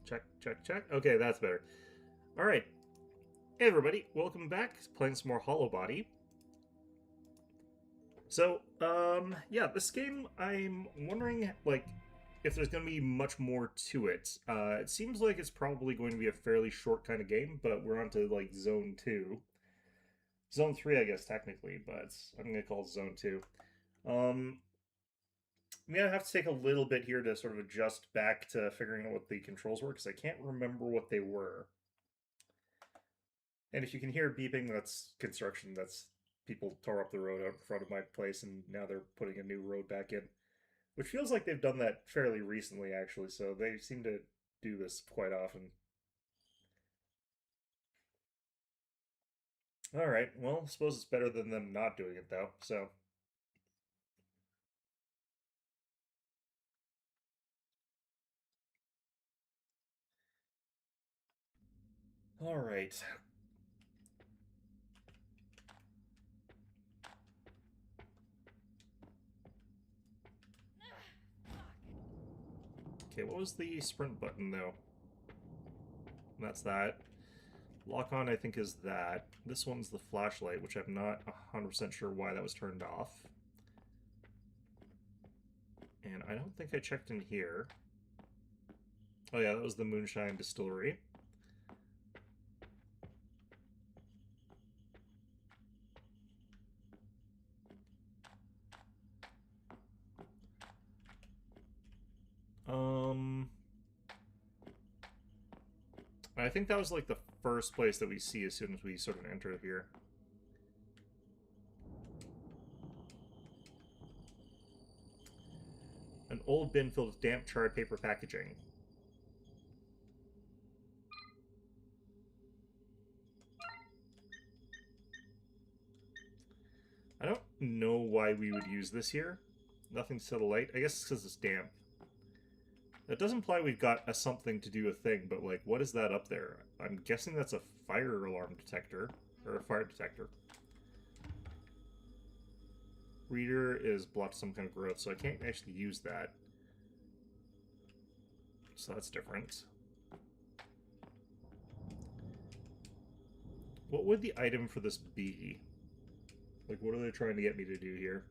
Check, check, check. Okay, that's better. All right. Hey, everybody. Welcome back. Playing some more Hollow Body. So, yeah, this game, I'm wondering, like, if there's going to be much more to it. It seems like it's probably going to be a fairly short kind of game, but we're on to, like, Zone 2. Zone 3, I guess, technically, but I'm going to call it Zone 2. Um, I'm going to have to take a little bit here to sort of adjust back to figuring out what the controls were, because I can't remember what they were. And if you can hear beeping, that's construction. That's people tore up the road out in front of my place, and now they're putting a new road back in. Which feels like they've done that fairly recently, actually, so they seem to do this quite often. Alright, well, I suppose it's better than them not doing it, though, so. Alright. Okay, what was the sprint button, though? That's that. Lock on, I think, is that. This one's the flashlight, which I'm not 100% sure why that was turned off. And I don't think I checked in here. Oh yeah, that was the Moonshine Distillery. Um, I think that was like the first place that we see as soon as we sort of enter here. An old bin filled with damp, charred paper packaging. I don't know why we would use this here. Nothing to set a light. I guess it's because it's damp. That does imply we've got a something to do a thing, but like, what is that up there? I'm guessing that's a fire alarm detector. Or a fire detector. Reader is blocked some kind of growth, so I can't actually use that. So that's different. What would the item for this be? Like, what are they trying to get me to do here?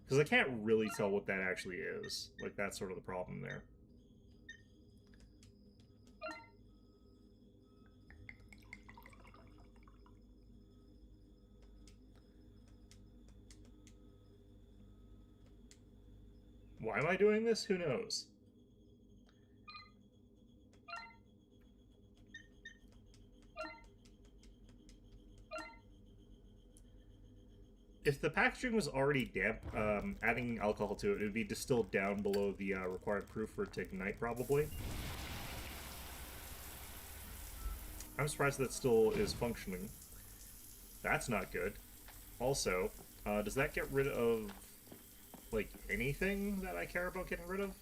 Because I can't really tell what that actually is. Like, that's sort of the problem there. Why am I doing this? Who knows? If the packaging was already damp, adding alcohol to it would be distilled down below the required proof for it to ignite, probably. I'm surprised that still is functioning. That's not good. Also, does that get rid of, like, anything that I care about getting rid of?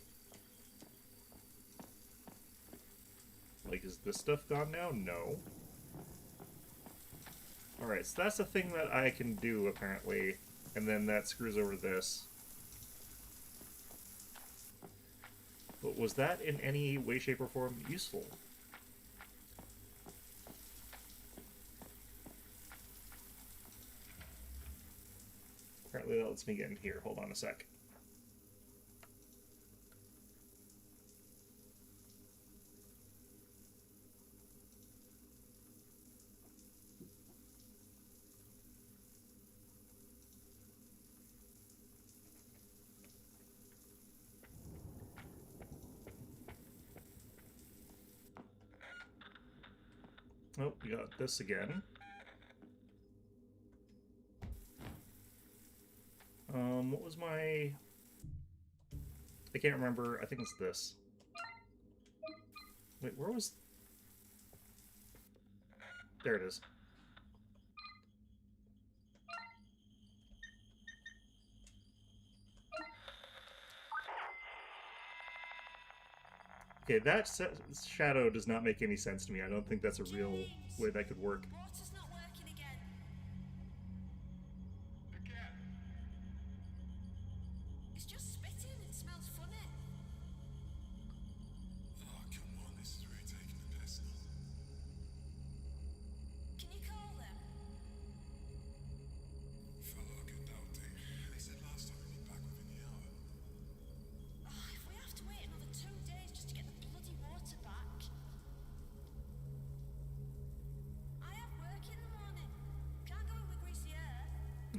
Like, is this stuff gone now? No. Alright, so that's a thing that I can do, apparently. And then that screws over this. But was that in any way, shape, or form useful? Apparently that lets me get in here. Hold on a sec. Oh, we got this again. What was my... I can't remember. I think it's this. Wait, where was... There it is. Okay, that shadow does not make any sense to me. I don't think that's a real way that could work. Water's not working again. It's just spitting. It smells funny. Oh, come on, this is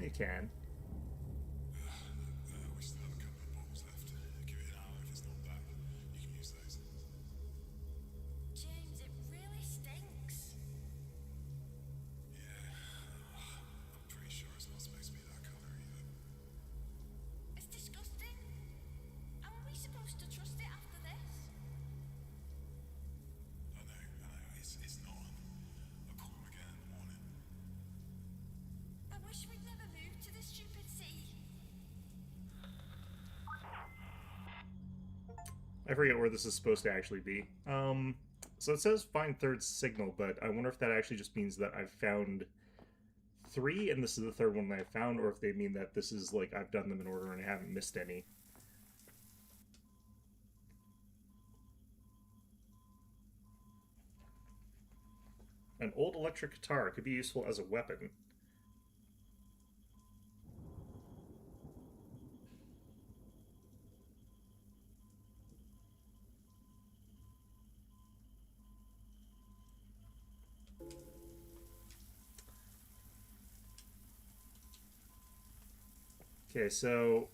You can. We still have a couple of bottles left. Give it an hour if it's not that. You can use those. James, it really stinks. Yeah. I'm pretty sure it's not supposed to be that colour either. It's disgusting. How are we supposed to trust it after this? I know. It's not. I'll call him again in the morning. I wish we'd never moved to this stupid city. I forget where this is supposed to actually be. So it says find third signal, but I wonder if that actually just means that I've found 3 and this is the third one that I found, or if they mean that this is like I've done them in order and I haven't missed any. An old electric guitar could be useful as a weapon. Okay, so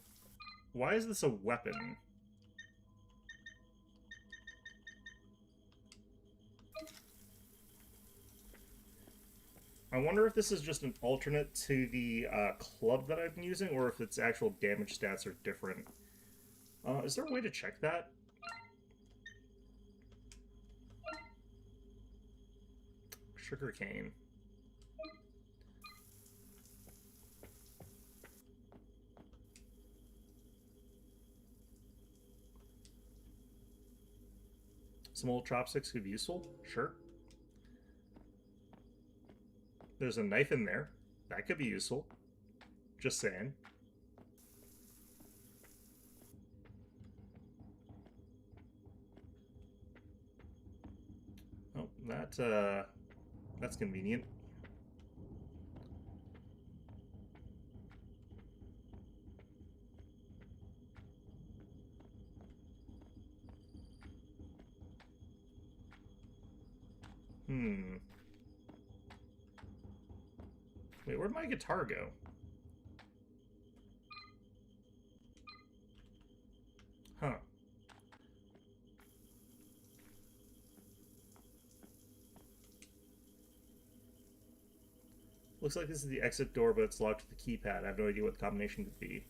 why is this a weapon? I wonder if this is just an alternate to the club that I've been using, or if its actual damage stats are different. Is there a way to check that? Sugarcane. Some old chopsticks could be useful? Sure. There's a knife in there. That could be useful. Just saying. Oh, that's convenient. Wait, where'd my guitar go? Huh. Looks like this is the exit door, but it's locked with the keypad. I have no idea what the combination could be.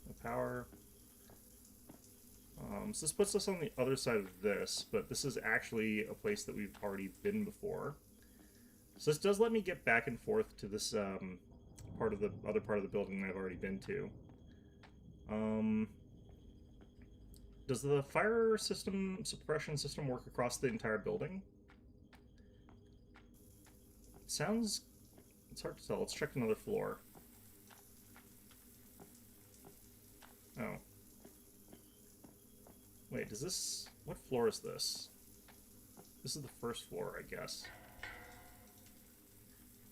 No power. So this puts us on the other side of this, but this is actually a place that we've already been before. So this does let me get back and forth to this part of the other part of the building that I've already been to. Does the fire system suppression system work across the entire building? It sounds... It's hard to tell. Let's check another floor. Oh. Wait, does this... What floor is this? This is the first floor, I guess.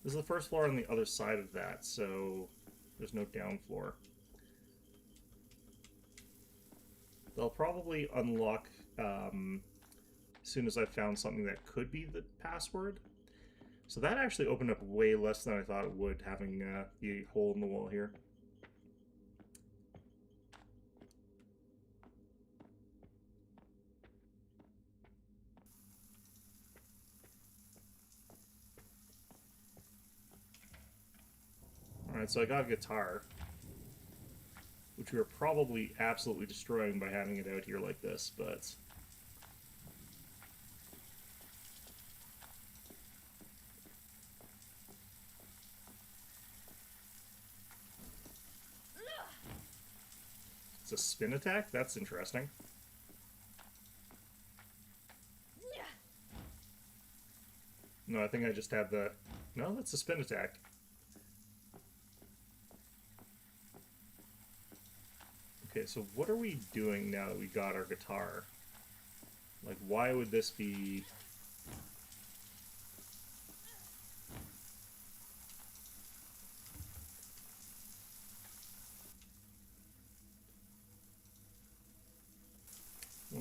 This is the first floor on the other side of that, so there's no down floor. They'll probably unlock as soon as I found something that could be the password. So that actually opened up way less than I thought it would, having the hole in the wall here. Alright, so I got a guitar, which we are probably absolutely destroying by having it out here like this, but... It's a spin attack? That's interesting. No, I think I just had the... No, that's a spin attack. Okay, so what are we doing now that we got our guitar? Like, why would this be...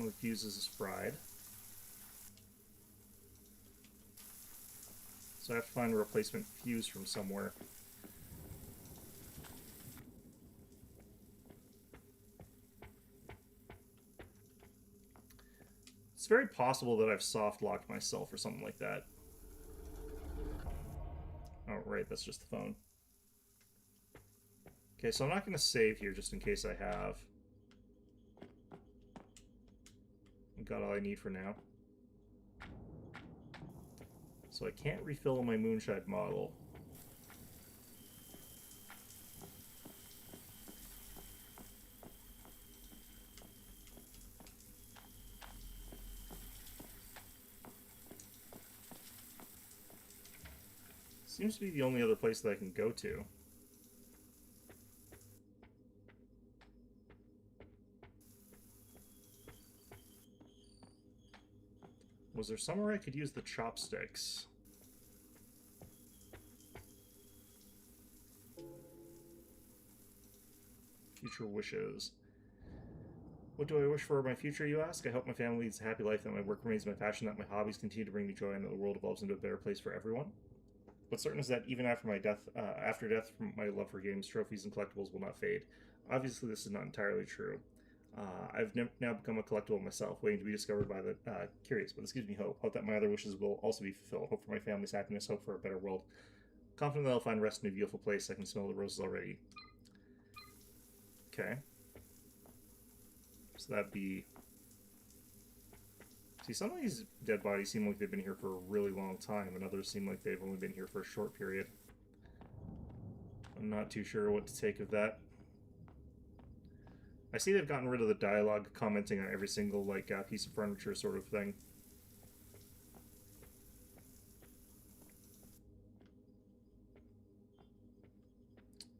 One of the fuses is fried. So I have to find a replacement fuse from somewhere. It's very possible that I've soft locked myself or something like that. Oh, right, that's just the phone. Okay, so I'm not going to save here just in case I have. I've got all I need for now. So I can't refill my Moonshine model. Seems to be the only other place that I can go to. Was there somewhere I could use the chopsticks? Future wishes. What do I wish for my future, you ask? I hope my family leads a happy life, that my work remains my passion, that my hobbies continue to bring me joy, and that the world evolves into a better place for everyone. What's certain is that even after my death, my love for games, trophies, and collectibles will not fade. Obviously, this is not entirely true. I've now become a collectible myself, waiting to be discovered by the curious, but this gives me hope. Hope that my other wishes will also be fulfilled. Hope for my family's happiness. Hope for a better world. Confident that I'll find rest in a beautiful place. I can smell the roses already. Okay. So that'd be... See, some of these dead bodies seem like they've been here for a really long time, and others seem like they've only been here for a short period. I'm not too sure what to take of that. I see they've gotten rid of the dialogue commenting on every single, like, piece of furniture sort of thing.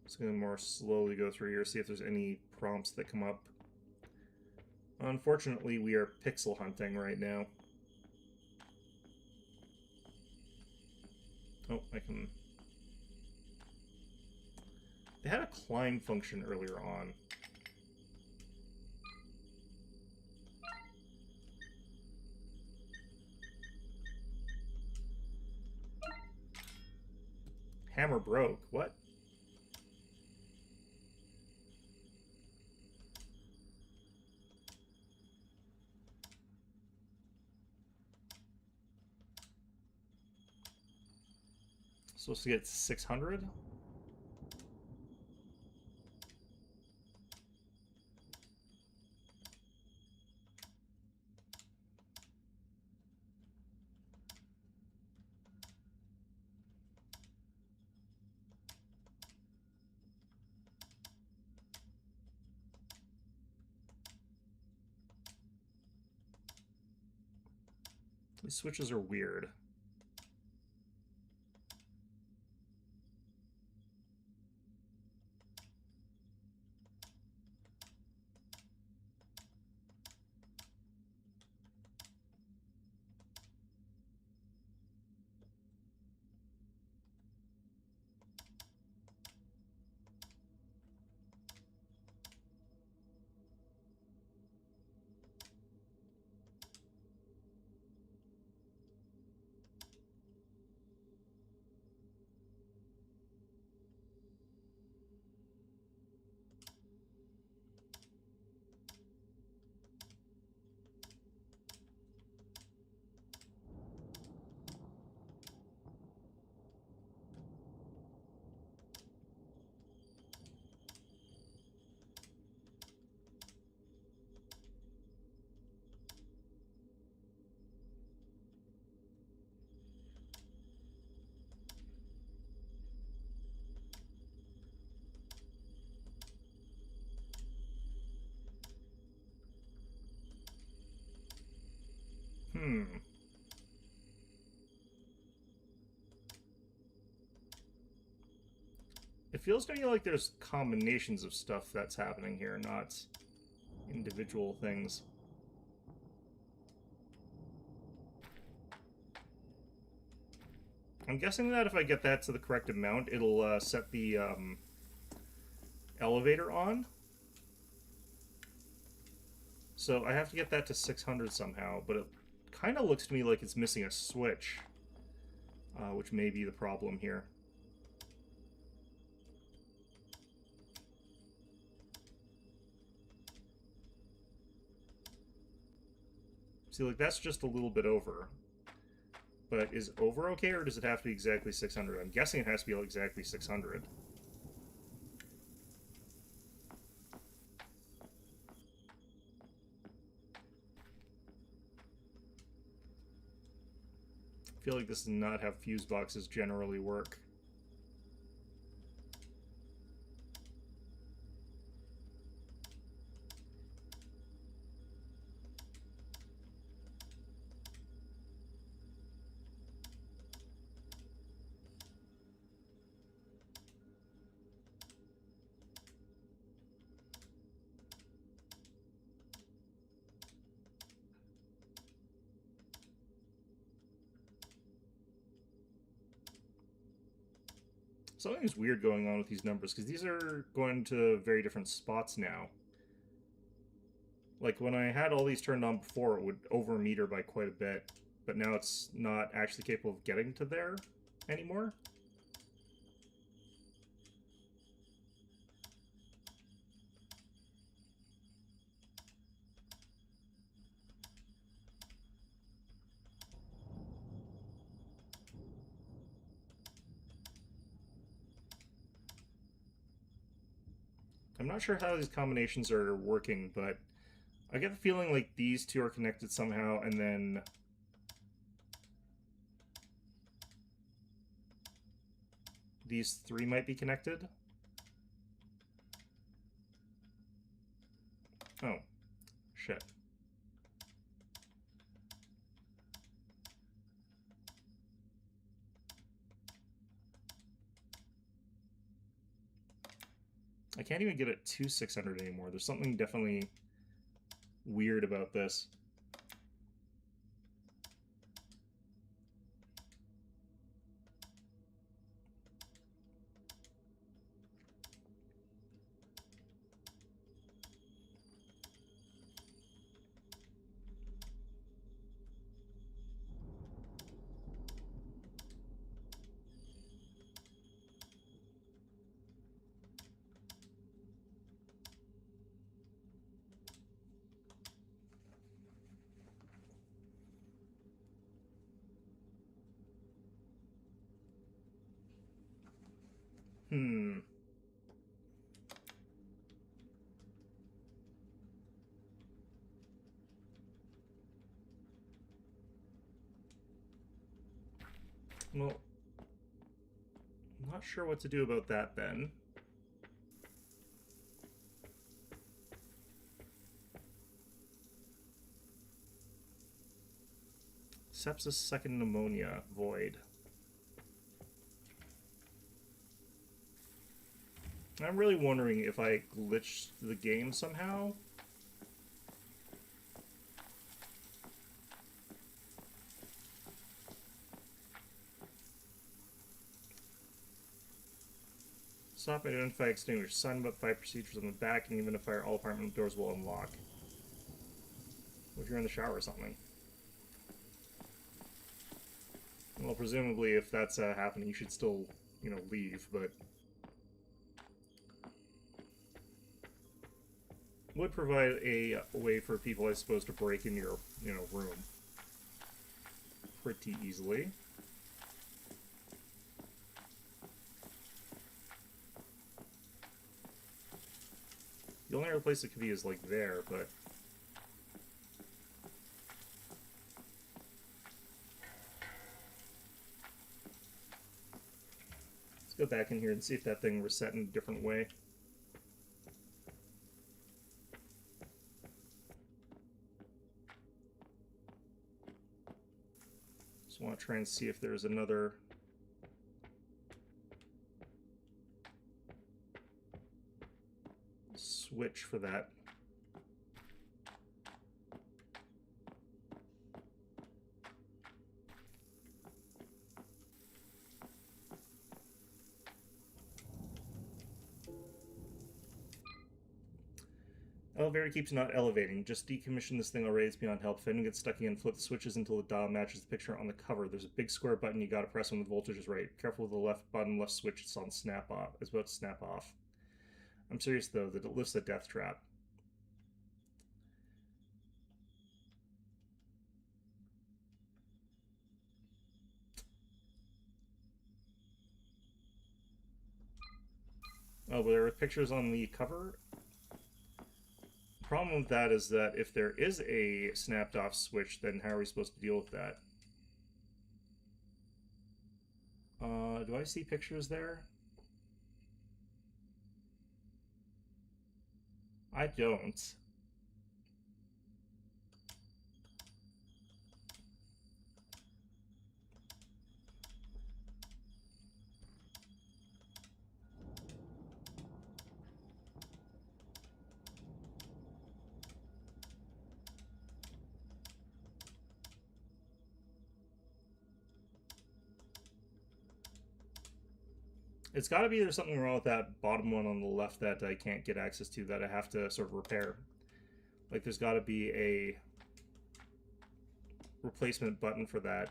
Just gonna more slowly go through here, see if there's any prompts that come up. Unfortunately, we are pixel hunting right now. Oh, I can... They had a climb function earlier on. Hammer broke. What? Supposed to get 600? These switches are weird. It feels to me like there's combinations of stuff that's happening here, not individual things. I'm guessing that if I get that to the correct amount, it'll set the elevator on. So I have to get that to 600 somehow, but it kind of looks to me like it's missing a switch, which may be the problem here. See, like, that's just a little bit over. But is over okay, or does it have to be exactly 600? I'm guessing it has to be exactly 600. I feel like this does not how fuse boxes generally work. Something's weird going on with these numbers, because these are going to very different spots now. Like, when I had all these turned on before, it would over-meter by quite a bit, but now it's not actually capable of getting to there anymore. I'm not sure how these combinations are working, but I get the feeling like these two are connected somehow, and then these three might be connected. Oh, shit. I can't even get it to 600 anymore. There's something definitely weird about this. Hmm. Well, I'm not sure what to do about that then. Sepsis, second pneumonia, void. I'm really wondering if I glitched the game somehow. Stop, identify, extinguish. Sign about 5 procedures on the back, and even if fire, all apartment doors will unlock. What if you're in the shower or something? Well, presumably if that's happening, you should still, you know, leave, but... would provide a way for people, I suppose, to break in your, you know, room pretty easily. The only other place it could be is, like, there, but... let's go back in here and see if that thing reset in a different way. Just want to try and see if there's another... switch for that. Elevator keeps not elevating. Just decommission this thing already. It's beyond help. If anyone gets stuck again, flip the switches until the dial matches the picture on the cover. There's a big square button. You gotta press when the voltage is right. Careful with the left button, left switch. It's on snap off. It's about to snap off. I'm serious though. That it lifts a death trap. Oh, but there are pictures on the cover. The problem with that is that if there is a snapped off switch, then how are we supposed to deal with that? Do I see pictures there? I don't. It's got to be there's something wrong with that bottom one on the left that I can't get access to that I have to sort of repair. Like there's got to be a replacement button for that.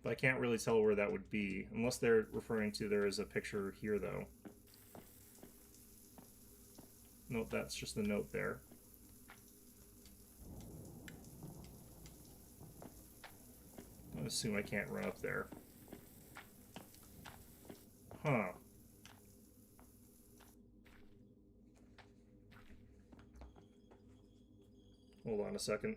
But I can't really tell where that would be, unless they're referring to there is a picture here though. Nope, that's just the note there. I assume I can't run up there. Huh. Hold on a second.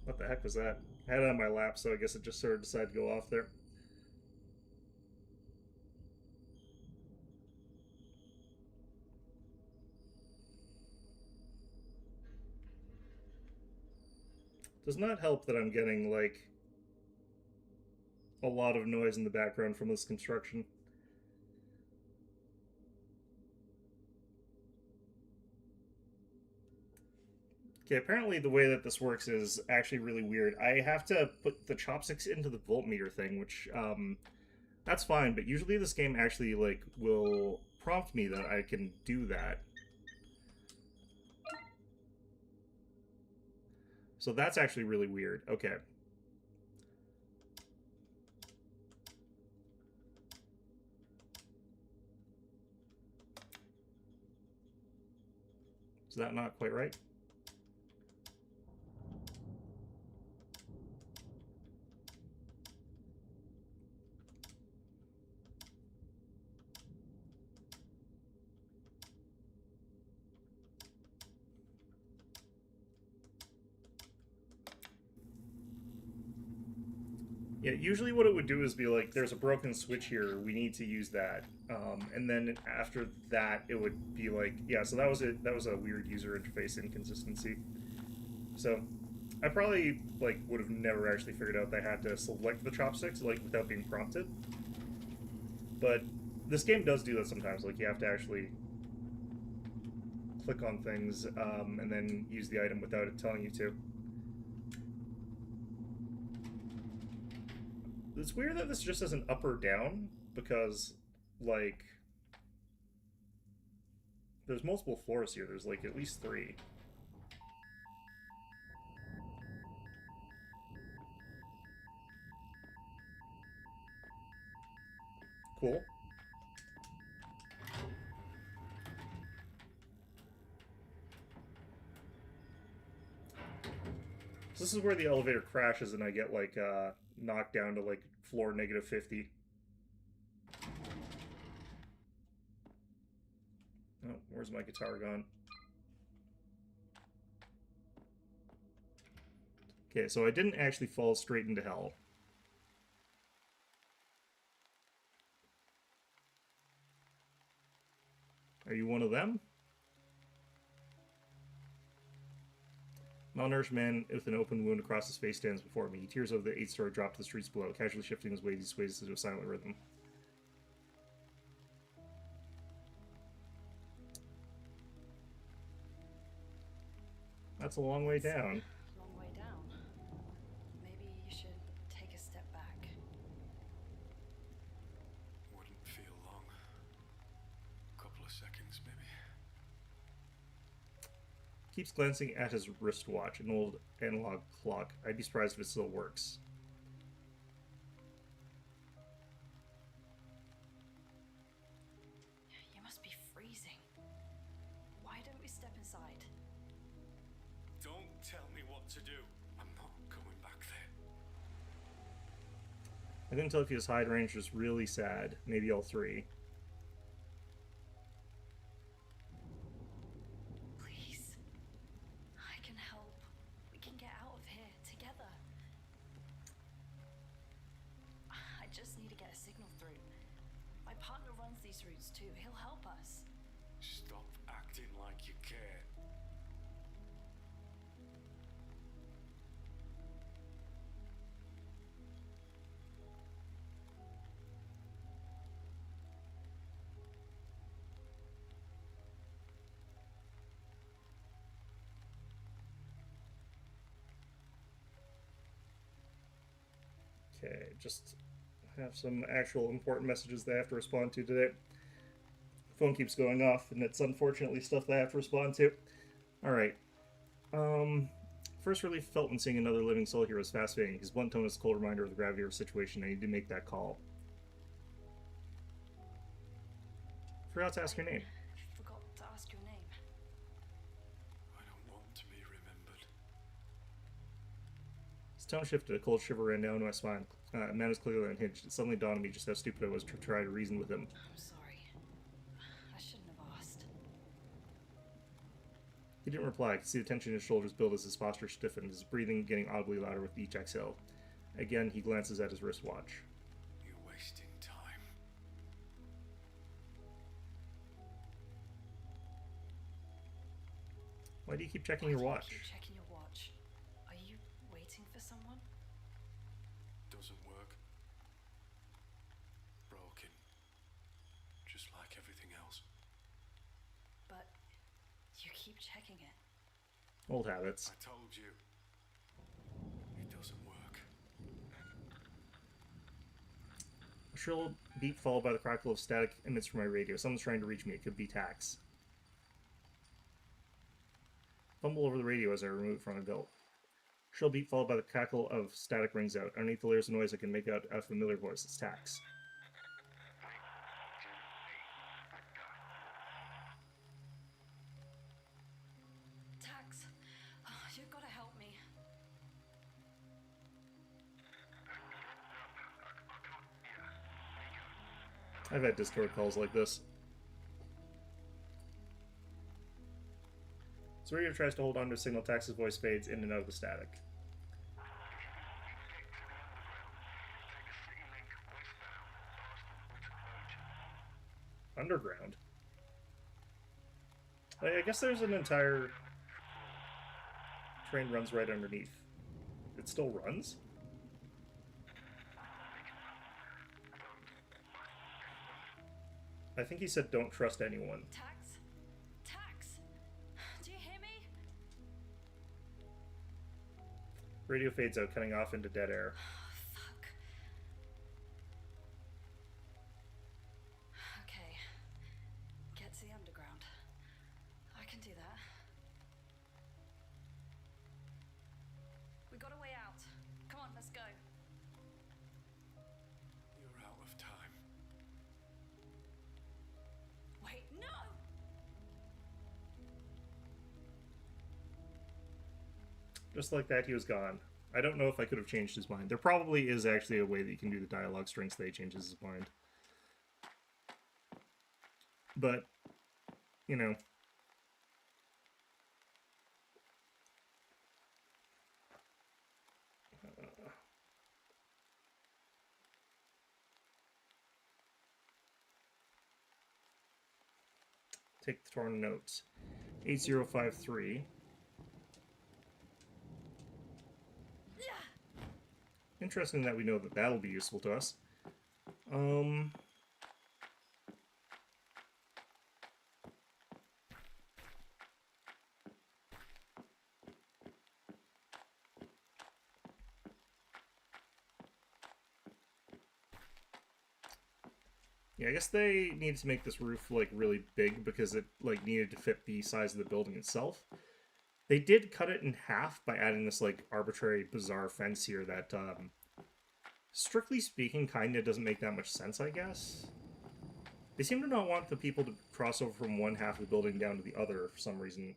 What the heck was that? I had it on my lap, so I guess it just sort of decided to go off there. Does not help that I'm getting, like, a lot of noise in the background from this construction. Okay, apparently the way that this works is actually really weird. I have to put the chopsticks into the voltmeter thing, which, that's fine, but usually this game actually, like, will prompt me that I can do that. So that's actually really weird. Okay. Is that not quite right? Yeah, usually what it would do is be like, there's a broken switch here, we need to use that. And then after that, it would be like, yeah, so that was it. That was a weird user interface inconsistency. So I probably like would have never actually figured out that I had to select the chopsticks like without being prompted. But this game does do that sometimes. Like you have to actually click on things and then use the item without it telling you to. It's weird that this just says an up or down, because, like, there's multiple floors here. There's, like, at least 3. Cool. So this is where the elevator crashes and I get, like, knocked down to, like, floor -50. Oh, where's my guitar gone? Okay, so I didn't actually fall straight into hell. Are you one of them? Malnourished man with an open wound across his face stands before me. He tears over the 8-story drop to the streets below, casually shifting his weight. He sways to a silent rhythm. That's a long way down. Long way down. Maybe you should take a step back. Wouldn't feel long. Couple of seconds, maybe. Keeps glancing at his wristwatch, an old analog clock. I'd be surprised if it still works. You must be freezing. Why don't we step inside? Don't tell me what to do. I'm not going back there. I couldn't tell if he was hide range or just really sad. Maybe all three. Please. I can help. We can get out of here together. I just need to get a signal through. My partner runs these routes too. He'll help us. Stop acting like you care. Okay, just have some actual important messages that I have to respond to today. Phone keeps going off, and it's unfortunately stuff that I have to respond to. Alright. First relief felt when seeing another living soul here was fascinating. His blunt tone is a cold reminder of the gravity of our situation. I need to make that call. Forgot to ask your name. Forgot to ask your name. I don't want to be remembered. His tone shifted. A cold shiver ran down my spine. Man was clearly unhinged. It suddenly dawned on me just how stupid I was to try to reason with him. I'm sorry. I shouldn't have asked. He didn't reply. I could see the tension in his shoulders build as his posture stiffened, his breathing getting audibly louder with each exhale. Again, he glances at his wristwatch. You're wasting time. Why do you keep checking Why your do you watch? keep checking your watch? Are you waiting for someone? Doesn't work. Broken. Just like everything else. But you keep checking it. Old habits. I told you. It doesn't work. A shrill beep followed by the crackle of static emits from my radio. Someone's trying to reach me. It could be Tax. Fumble over the radio as I remove it from my belt. Shrill beep followed by the cackle of static rings out. Underneath the layers of noise I can make out a familiar voice. It's Tax. Tax, you've got to help me. I've had Discord calls like this. So radio tries to hold on to a signal. Tax's voice fades in and out of the static. Underground? I guess there's an entire train runs right underneath. It still runs? I think he said don't trust anyone. Tax? Tax? Do you hear me? Radio fades out, cutting off into dead air. Fuck. Okay. Get to the underground. I can do that. We got a way out. Come on, let's go. You're out of time. Wait, no! Just like that, he was gone. I don't know if I could have changed his mind. There probably is actually a way that you can do the dialogue strings so that he changes his mind. But, you know. Take the torn notes. 8053. interesting that we know that that'll be useful to us. Yeah, I guess they needed to make this roof, like, really big because it, like, needed to fit the size of the building itself. They did cut it in half by adding this, like, arbitrary, bizarre fence here that, strictly speaking, kinda doesn't make that much sense, I guess. They seem to not want the people to cross over from one half of the building down to the other for some reason.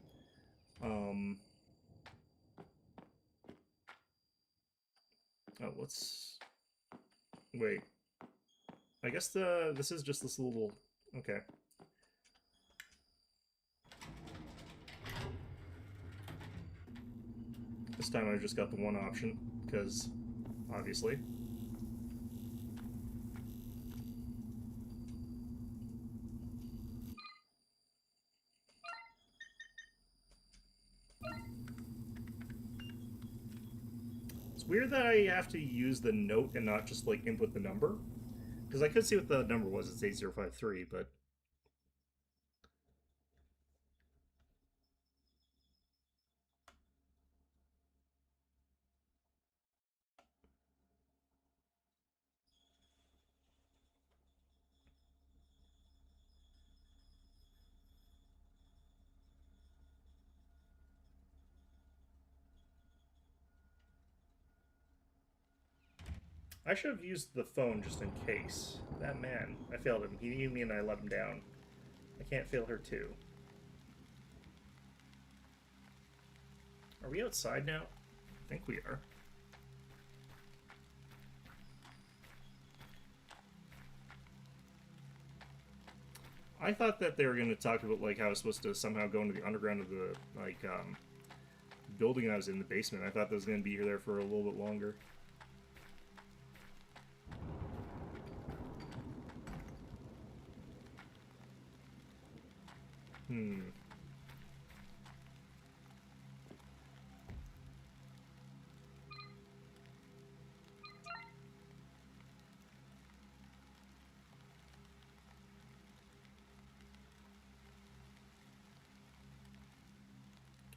Oh, let's... Wait. I guess this is just this little... Okay. This time I just got the one option, because, obviously. It's weird that I have to use the note and not just, like, input the number. Because I could see what the number was, it's 8053, but... I should have used the phone just in case. That man, I failed him. He knew me and I let him down. I can't fail her too. Are we outside now? I think we are. I thought that they were going to talk about, like, how I was supposed to somehow go into the underground of the, like, building I was in, the basement. I thought that was going to be there for a little bit longer.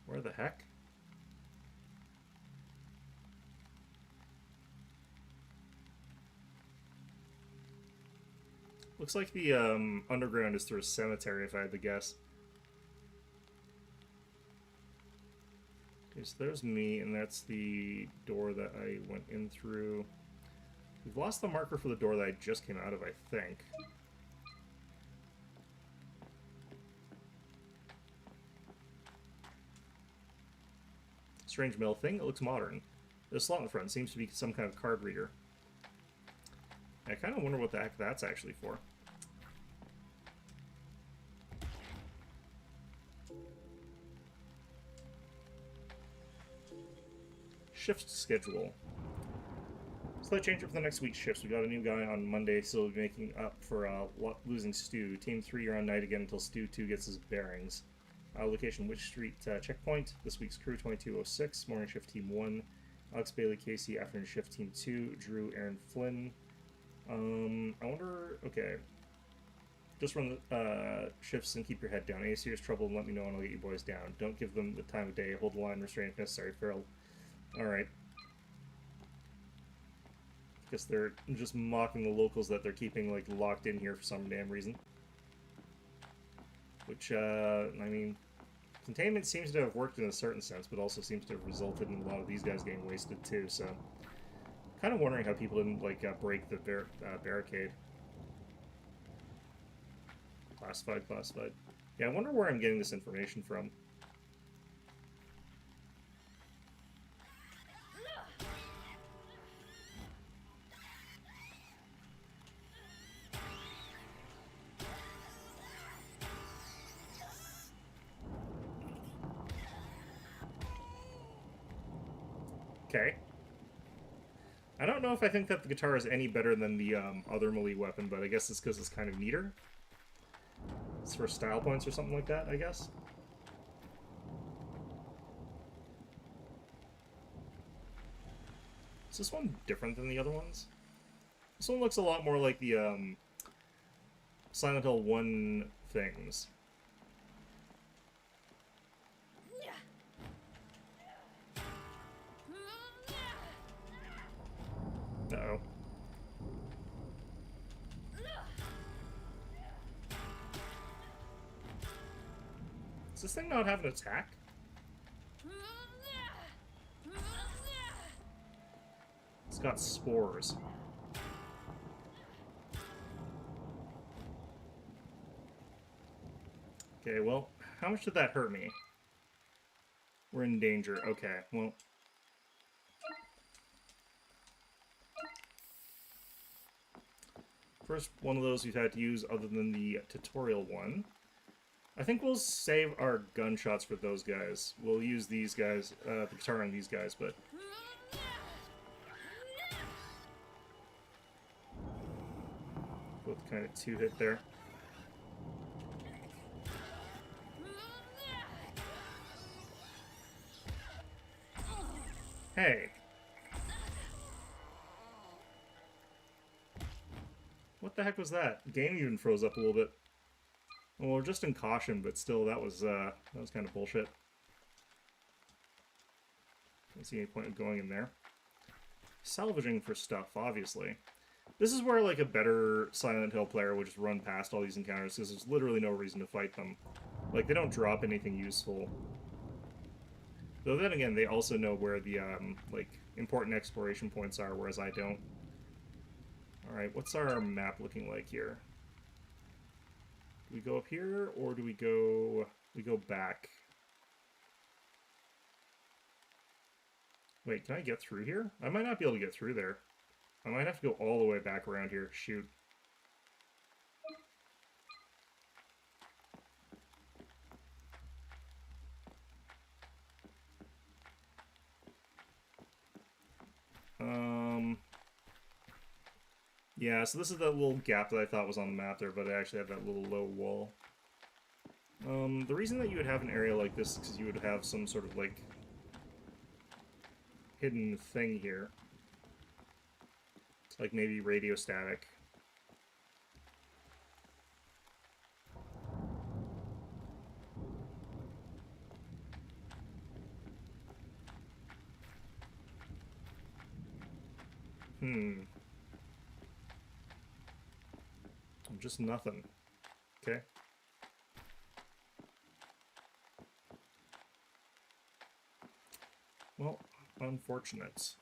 Where the heck? Looks like the underground is through a cemetery, if I had to guess. Okay, so there's me, and that's the door that I went in through. We've lost the marker for the door that I just came out of, I think. Strange metal thing. It looks modern. The slot in the front seems to be some kind of card reader. I kind of wonder what the heck that's actually for. Shift schedule. Slight change up for the next week's shifts. We got a new guy on Monday, so we'll be making up for losing Stu. Team 3 are on night again until Stu 2 gets his bearings. Location, Witch Street checkpoint. This week's crew, 2206. Morning shift, Team 1. Alex, Bailey, Casey. Afternoon shift, Team 2. Drew, Aaron, Flynn. I wonder... Okay. Just run the shifts and keep your head down. Any serious trouble, let me know and I'll get you boys down. Don't give them the time of day. Hold the line, restrain if necessary. Farrell. Alright. Guess they're just mocking the locals that they're keeping, like, locked in here for some damn reason. Which, I mean... Containment seems to have worked in a certain sense, but also seems to have resulted in a lot of these guys getting wasted too, so... Kind of wondering how people didn't, like, break the barricade. Classified, classified. Yeah, I wonder where I'm getting this information from. Okay. I don't know if I think that the guitar is any better than the other melee weapon, but I guess it's because it's kind of neater. It's for style points or something like that, I guess. Is this one different than the other ones? This one looks a lot more like the Silent Hill 1 things. Uh-oh. Does this thing not have an attack? It's got spores. Okay, well, how much did that hurt me? We're in danger. Okay, well... First one of those we've had to use other than the tutorial one. I think we'll save our gunshots for those guys. We'll use these guys, the guitar on these guys, but... Both kind of two-hit there. Hey! What the heck was that? Game even froze up a little bit. Well, we're just in caution, but still, that was kind of bullshit. Don't see any point in going in there. Salvaging for stuff, obviously. This is where, like, a better Silent Hill player would just run past all these encounters, because there's literally no reason to fight them. Like, they don't drop anything useful. Though then again, they also know where the, like, important exploration points are, whereas I don't. Alright, what's our map looking like here? Do we go up here, or do we go back? Wait, can I get through here? I might not be able to get through there. I might have to go all the way back around here. Shoot. Yeah, so this is that little gap that I thought was on the map there, but it actually had that little low wall. The reason that you would have an area like this is because you would have some sort of, like, hidden thing here. It's like maybe radio static. Just nothing. Okay. Well, unfortunate.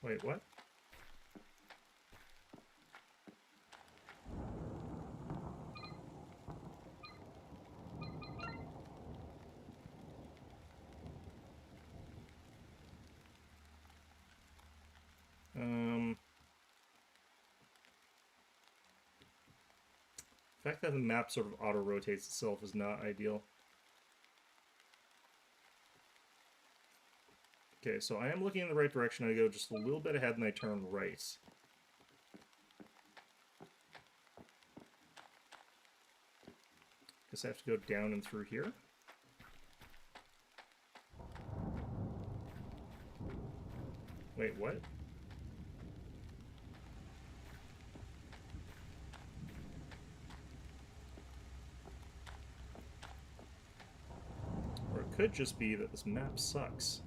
Wait, what? The fact that the map sort of auto-rotates itself is not ideal. Okay, so I am looking in the right direction. I go just a little bit ahead and I turn right. Guess I have to go down and through here. Wait, what? Or it could just be that this map sucks.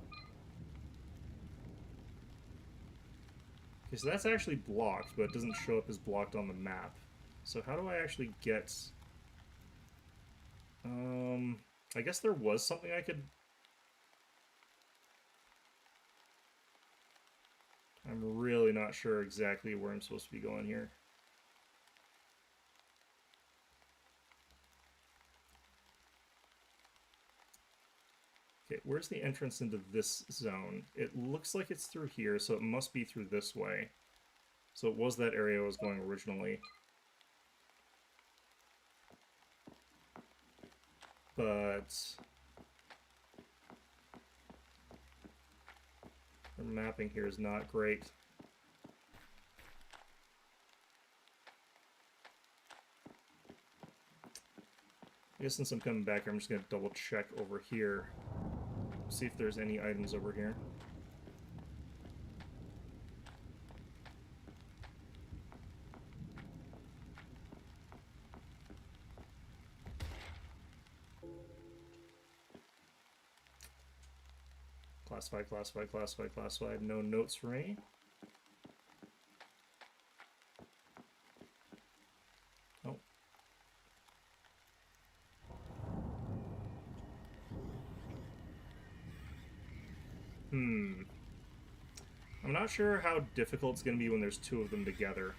Okay, so that's actually blocked, but it doesn't show up as blocked on the map. So how do I actually get... I guess there was something I could... I'm really not sure exactly where I'm supposed to be going here. Okay, where's the entrance into this zone? It looks like it's through here, so it must be through this way. So it was that area I was going originally. But... the mapping here is not great. I guess since I'm coming back, I'm just gonna double check over here. See if there's any items over here. Classified, classified, classified, classified. No notes for me. Oh. I'm not sure how difficult it's going to be when there's two of them together.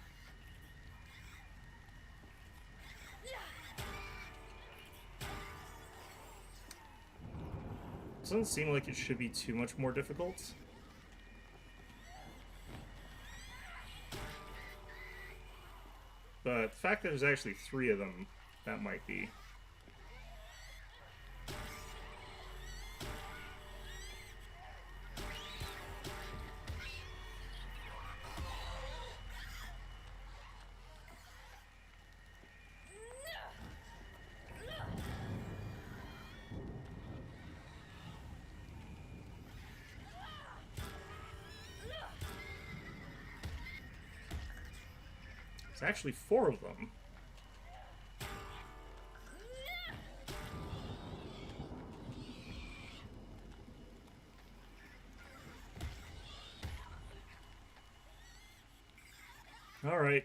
Doesn't seem like it should be too much more difficult. But the fact that there's actually 3 of them, that might be. It's actually 4 of them. All right.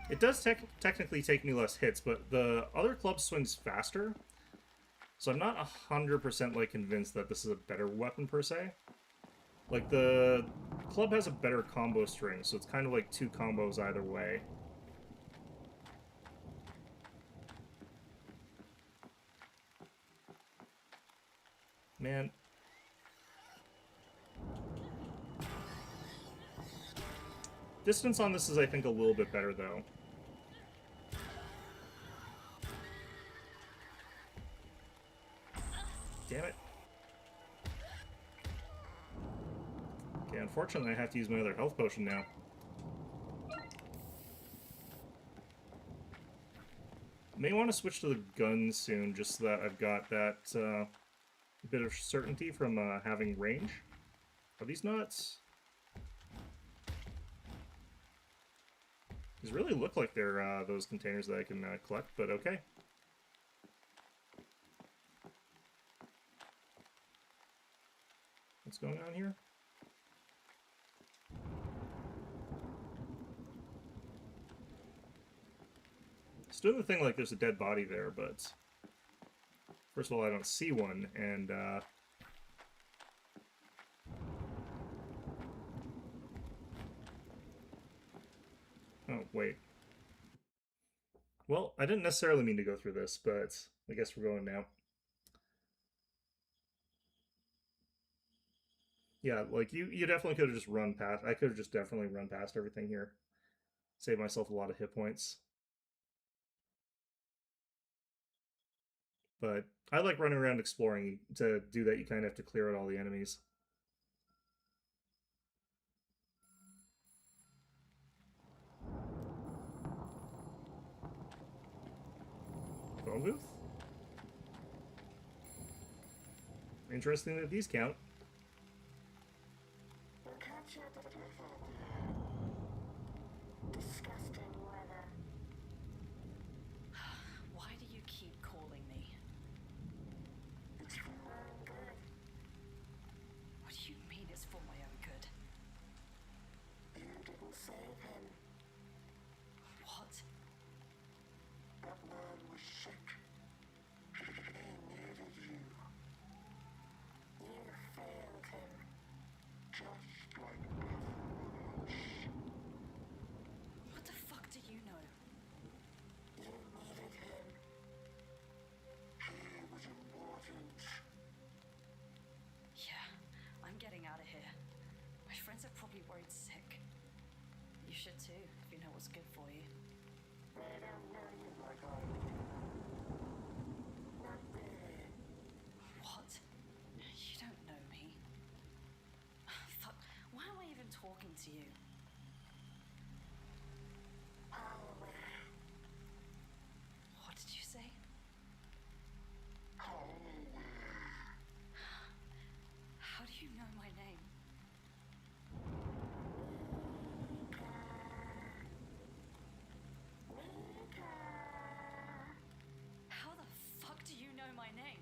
It does technically take me less hits, but the other club swings faster. So I'm not 100% like convinced that this is a better weapon per se. Like the club has a better combo string, so it's kind of like 2 combos either way. Man. Distance on this is, I think, a little bit better, though. Damn it. Okay, unfortunately, I have to use my other health potion now. May want to switch to the gun soon, just so that I've got that bit of certainty from having range. Are these nuts? These really look like they're those containers that I can collect, but okay. What's going on here? It's doing the thing like there's a dead body there, but first of all, I don't see one, and oh, wait. Well, I didn't necessarily mean to go through this, but I guess we're going now. Yeah, like, you definitely could have just run past... I could have just definitely run past everything here. Save myself a lot of hit points. But I like running around exploring. To do that, you kind of have to clear out all the enemies. Phone booth? Interesting that these count. Disgusting weather. Why do you keep calling me? It's for my own good. What do you mean it's for my own good? You didn't save him. What? That man was sick. He needed you. You failed him. Just like everyone else. What the fuck do you know? You needed him. He was important. Yeah, I'm getting out of here. My friends are probably worried sick. You should too, if you know what's good for you. They don't know you like I do. Not really. What? You don't know me. you. What did you say? How do you know my name? How the fuck do you know my name?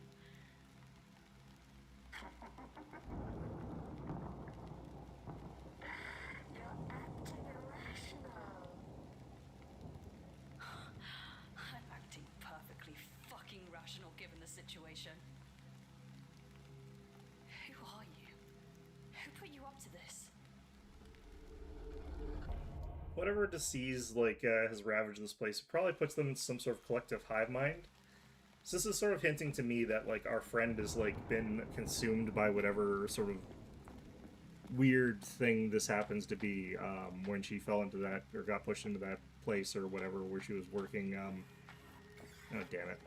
I'm acting perfectly fucking rational given the situation. Who are you? Who put you up to this? Whatever disease has ravaged this place, it probably puts them in some sort of collective hive mind. So this is sort of hinting to me that like our friend has been consumed by whatever sort of weird thing this happens to be, when she fell into that or got pushed into that place or whatever where she was working. Oh damn it.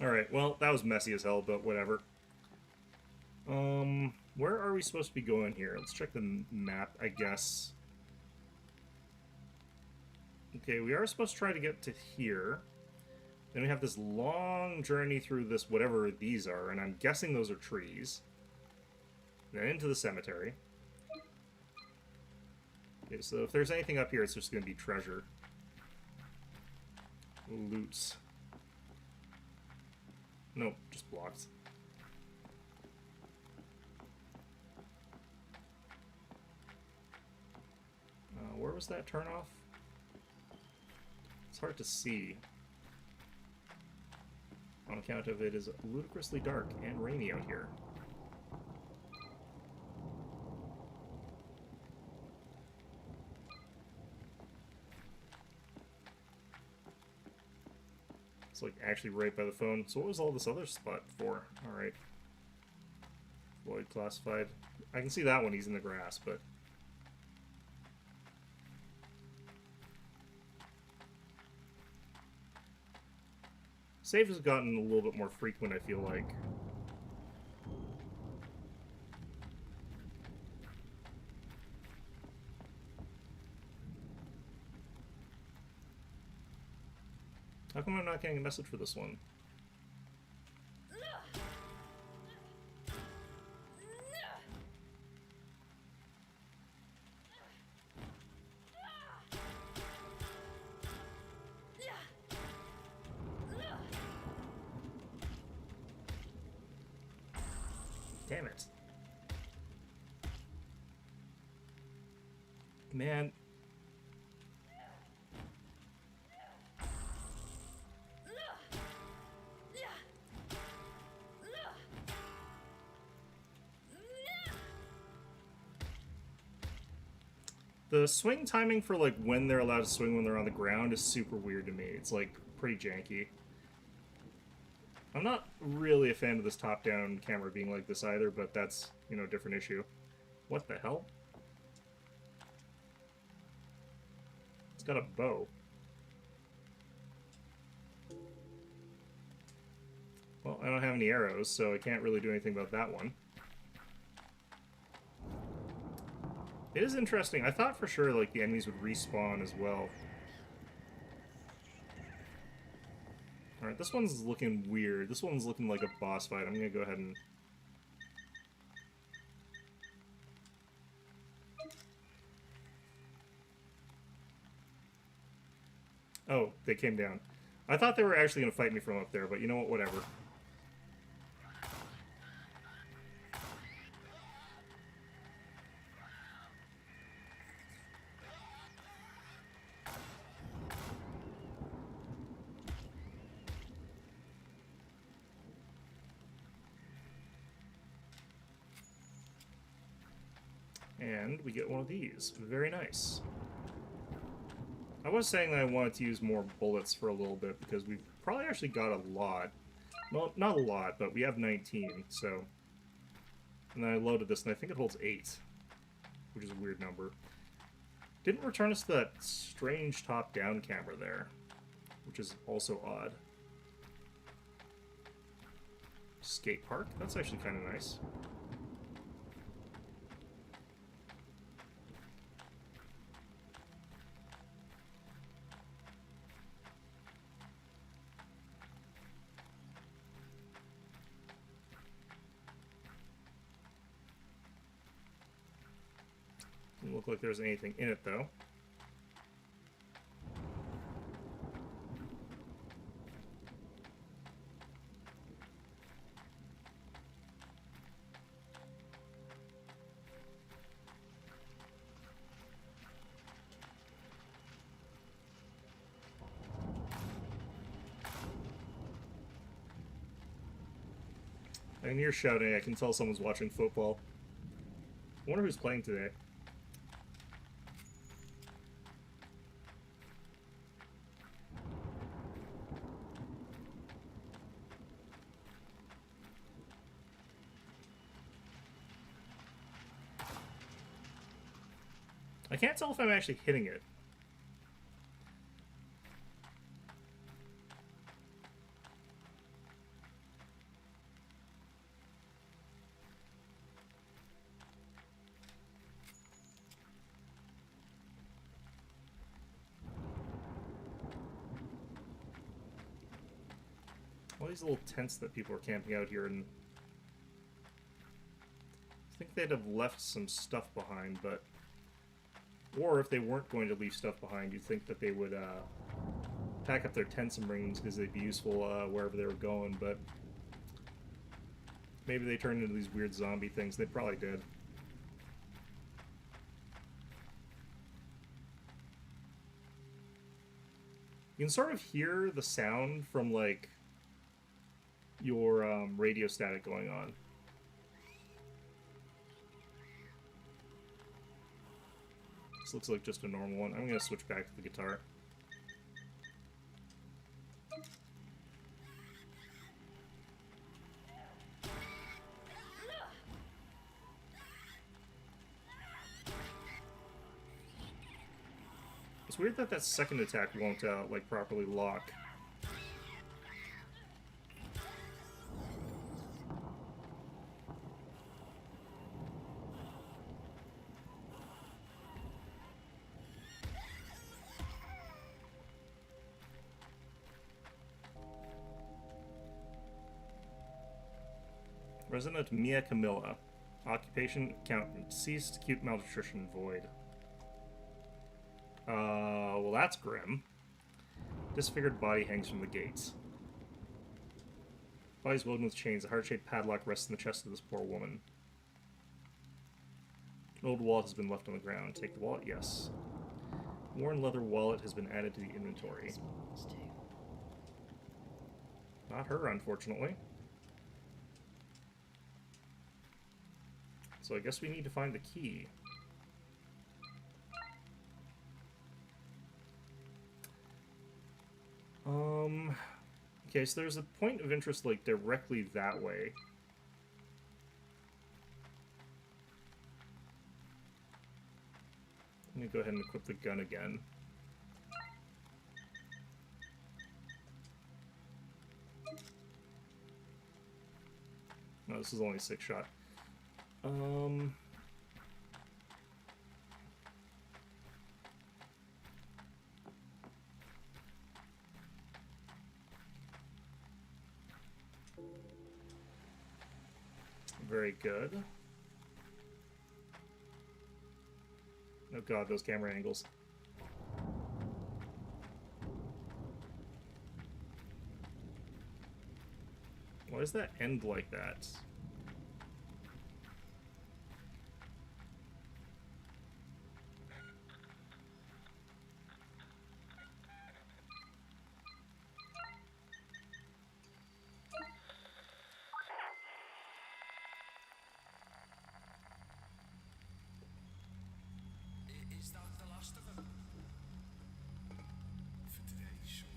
Alright, well, that was messy as hell, but whatever. Where are we supposed to be going here? Let's check the map, I guess. Okay, we are supposed to try to get to here. Then we have this long journey through this, whatever these are, and I'm guessing those are trees. Then into the cemetery. Okay, so if there's anything up here, it's just going to be treasure. Loots. Nope, just blocks. Where was that turnoff? It's hard to see. On account of it is ludicrously dark and rainy out here. It's like actually right by the phone. So what was all this other spot for? Alright. Floyd classified. I can see that one, he's in the grass, but... Saves has gotten a little bit more frequent, I feel like. How come I'm not getting a message for this one? Damn it. Man. The swing timing for like when they're allowed to swing when they're on the ground is super weird to me. It's like pretty janky. I'm not really a fan of this top-down camera being like this either, but that's, you know, a different issue. What the hell? It's got a bow. Well, I don't have any arrows, so I can't really do anything about that one. It is interesting. I thought for sure, like, the enemies would respawn as well. Alright, this one's looking weird. This one's looking like a boss fight. I'm gonna go ahead and... Oh, they came down. I thought they were actually gonna fight me from up there, but you know what, whatever. And we get one of these. Very nice. I was saying that I wanted to use more bullets for a little bit, because we've probably actually got a lot. Well, not a lot, but we have 19, so... And then I loaded this, and I think it holds 8, which is a weird number. Didn't return us to that strange top-down camera there, which is also odd. Skate park? That's actually kind of nice. Doesn't look like there's anything in it, though. I can hear shouting. I can tell someone's watching football. I wonder who's playing today. I can't tell if I'm actually hitting it. All these little tents that people are camping out here, and I think they'd have left some stuff behind, but... Or if they weren't going to leave stuff behind, you'd think that they would pack up their tents and bring them because they'd be useful wherever they were going, but... Maybe they turned into these weird zombie things. They probably did. You can sort of hear the sound from, like, your radio static going on. This looks like just a normal one. I'm going to switch back to the guitar. It's weird that that second attack won't, like, properly lock. Resident Mia Camilla. Occupation accountant. Deceased, acute malnutrition, void. Well, that's grim. Disfigured body hangs from the gates. Body's woven with chains. A heart-shaped padlock rests in the chest of this poor woman. An old wallet has been left on the ground. Take the wallet? Yes. Worn leather wallet has been added to the inventory. Not her, unfortunately. So I guess we need to find the key. Okay, so there's a point of interest, like, directly that way. Let me go ahead and equip the gun again. No, this is only 6-shot. Very good. Oh god, those camera angles. Why does that end like that? Is that the last of them? For today, sure.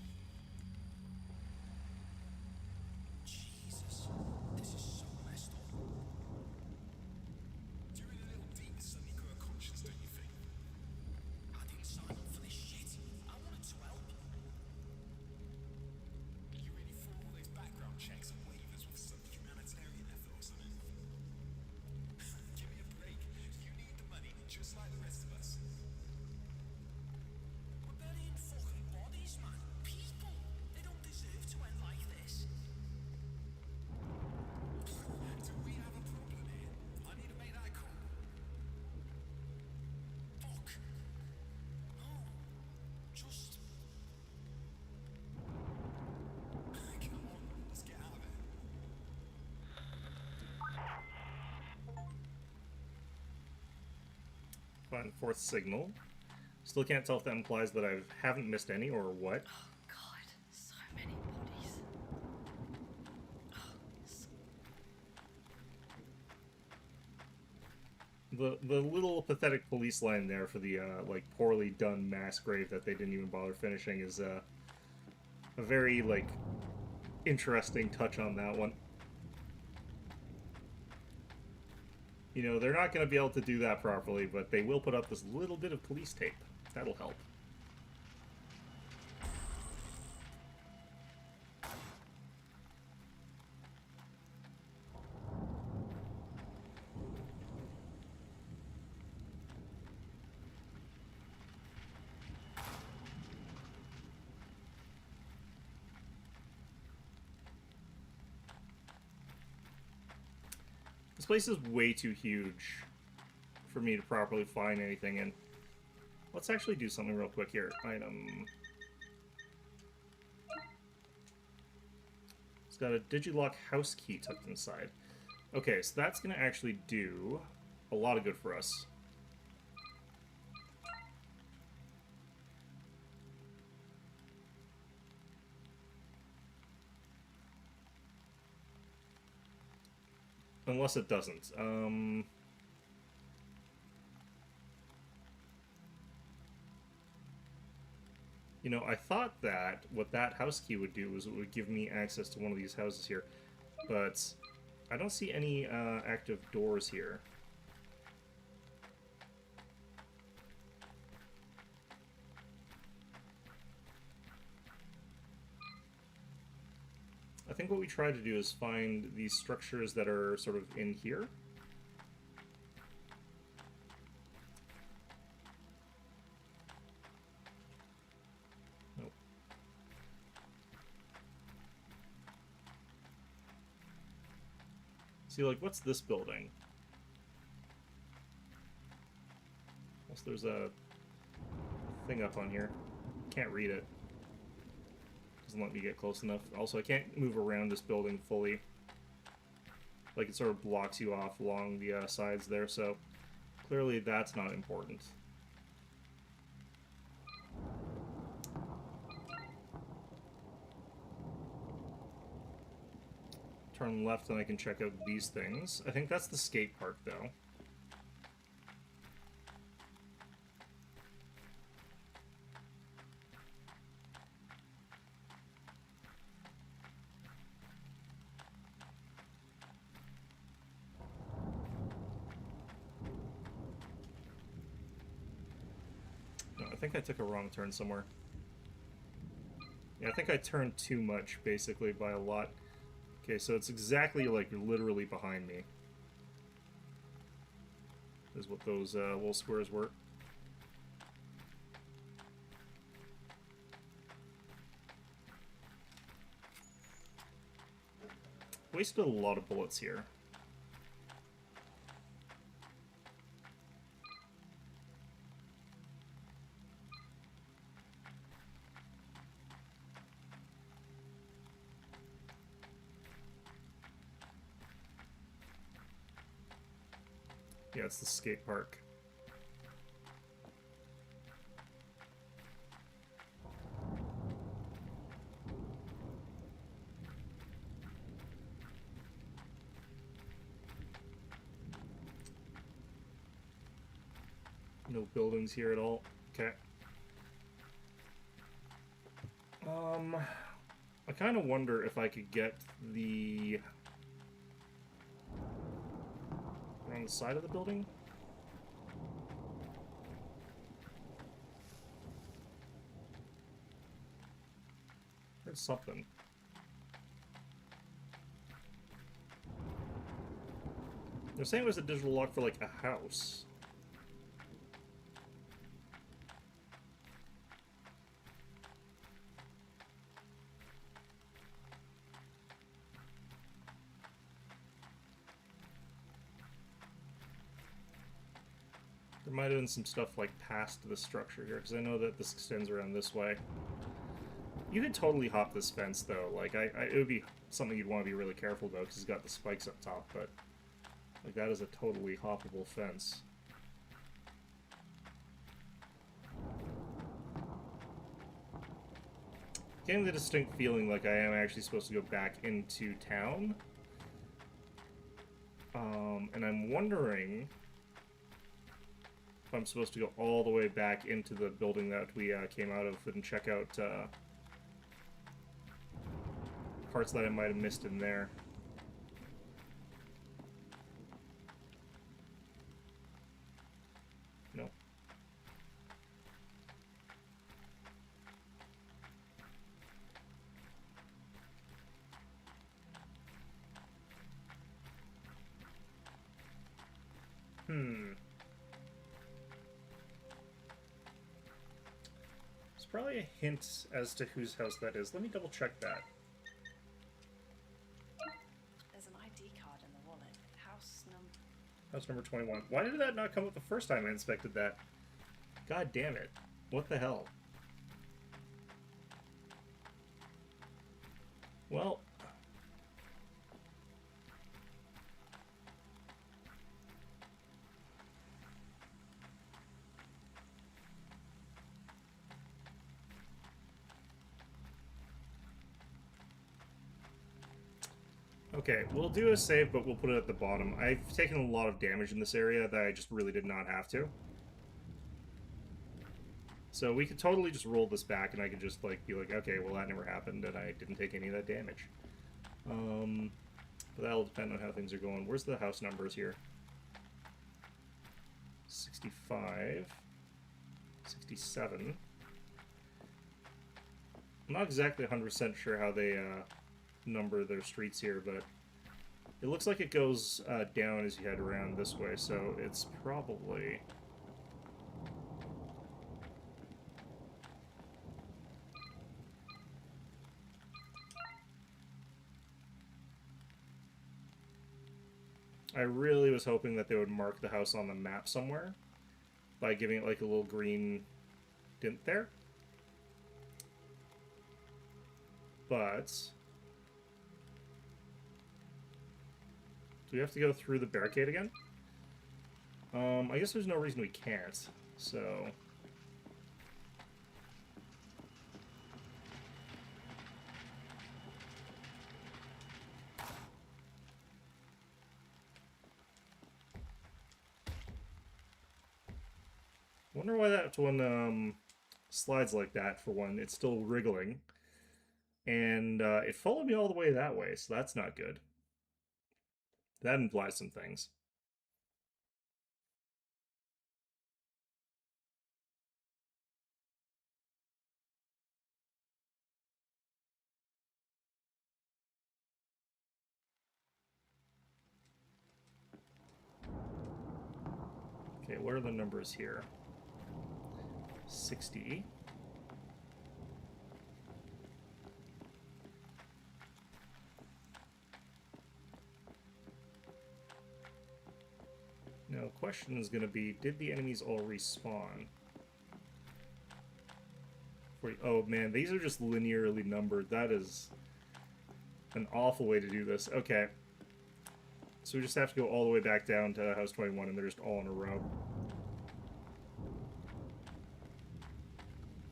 Jesus. Fine, fourth signal. Still can't tell if that implies that I haven't missed any or what. Oh, God. So many bodies. Oh, The little pathetic police line there for the like poorly done mass grave that they didn't even bother finishing is a very like interesting touch on that one. You know, they're not going to be able to do that properly, but they will put up this little bit of police tape. That'll help. This place is way too huge for me to properly find anything in. Let's actually do something real quick here. Item. It's got a Digilock house key tucked inside. Okay, so that's going to actually do a lot of good for us. Unless it doesn't. You know, I thought that what that house key would do was it would give me access to one of these houses here. But I don't see any active doors here. I think what we try to do is find these structures that are sort of in here. Nope. See, like, what's this building? Unless there's a thing up on here. Can't read it. Doesn't let me get close enough. Also, I can't move around this building fully. Like, it sort of blocks you off along the sides there, so clearly that's not important. Turn left and I can check out these things. I think that's the skate park, though. I think I took a wrong turn somewhere. Yeah, I think I turned too much, basically, by a lot. Okay, so it's exactly, like, literally behind me. Is what those little squares were. Wasted a lot of bullets here. Yeah, it's the skate park. No buildings here at all. Okay. I kind of wonder if I could get the... on the side of the building? There's something. They're saying it was a digital lock for, like, a house. There might have been some stuff, like, past the structure here, because I know that this extends around this way. You could totally hop this fence, though. Like, it would be something you'd want to be really careful about, because it's got the spikes up top, but... like, that is a totally hoppable fence. Getting the distinct feeling like I am actually supposed to go back into town. And I'm wondering if I'm supposed to go all the way back into the building that we came out of and check out parts that I might have missed in there. No. There's probably a hint as to whose house that is. Let me double check that. There's an ID card in the wallet. House number 21. Why did that not come up the first time I inspected that? God damn it. What the hell? Well... Okay, we'll do a save, but we'll put it at the bottom. I've taken a lot of damage in this area that I just really did not have to. So we could totally just roll this back, and I could just, like, be like, okay, well, that never happened, and I didn't take any of that damage. But that'll depend on how things are going. Where's the house numbers here? 65. 67. I'm not exactly 100% sure how they, number their streets here, but it looks like it goes down as you head around this way, so it's probably... I really was hoping that they would mark the house on the map somewhere by giving it like a little green dent there. But... do we have to go through the barricade again? I guess there's no reason we can't, so... wonder why that one slides like that, for one. It's still wriggling. And it followed me all the way that way, so that's not good. That implies some things. Okay, what are the numbers here? 60. Now, question is going to be, did the enemies all respawn? Oh man, these are just linearly numbered. That is an awful way to do this. Okay. So we just have to go all the way back down to House 21, and they're just all in a row.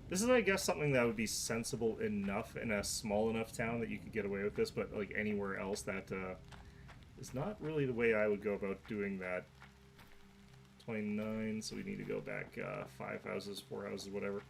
This is, I guess, something that would be sensible enough in a small enough town that you could get away with this, but like anywhere else, that is not really the way I would go about doing that. 29, so we need to go back 5 houses, 4 houses, whatever.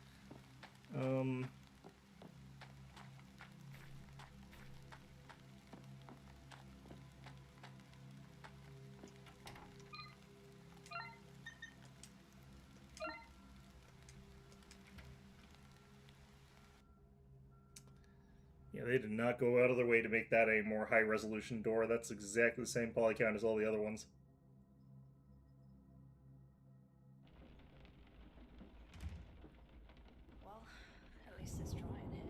Yeah, they did not go out of their way to make that a more high-resolution door. That's exactly the same poly count as all the other ones. Well, at least it's dry in here.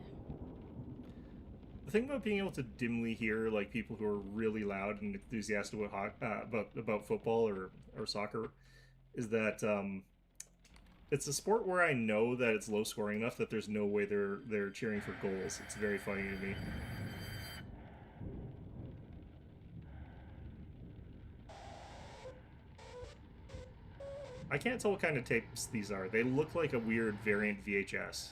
The thing about being able to dimly hear like people who are really loud and enthusiastic about football or soccer is that it's a sport where I know that it's low scoring enough that there's no way they're cheering for goals. It's very funny to me. I can't tell what kind of tapes these are. They look like a weird variant VHS.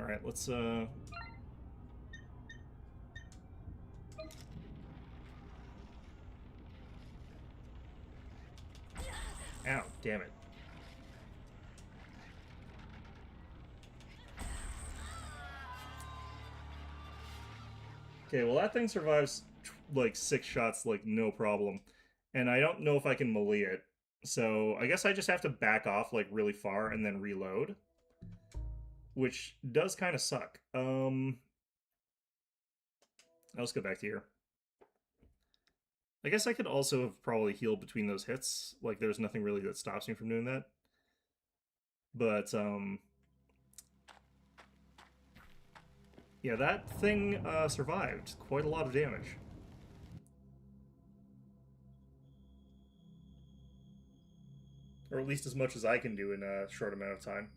Alright, let's Ow, damn it. Okay, well that thing survives like 6 shots like no problem. And I don't know if I can melee it. So I guess I just have to back off like really far and then reload. Which does kind of suck. Let's go back to here. I guess I could also have probably healed between those hits. Like, there's nothing really that stops me from doing that. But, yeah, that thing survived. Quite a lot of damage. Or at least as much as I can do in a short amount of time.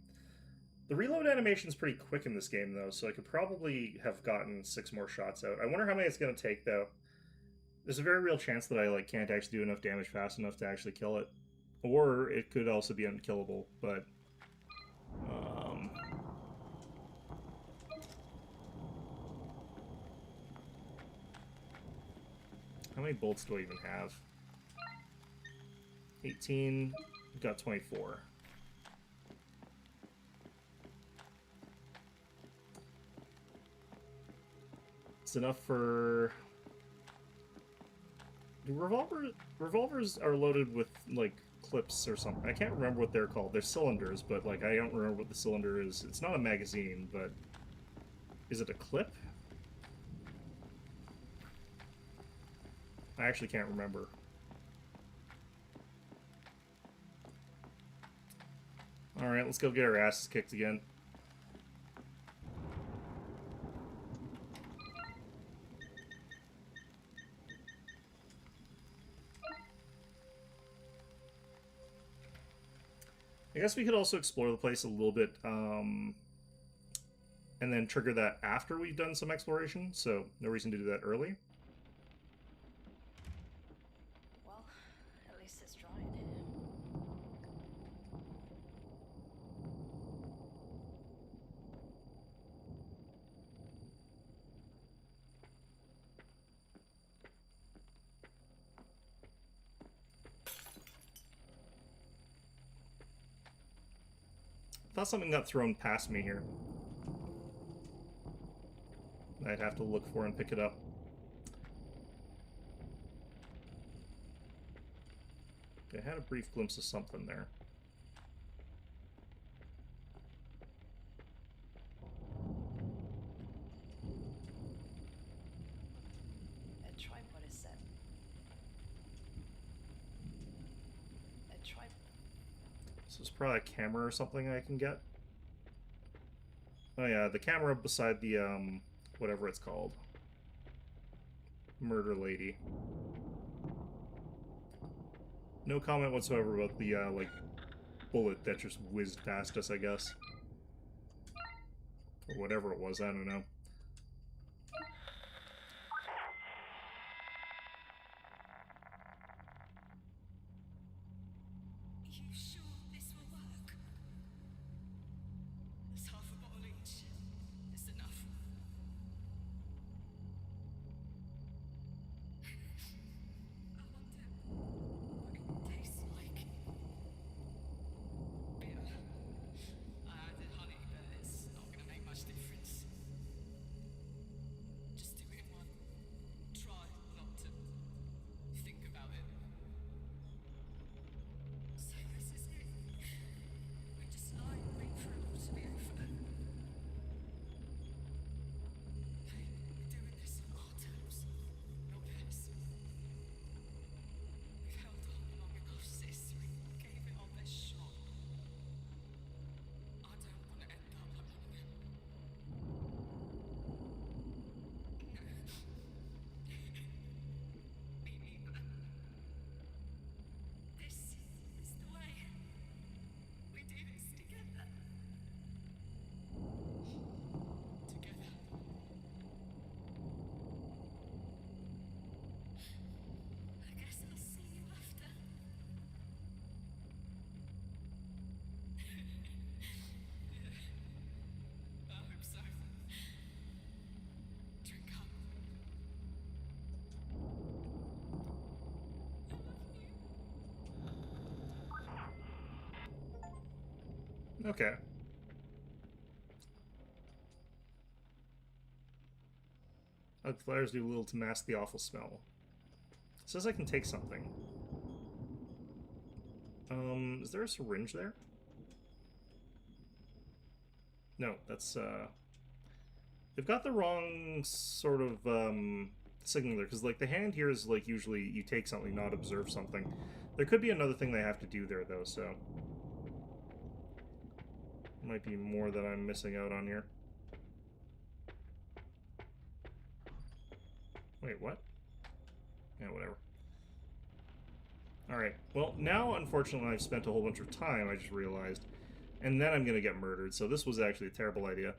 The reload animation is pretty quick in this game, though, so I could probably have gotten 6 more shots out. I wonder how many it's going to take, though. There's a very real chance that I like can't actually do enough damage fast enough to actually kill it. Or it could also be unkillable, but... How many bolts do I even have? 18. I've got 24. It's enough for... Do revolvers are loaded with, like, clips or something. I can't remember what they're called. They're cylinders, but, like, I don't remember what the cylinder is. It's not a magazine, but... Is it a clip? I actually can't remember. Alright, let's go get our asses kicked again. I guess we could also explore the place a little bit, and then trigger that after we've done some exploration, so no reason to do that early. Well, at least it's dry in here. I thought something got thrown past me here. I'd have to look for and pick it up. I had a brief glimpse of something there. A tripod is set. A tripod. So it's probably a camera or something I can get. Oh yeah, the camera beside the, whatever it's called. Murder Lady. No comment whatsoever about the, like, bullet that just whizzed past us, I guess. Or whatever it was, I don't know. You sure this will work? There's half a bottle each. It's enough. I wonder what it tastes like. Bitter. I added honey, but it's not going to make much difference. Just do it in one. Try not to think about it. So this is it. Okay. The flowers do little to mask the awful smell. It says I can take something. Is there a syringe there? No, that's, they've got the wrong sort of, signal there, because, like, the hand here is, like, usually you take something, not observe something. There could be another thing they have to do there, though, so... Might be more that I'm missing out on here. Wait, what? Yeah, whatever. Alright, well, now, unfortunately, I've spent a whole bunch of time, I just realized. And then I'm gonna get murdered, so this was actually a terrible idea.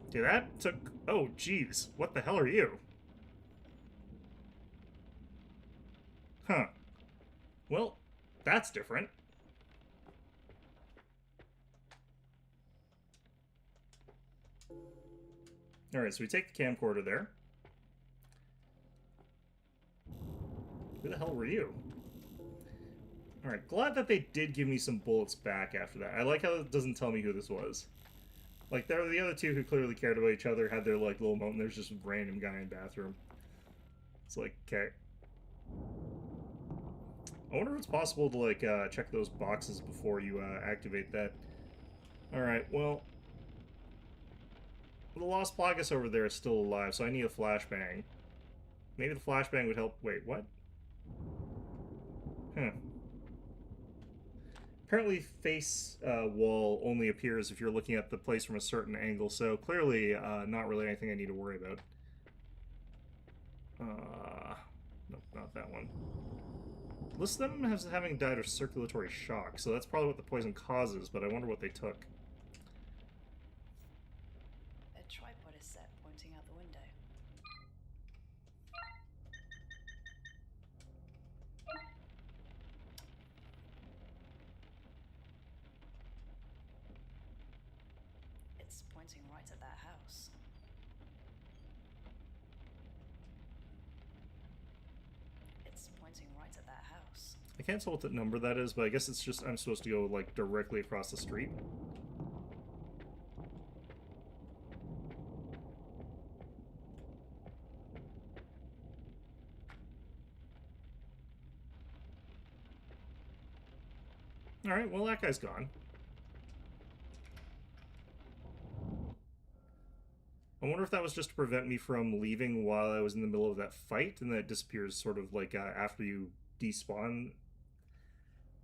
Okay, that took... Oh, jeez. What the hell are you? Huh. Well, that's different. Alright, so we take the camcorder there. Who the hell were you? Alright, glad that they did give me some bullets back after that. I like how it doesn't tell me who this was. Like, there were the other two who clearly cared about each other, had their, like, little moment, and there's just a random guy in the bathroom. It's like, okay. I wonder if it's possible to, like, check those boxes before you, activate that. Alright, well... The Lost Plagas over there is still alive, so I need a flashbang. Maybe the flashbang would help... Wait, what? Huh. Apparently, face wall only appears if you're looking at the place from a certain angle, so clearly not really anything I need to worry about. Nope, not that one. List them as having died of circulatory shock, so that's probably what the poison causes, but I wonder what they took. A tripod is set pointing out the window. It's pointing right at that house. It's pointing right at that house. I can't tell what the number that is, but I guess it's just I'm supposed to go, like, directly across the street. Alright, well, that guy's gone. I wonder if that was just to prevent me from leaving while I was in the middle of that fight, and then it disappears sort of like after you despawn.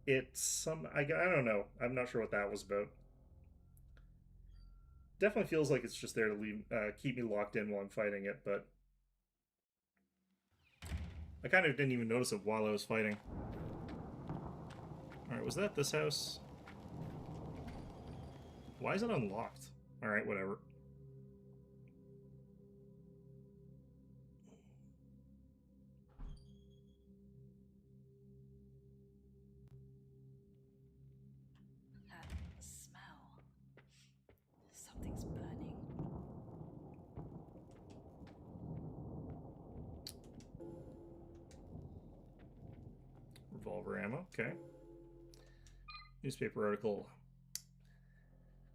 It's some... I don't know. I'm not sure what that was about. Definitely feels like it's just there to leave, keep me locked in while I'm fighting it, but... I kind of didn't even notice it while I was fighting. Alright, was that this house? Why is it unlocked? Alright, whatever. That smell. Something's burning. Revolver ammo, okay. Newspaper article.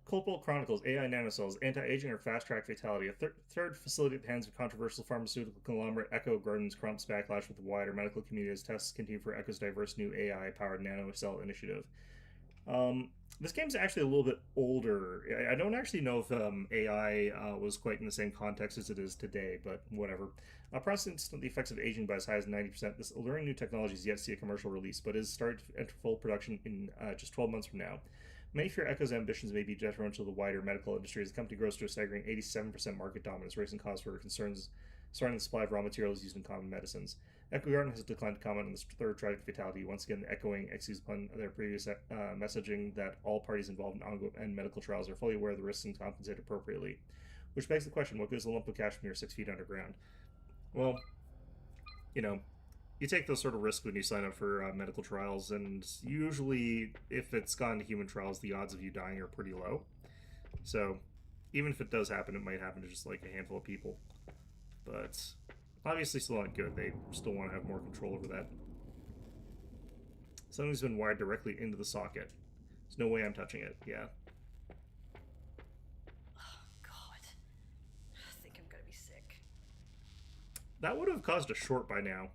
Coldbolt Chronicles, AI nanocells, anti-aging or fast-track fatality. A third facility at the hands of controversial pharmaceutical conglomerate Echo Gardens crumps backlash with the wider medical community as tests continue for Echo's diverse new AI-powered nanocell initiative. This game's actually a little bit older. I don't actually know if AI was quite in the same context as it is today, but whatever. Processing the effects of aging by as high as 90%, this alluring new technology is yet to see a commercial release, but is started to enter full production in just 12 months from now. Many fear Echo's ambitions may be detrimental to the wider medical industry as the company grows to a staggering 87% market dominance, raising cause for concerns surrounding the supply of raw materials used in common medicines. Echo Garden has declined to comment on this third tragic fatality, once again echoing Exe's upon their previous messaging that all parties involved in ongoing medical trials are fully aware of the risks and compensate appropriately. Which begs the question, what goes a lump of cash when you're 6 feet underground? Well, you know, you take those sort of risks when you sign up for medical trials, and usually, if it's gone to human trials, the odds of you dying are pretty low. So, even if it does happen, it might happen to just like a handful of people. But obviously, still not good. They still want to have more control over that. Something's been wired directly into the socket. There's no way I'm touching it. Yeah. Oh, God. I think I'm gonna be sick. That would have caused a short by now.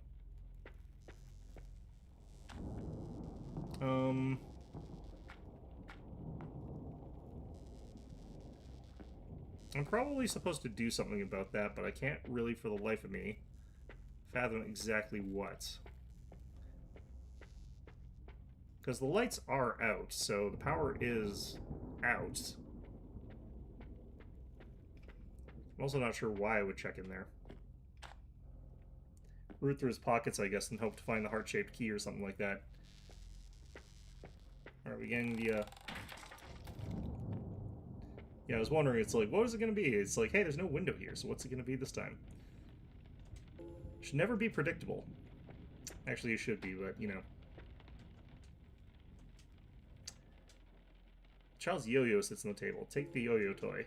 I'm probably supposed to do something about that, but I can't really, for the life of me, fathom exactly what. Because the lights are out, so the power is out. I'm also not sure why I would check in there. Root through his pockets, I guess, and hope to find the heart-shaped key or something like that. Alright, we getting the, Yeah, I was wondering, it's like, what is it going to be? It's like, hey, there's no window here, so what's it going to be this time? Should never be predictable. Actually, it should be, but, you know. Child's yo-yo sits on the table. Take the yo-yo toy.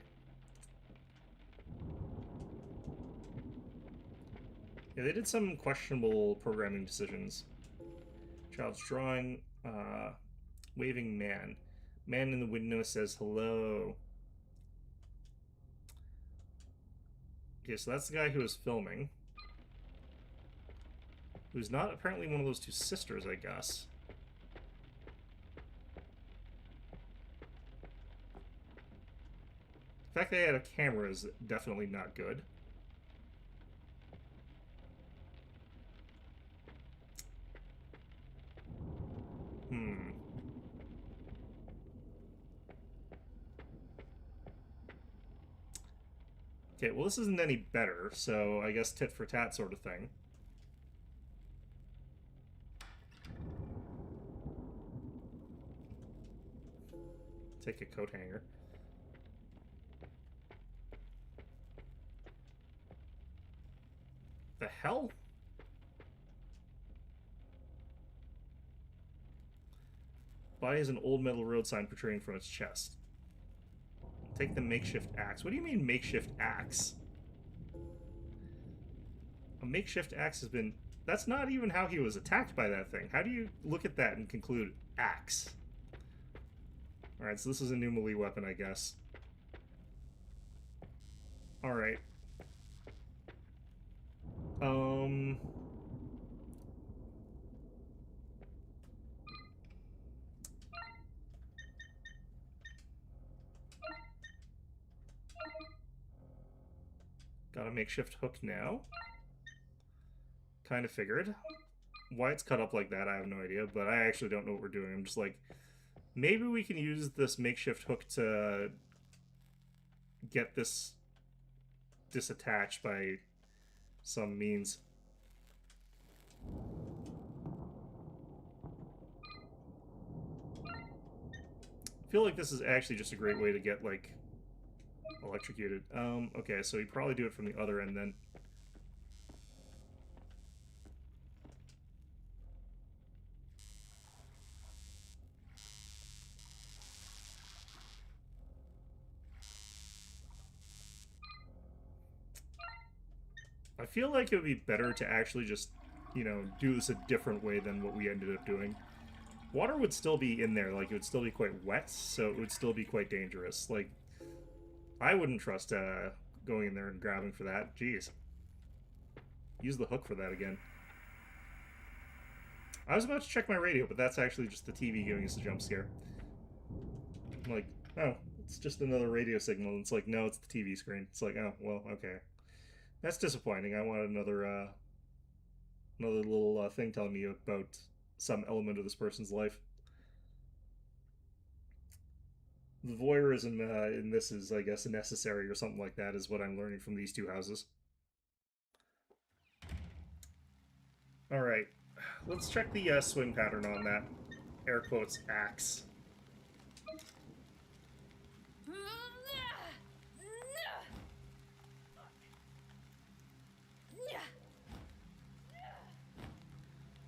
Yeah, they did some questionable programming decisions. Child's drawing, waving man. Man in the window says hello. Okay, so that's the guy who was filming. Who's not apparently one of those two sisters, I guess. The fact that they had a camera is definitely not good. Okay, well this isn't any better, so I guess tit for tat sort of thing. Take a coat hanger. The hell? Body has an old metal road sign protruding from its chest. Take the makeshift axe. What do you mean makeshift axe? A makeshift axe has been... That's not even how he was attacked by that thing. How do you look at that and conclude axe? Alright, so this is a new melee weapon, I guess. Alright. Got a makeshift hook now. Kind of figured. Why it's cut up like that, I have no idea, but I actually don't know what we're doing. I'm just like, maybe we can use this makeshift hook to get this disattached by some means. I feel like this is actually just a great way to get, like, electrocuted. Okay, so you probably do it from the other end then. I feel like it would be better to actually just, you know, do this a different way than what we ended up doing. Water would still be in there, like, it would still be quite wet, so it would still be quite dangerous. Like, I wouldn't trust going in there and grabbing for that. Jeez. Use the hook for that again. I was about to check my radio, but that's actually just the TV giving us a jump scare. I'm like, oh, it's just another radio signal. And it's like, no, it's the TV screen. It's like, oh, well, okay. That's disappointing. I wanted another little thing telling me about some element of this person's life. The voyeurism in this is, I guess, necessary or something like that, is what I'm learning from these two houses. Alright, let's check the swing pattern on that, air quotes, axe.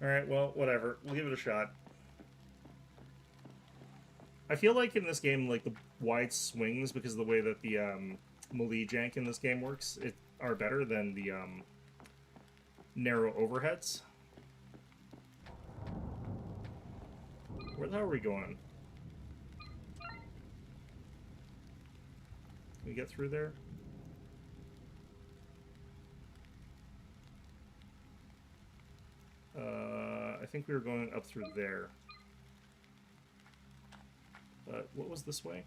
Alright, well, whatever. We'll give it a shot. I feel like in this game, like, the wide swings, because of the way that the melee jank in this game works, are better than the narrow overheads. Where the hell are we going? Can we get through there? I think we were going up through there. But what was this way?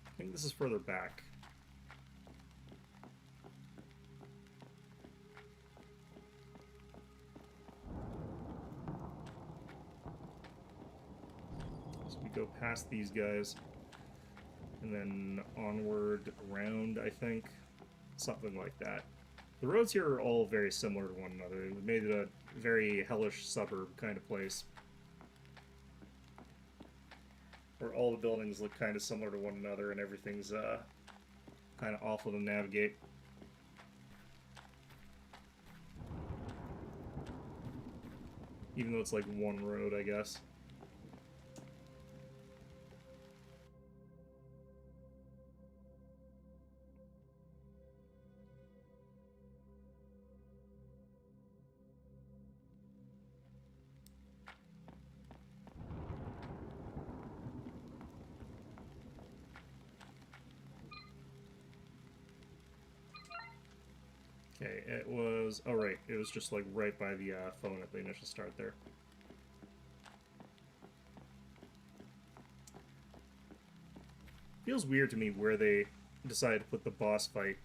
I think this is further back. So we go past these guys, and then onward around, I think. Something like that. The roads here are all very similar to one another. It made it a very hellish suburb kind of place, where all the buildings look kind of similar to one another and everything's kind of awful to navigate. Even though it's like one road, I guess. Okay, it was... oh, right. It was just, like, right by the phone at the initial start there. Feels weird to me where they decided to put the boss fight.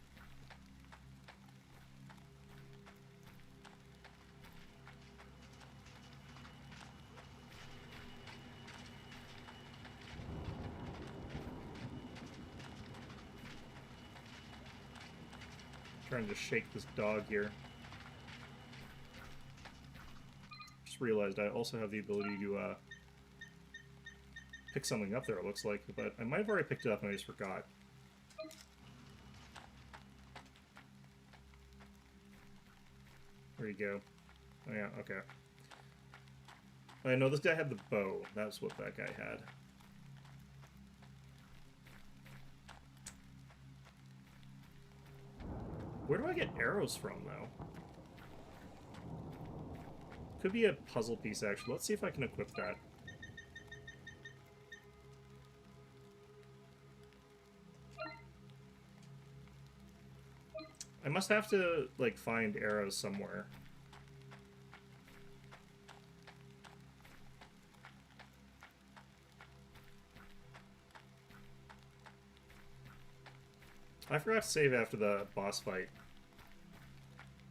Trying to shake this dog here. Just realized I also have the ability to pick something up there, it looks like, but I might have already picked it up and I just forgot. There you go. Oh yeah, okay. I know this guy had the bow. That's what that guy had. Where do I get arrows from, though? Could be a puzzle piece, actually. Let's see if I can equip that. I must have to, like, find arrows somewhere. I forgot to save after the boss fight.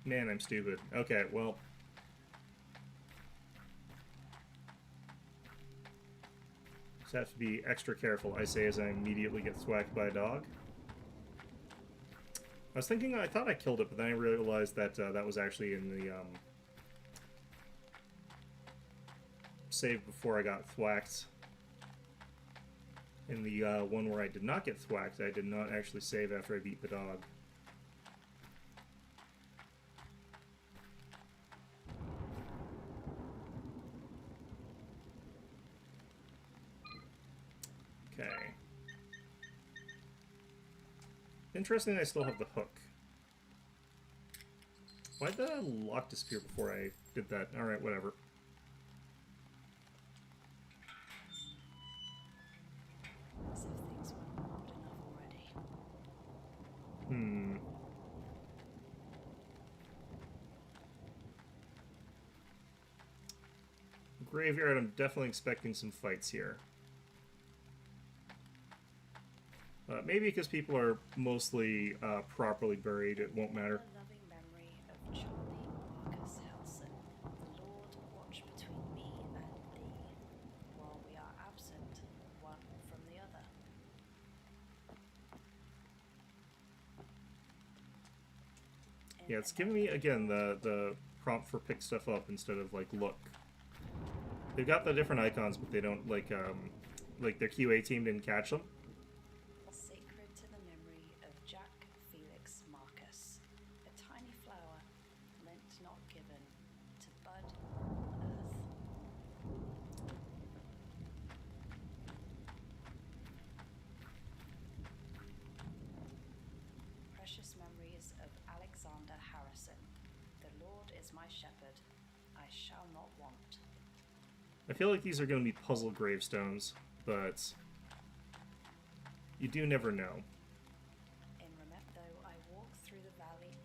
Man, I'm stupid. Okay, well... just have to be extra careful, I say, as I immediately get thwacked by a dog. I was thinking, I thought I killed it, but then I realized that that was actually in the save before I got thwacked. In the one where I did not get thwacked, I did not actually save after I beat the dog. Okay. Interesting, I still have the hook. Why'd the lock disappear before I did that? Alright, whatever. As if things weren't hard enough already. Graveyard, I'm definitely expecting some fights here. Maybe because people are mostly properly buried, it won't matter. The loving memory of Charlie Marcus Helson, the Lord watch between me and thee, while we are absent Yeah, it's giving me, again, the prompt for pick stuff up instead of, like, look. They've got the different icons, but they don't, like their QA team didn't catch them. Sacred to the memory of Jack Felix Marcus, a tiny flower, lent not given, to bud on earth. Precious memories of Alexander Harrison. The Lord is my shepherd, I shall not want. I feel like these are going to be puzzle gravestones, but you do never know. In Remeptho I walk through the valley.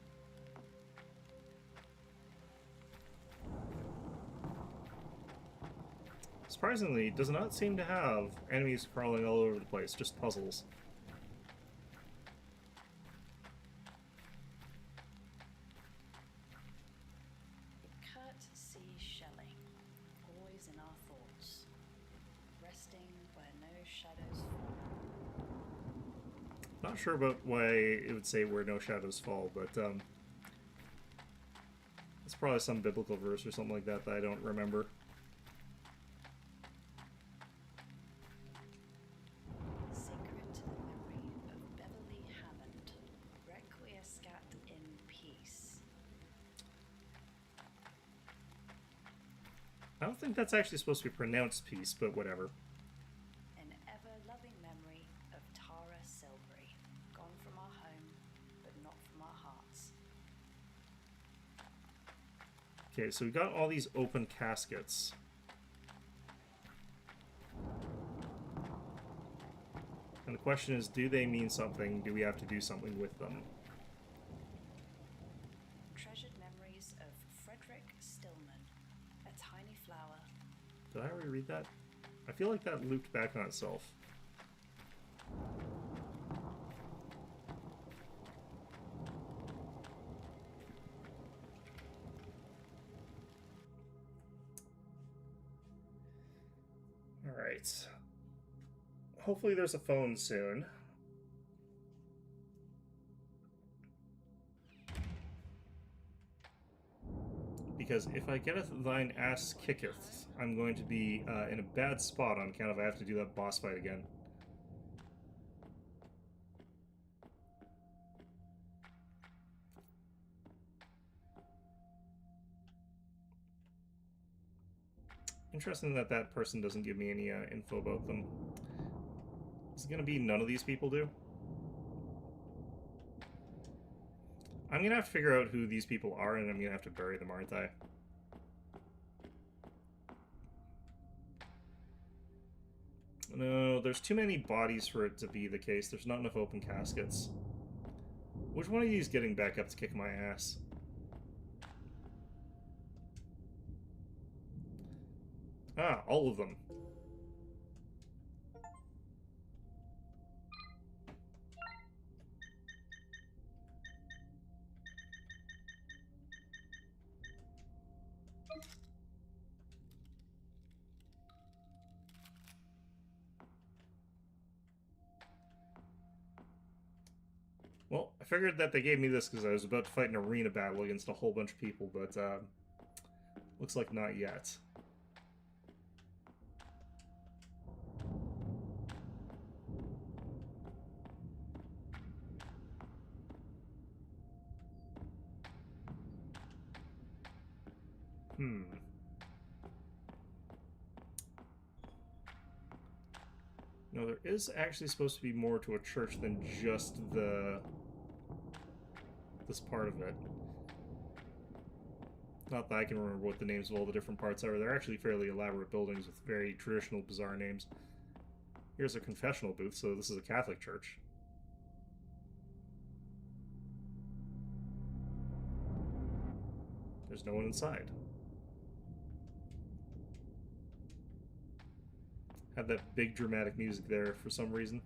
Surprisingly, it does not seem to have enemies crawling all over the place, just puzzles. Kurt C. Shelley, always in our thoughts, resting where no shadows fall. Not sure about why it would say where no shadows fall, but it's probably some biblical verse or something like that that I don't remember. Sacred to the memory of Beverly Hammond, requiescat in peace. I don't think that's actually supposed to be pronounced peace, but whatever. An ever-loving memory of Tara Silbury, gone from our home, but not from our hearts. Okay, so we got all these open caskets. And the question is, do they mean something? Do we have to do something with them? Treasured memories of Frederick Stillman, a tiny flower. Did I already read that? I feel like that looped back on itself. Alright. Hopefully there's a phone soon. Because if I getteth thine ass kicketh, I'm going to be in a bad spot on account of I have to do that boss fight again. Interesting that that person doesn't give me any info about them. Is it going to be none of these people do? I'm going to have to figure out who these people are, and I'm going to have to bury them, aren't I? No, there's too many bodies for it to be the case. There's not enough open caskets. Which one of you is getting back up to kick my ass? Ah, all of them. Well, I figured that they gave me this because I was about to fight an arena battle against a whole bunch of people, but looks like not yet. No, there is actually supposed to be more to a church than just this part of it. Not that I can remember what the names of all the different parts are. They're actually fairly elaborate buildings with very traditional, bizarre names. Here's a confessional booth, so this is a Catholic church. There's no one inside. Had that big dramatic music there for some reason.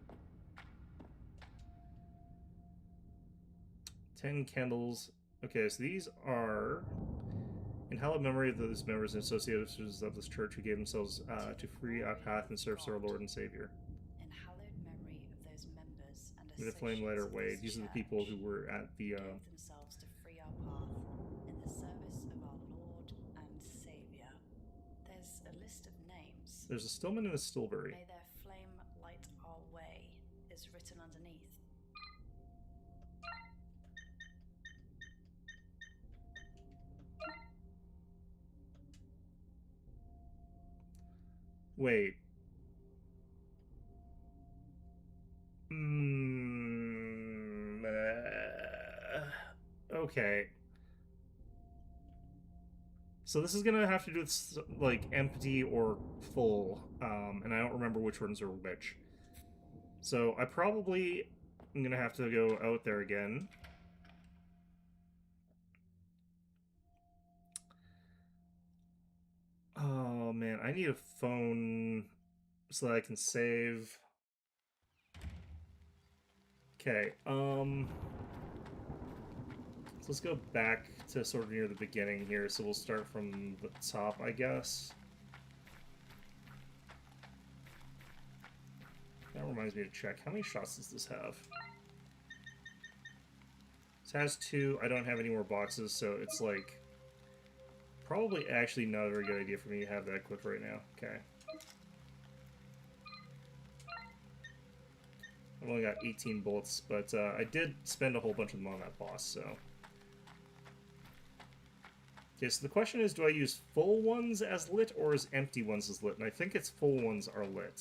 10 candles. Okay, so these are in hallowed memory of those members and associates of this church who gave themselves to free our path and service our Lord and Savior. In hallowed memory of those members and May the flame light our way. associates of These are the this people church who were at the gave themselves to free our path in the service of our Lord and Savior. There's a list of names. There's a Stillman and a Stillbury. May their flame light our way is written underneath. Wait. Okay. So this is gonna have to do with like empty or full, and I don't remember which ones are which. So I probably am gonna have to go out there again. Oh man, I need a phone so that I can save. Okay, so let's go back to sort of near the beginning here, so we'll start from the top, I guess. That reminds me to check. How many shots does this have? This has 2. I don't have any more boxes, so it's like... probably actually not a very good idea for me to have that equipped right now. Okay. I've only got 18 bullets, but I did spend a whole bunch of them on that boss, so... Okay, so the question is, do I use full ones as lit, or as empty ones as lit? And I think it's full ones are lit.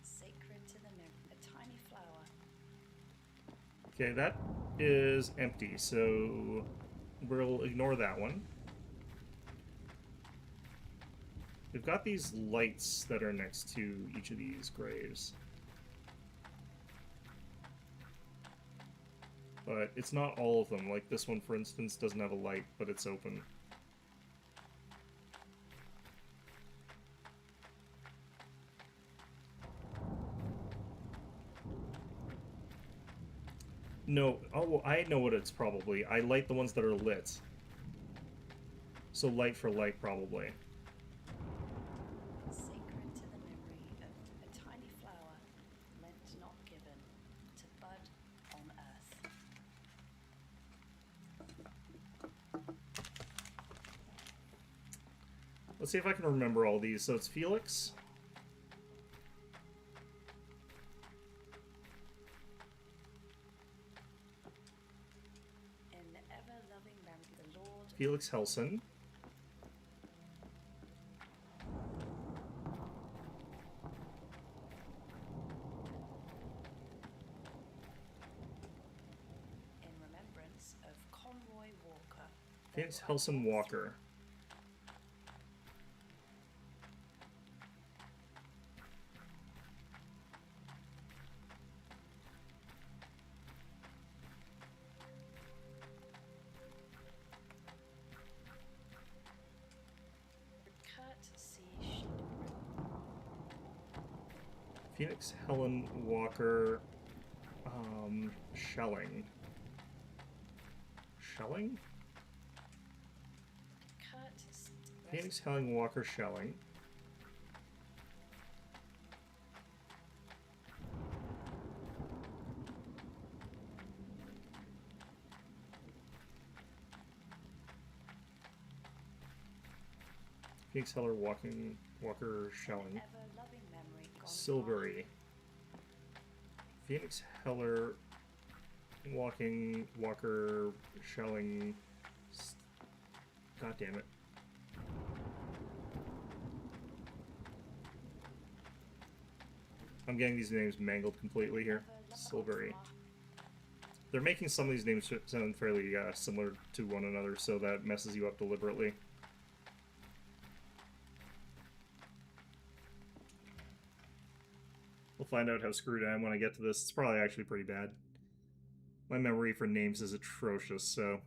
Sacred to the memory, a tiny flower. Okay, that is empty, so we'll ignore that one. We've got these lights that are next to each of these graves. But it's not all of them. Like this one, for instance, doesn't have a light, but it's open. No, oh, I know what it's probably. I light the ones that are lit. So light for light, probably. Sacred to the memory of a tiny flower, lent not given, to bud on earth. Let's see if I can remember all these. So it's Felix. In ever-loving memory, the Lord Felix Helson. in remembrance of Conroy Walker. Felix Helson Walker. Kurt C. Sheepman. Phoenix Helen Walker. Shelling. Shelling? Kurt Phoenix Helen Walker Shelling. Phoenix Heller Walker Shelling. ever-loving memory gone Silbury. Phoenix Heller Walker Shelling. God damn it. I'm getting these names mangled completely here. Silbury. They're making some of these names sound fairly similar to one another, so that messes you up deliberately. We'll find out how screwed I am when I get to this. It's probably actually pretty bad. My memory for names is atrocious, so...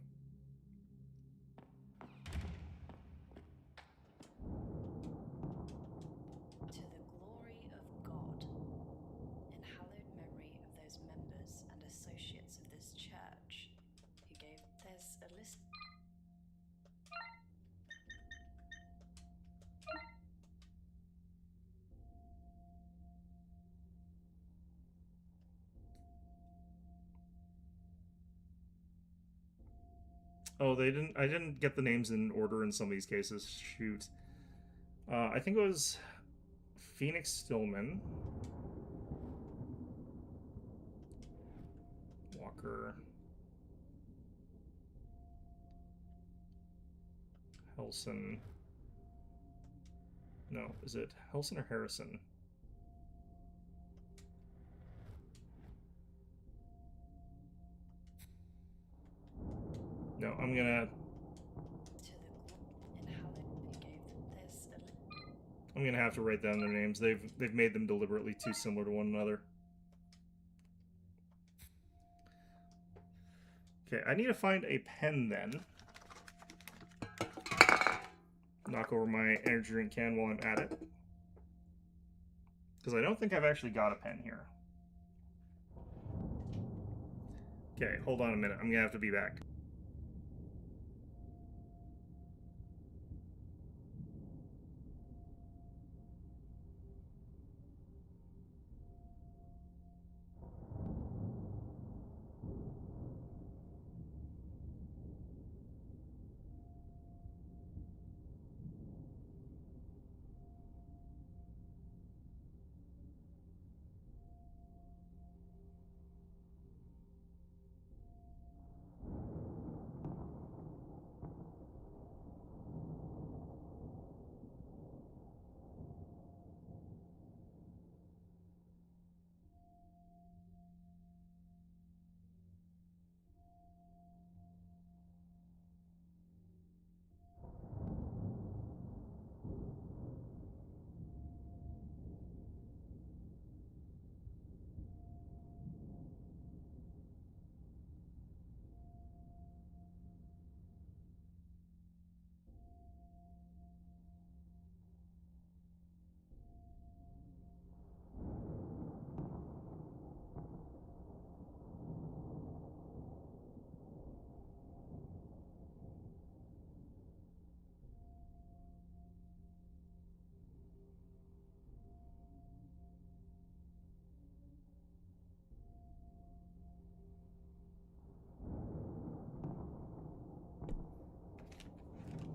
To the glory of God, in hallowed memory of those members and associates of this church who gave. There's a list. Oh, they didn't. I didn't get the names in order in some of these cases. Shoot. I think it was Phoenix Stillman, Walker, Helson. No, is it Helson or Harrison? No, I'm gonna. I'm gonna have to write down their names. They've made them deliberately too similar to one another. Okay, I need to find a pen then. Knock over my energy drink can while I'm at it. Because I don't think I've actually got a pen here. Okay, hold on a minute. I'm gonna have to be back.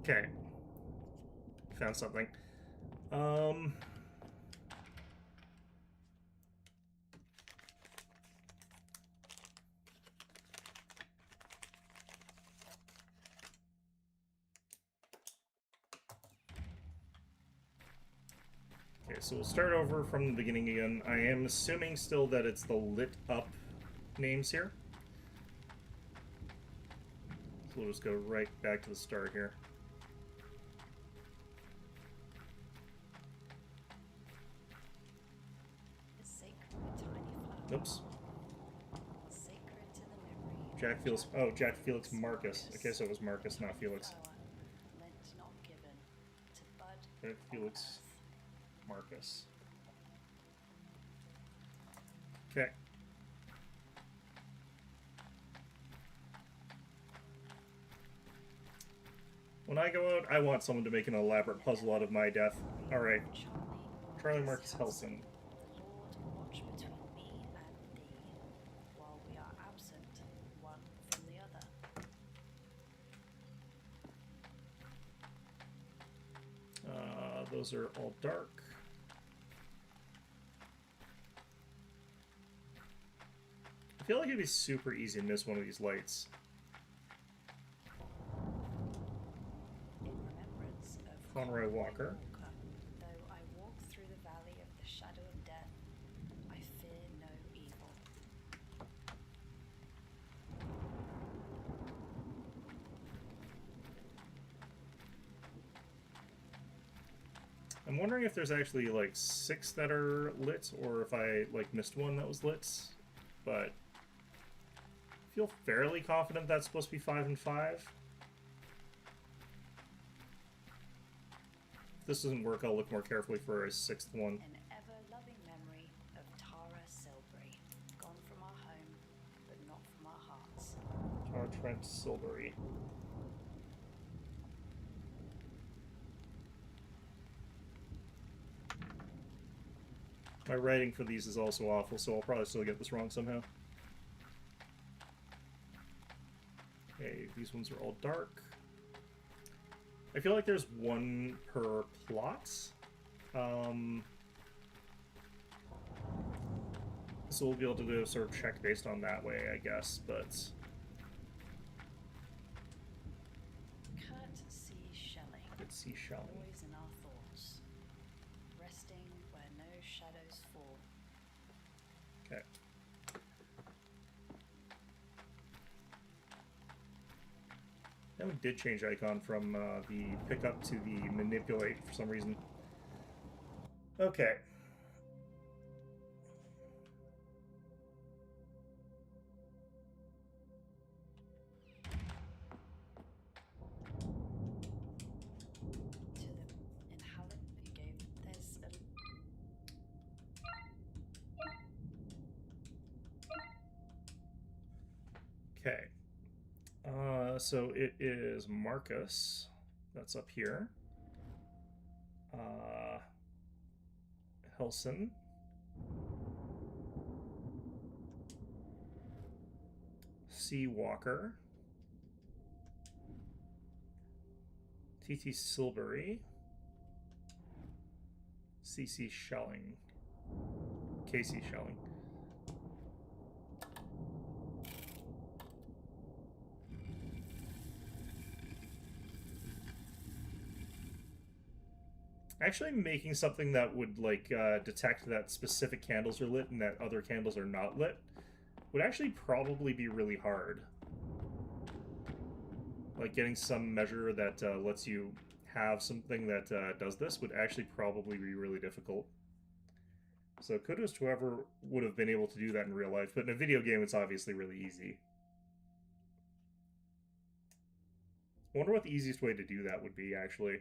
Okay. Found something. Okay, so we'll start over from the beginning again. I am assuming still that it's the lit up names here. So we'll just go right back to the start here. Oops. Jack Felix. Oh, Jack Felix Marcus. Okay, so it was Marcus, not Felix. Jack Felix Marcus. Okay. When I go out, I want someone to make an elaborate puzzle out of my death. Alright. Charlie Marcus Helson. Those are all dark. I feel like it'd be super easy to miss one of these lights. Conroy Walker. Though I walk through the valley of the shadow of death, I fear no evil. I'm wondering if there's actually like 6 that are lit, or if I like missed one that was lit, but I feel fairly confident that's supposed to be 5 and 5. If this doesn't work, I'll look more carefully for a 6th one. An ever-loving memory of Tara Silbury, gone from our home, but not from our hearts. Tara Trent Silbury. My writing for these is also awful, so I'll probably still get this wrong somehow. Okay, these ones are all dark. I feel like there's one per plot. So we'll be able to do a sort of check based on that way, I guess, but... Kurt C. Schelling. Good sea shelling. Always in our thoughts. Resting where no shadows fall. Okay. That one did change icon from the pickup to the manipulate for some reason. Okay. To the inhalant you gave, there's a... Okay. So it is Marcus. That's up here. Helson. C. Walker. T.T. Silbury. C.C. Schelling. K.C. Schelling. Actually making something that would, like, detect that specific candles are lit and that other candles are not lit would actually probably be really hard. Like, getting some measure that lets you have something that does this would actually probably be really difficult. So kudos to whoever would have been able to do that in real life, but in a video game it's obviously really easy. I wonder what the easiest way to do that would be, actually.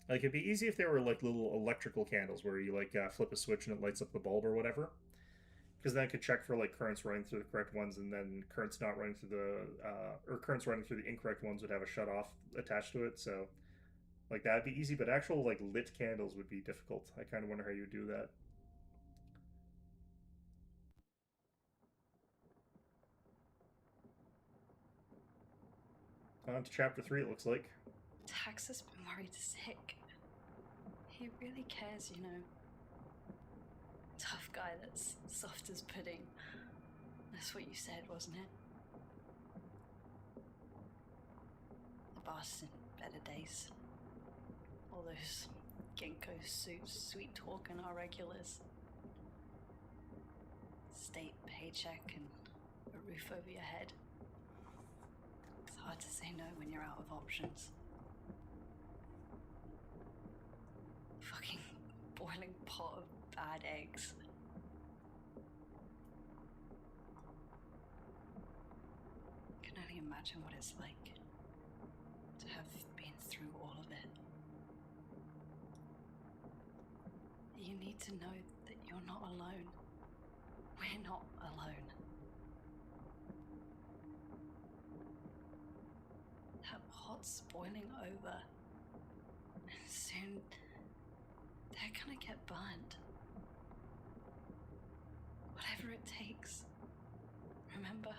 Like, it'd be easy if there were, like, little electrical candles where you, like, flip a switch and it lights up the bulb or whatever. Because then I could check for, like, currents running through the correct ones, and then currents not running through the, or currents running through the incorrect ones would have a shut-off attached to it, so, like, that'd be easy, but actual, like, lit candles would be difficult. I kind of wonder how you would do that. On to chapter 3, it looks like. Tax has been worried sick. He really cares, you know. Tough guy that's soft as pudding. That's what you said, wasn't it? The boss in better days. All those Genko suits, sweet talking our regulars. State paycheck and a roof over your head. It's hard to say no when you're out of options. Fucking boiling pot of bad eggs. I can only imagine what it's like to have been through all of it. You need to know that you're not alone. We're not alone. That pot's boiling over. And soon they're gonna get burned. Whatever it takes. Remember?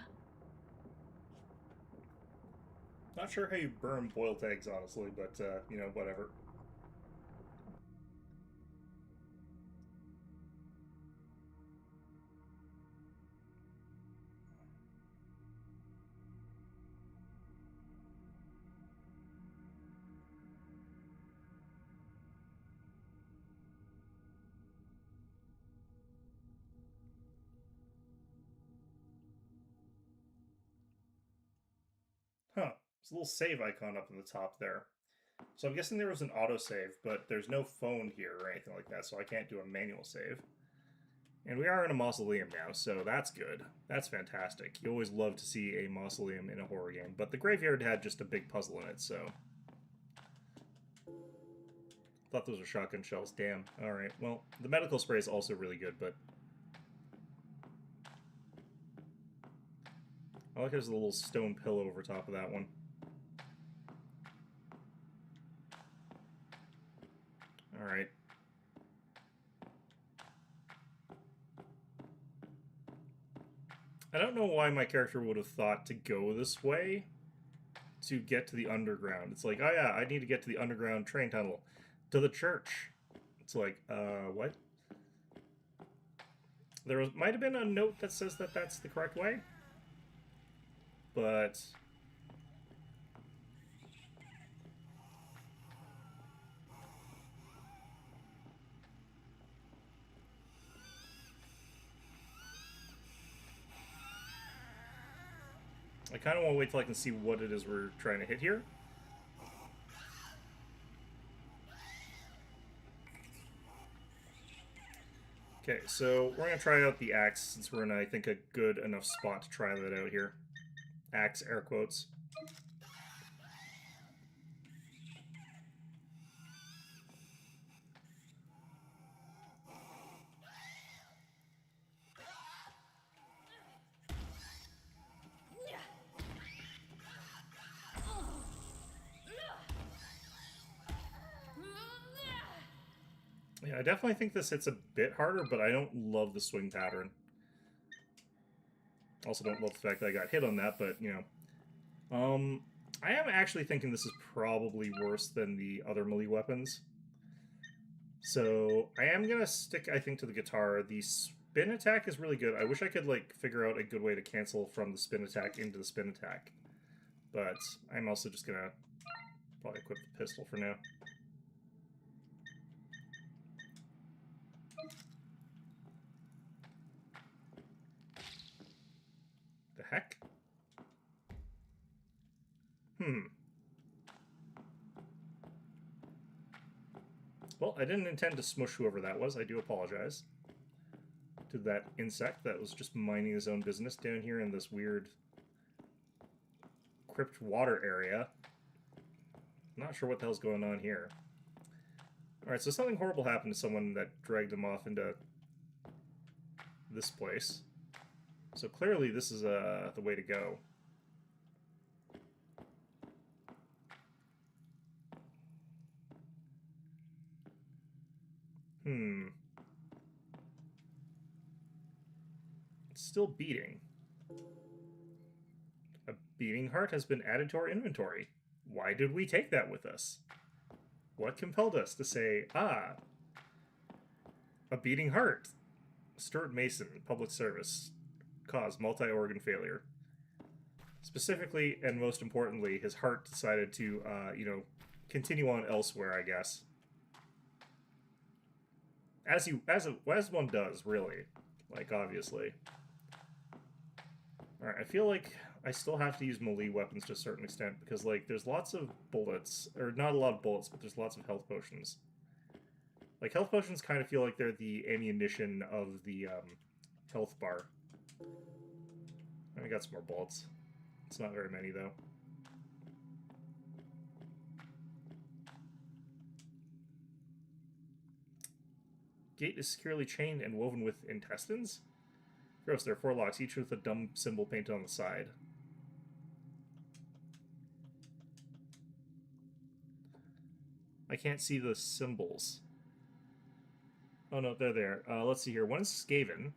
Not sure how you burn boiled eggs, honestly, but, you know, whatever. Huh. There's a little save icon up in the top there. So I'm guessing there was an autosave, but there's no phone here or anything like that, so I can't do a manual save. And we are in a mausoleum now, so that's good. That's fantastic. You always love to see a mausoleum in a horror game, but the graveyard had just a big puzzle in it, so... Thought those were shotgun shells. Damn. Alright, well, the medical spray is also really good, but... I like there's a little stone pillow over top of that one. Alright. I don't know why my character would have thought to go this way to get to the underground. It's like, oh yeah, I need to get to the underground train tunnel to the church. It's like, what? There might have been a note that says that that's the correct way, but I kind of want to wait till I can see what it is we're trying to hit here. Okay, so we're going to try out the axe since we're in, I think, a good enough spot to try that out here. Axe, air quotes. Yeah, I definitely think this hits a bit harder, but I don't love the swing pattern. Also don't love the fact that I got hit on that, but, you know. I am actually thinking this is probably worse than the other melee weapons. So, I am going to stick, I think, to the guitar. The spin attack is really good. I wish I could, like, figure out a good way to cancel from the spin attack into the spin attack. But I'm also just going to probably equip the pistol for now. The heck? Well, I didn't intend to smush whoever that was. I do apologize to that insect that was just minding his own business down here in this weird crypt water area. Not sure what the hell's going on here. Alright, so something horrible happened to someone that dragged him off into this place. So clearly this is the way to go. It's still beating. A beating heart has been added to our inventory. Why did we take that with us? What compelled us to say, ah, a beating heart? Stuart Mason, public service, caused multi-organ failure. Specifically, and most importantly, his heart decided to, you know, continue on elsewhere, I guess. As one does, really. Like, obviously. Alright, I feel like I still have to use melee weapons to a certain extent, because, like, there's lots of bullets, or not a lot of bullets, but there's lots of health potions. Like, health potions kind of feel like they're the ammunition of the, health bar. I got some more bullets. It's not very many, though. Gate is securely chained and woven with intestines? Gross, there are 4 locks, each with a dumb symbol painted on the side. I can't see the symbols. Oh no, they're there. Let's see here. One is Skaven.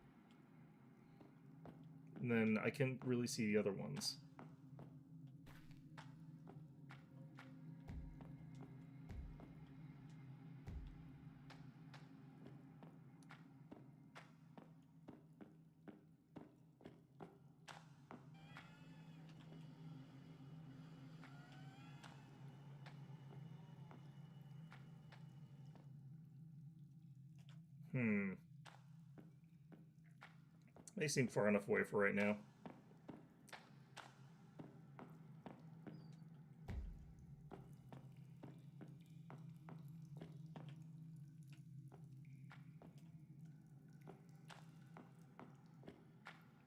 And then I can't really see the other ones. They seem far enough away for right now.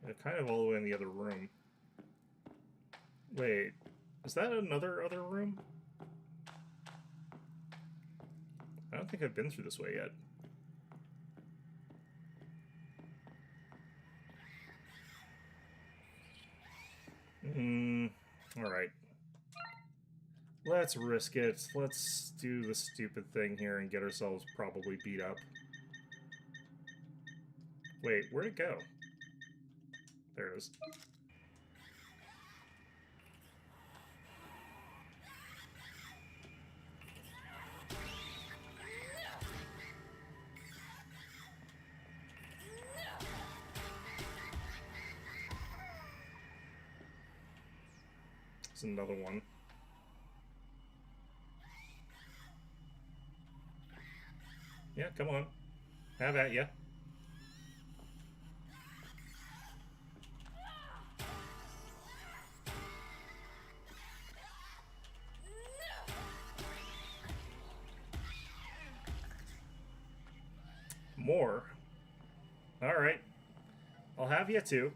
They're kind of all the way in the other room. Wait, is that another other room? I don't think I've been through this way yet. Alright. Let's risk it. Let's do the stupid thing here and get ourselves probably beat up. Wait, where'd it go? There it is. There's another one. Yeah, come on. Have at ya. More? Alright. I'll have you too.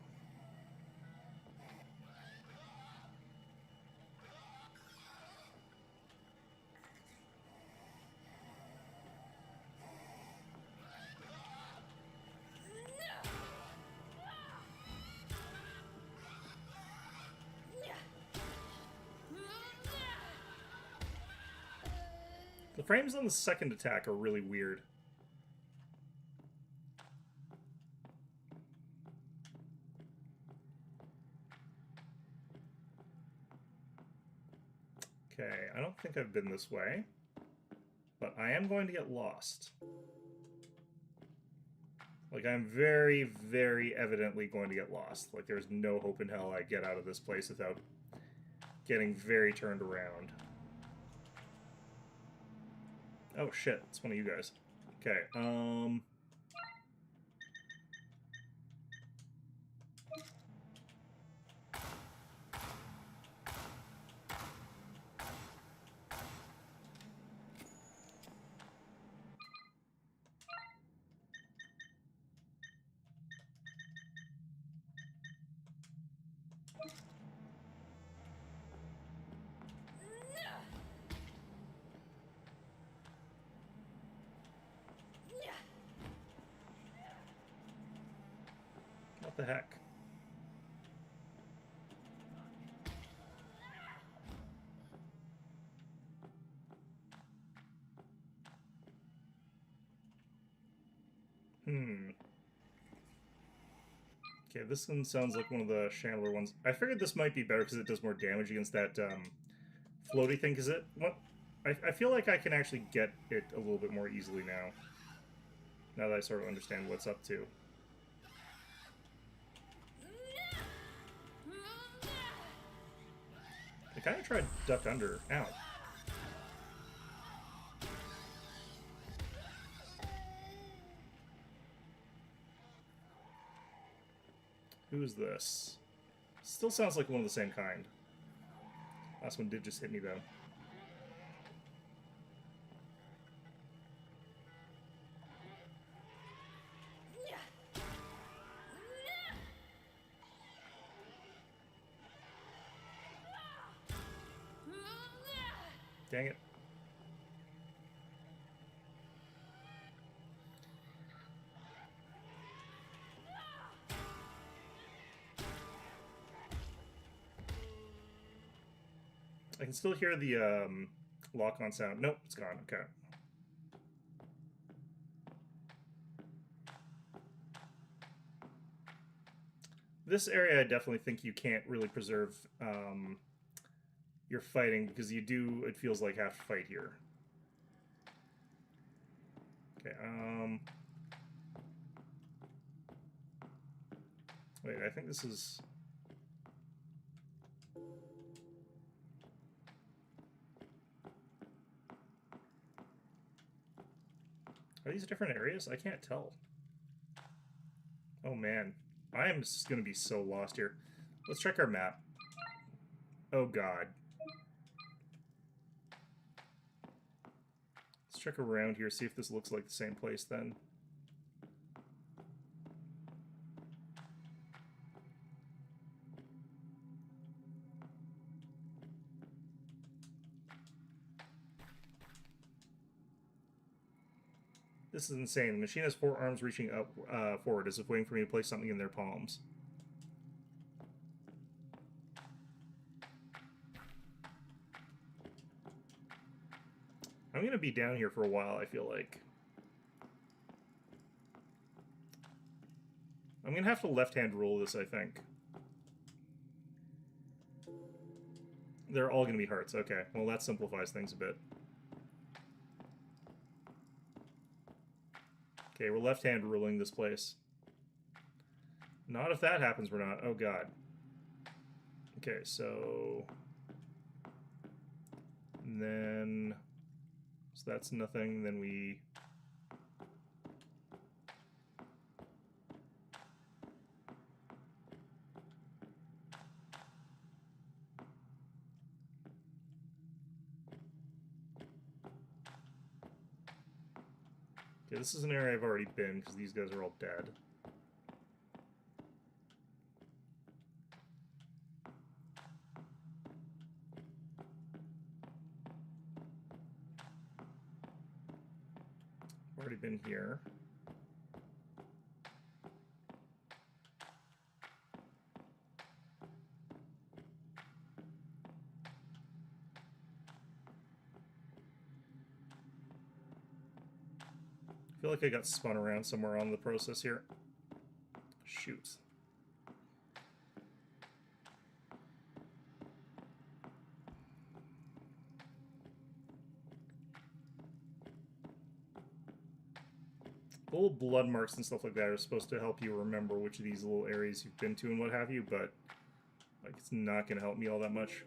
The frames on the second attack are really weird. Okay, I don't think I've been this way, but I am going to get lost. Like, I'm very, very evidently going to get lost. Like, there's no hope in hell I get out of this place without getting very turned around. Oh shit, it's one of you guys. Okay, what the heck? Okay, this one sounds like one of the Chandler ones. I figured this might be better because it does more damage against that floaty thing. Because I feel like I can actually get it a little bit more easily now. Now that I sort of understand what's up to. I kind of tried duck under. Ow. Who's this? Still sounds like one of the same kind. Last one did just hit me, though. Dang it. I can still hear the lock-on sound. Nope, it's gone. Okay. This area, I definitely think you can't really preserve your fighting because you do, it feels like, have to fight here. Okay, wait, I think this is... Are these different areas? I can't tell. Oh man, I am just gonna be so lost here. Let's check our map. Oh god. Let's check around here, see if this looks like the same place then. This is insane. The machine has 4 arms reaching up forward as if waiting for me to place something in their palms. I'm gonna be down here for a while, I feel like. I'm gonna have to left-hand rule this, I think. They're all gonna be hearts. Okay, well that simplifies things a bit. Okay, we're left-hand ruling this place. Not if that happens, we're not. Oh god. Okay, so... And then... So that's nothing, then we... Okay, this is an area I've already been, because these guys are all dead. Already been here. I feel like I got spun around somewhere on the process here. Shoot. Little blood marks and stuff like that are supposed to help you remember which of these little areas you've been to and what have you, but like it's not going to help me all that much.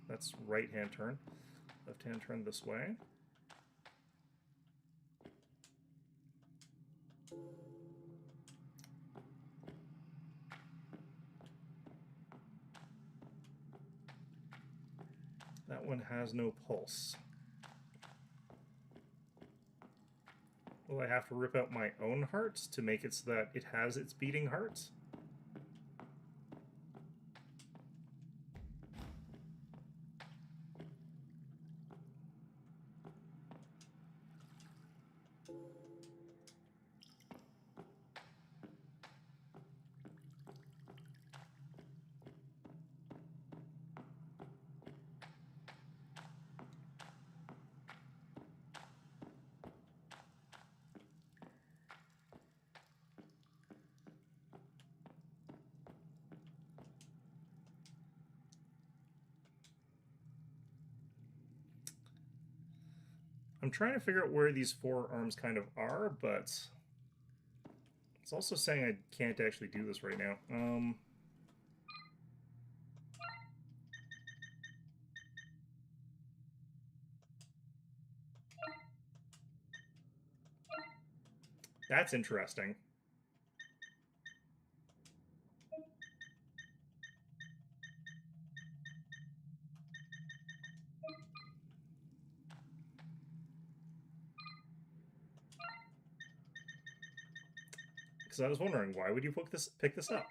That's right-hand turn. Left-hand turn this way. That one has no pulse. Will I have to rip out my own heart to make it so that it has its beating heart? I'm trying to figure out where these forearms kind of are, but it's also saying I can't actually do this right now. That's interesting. Because I was wondering, why would you pick this up?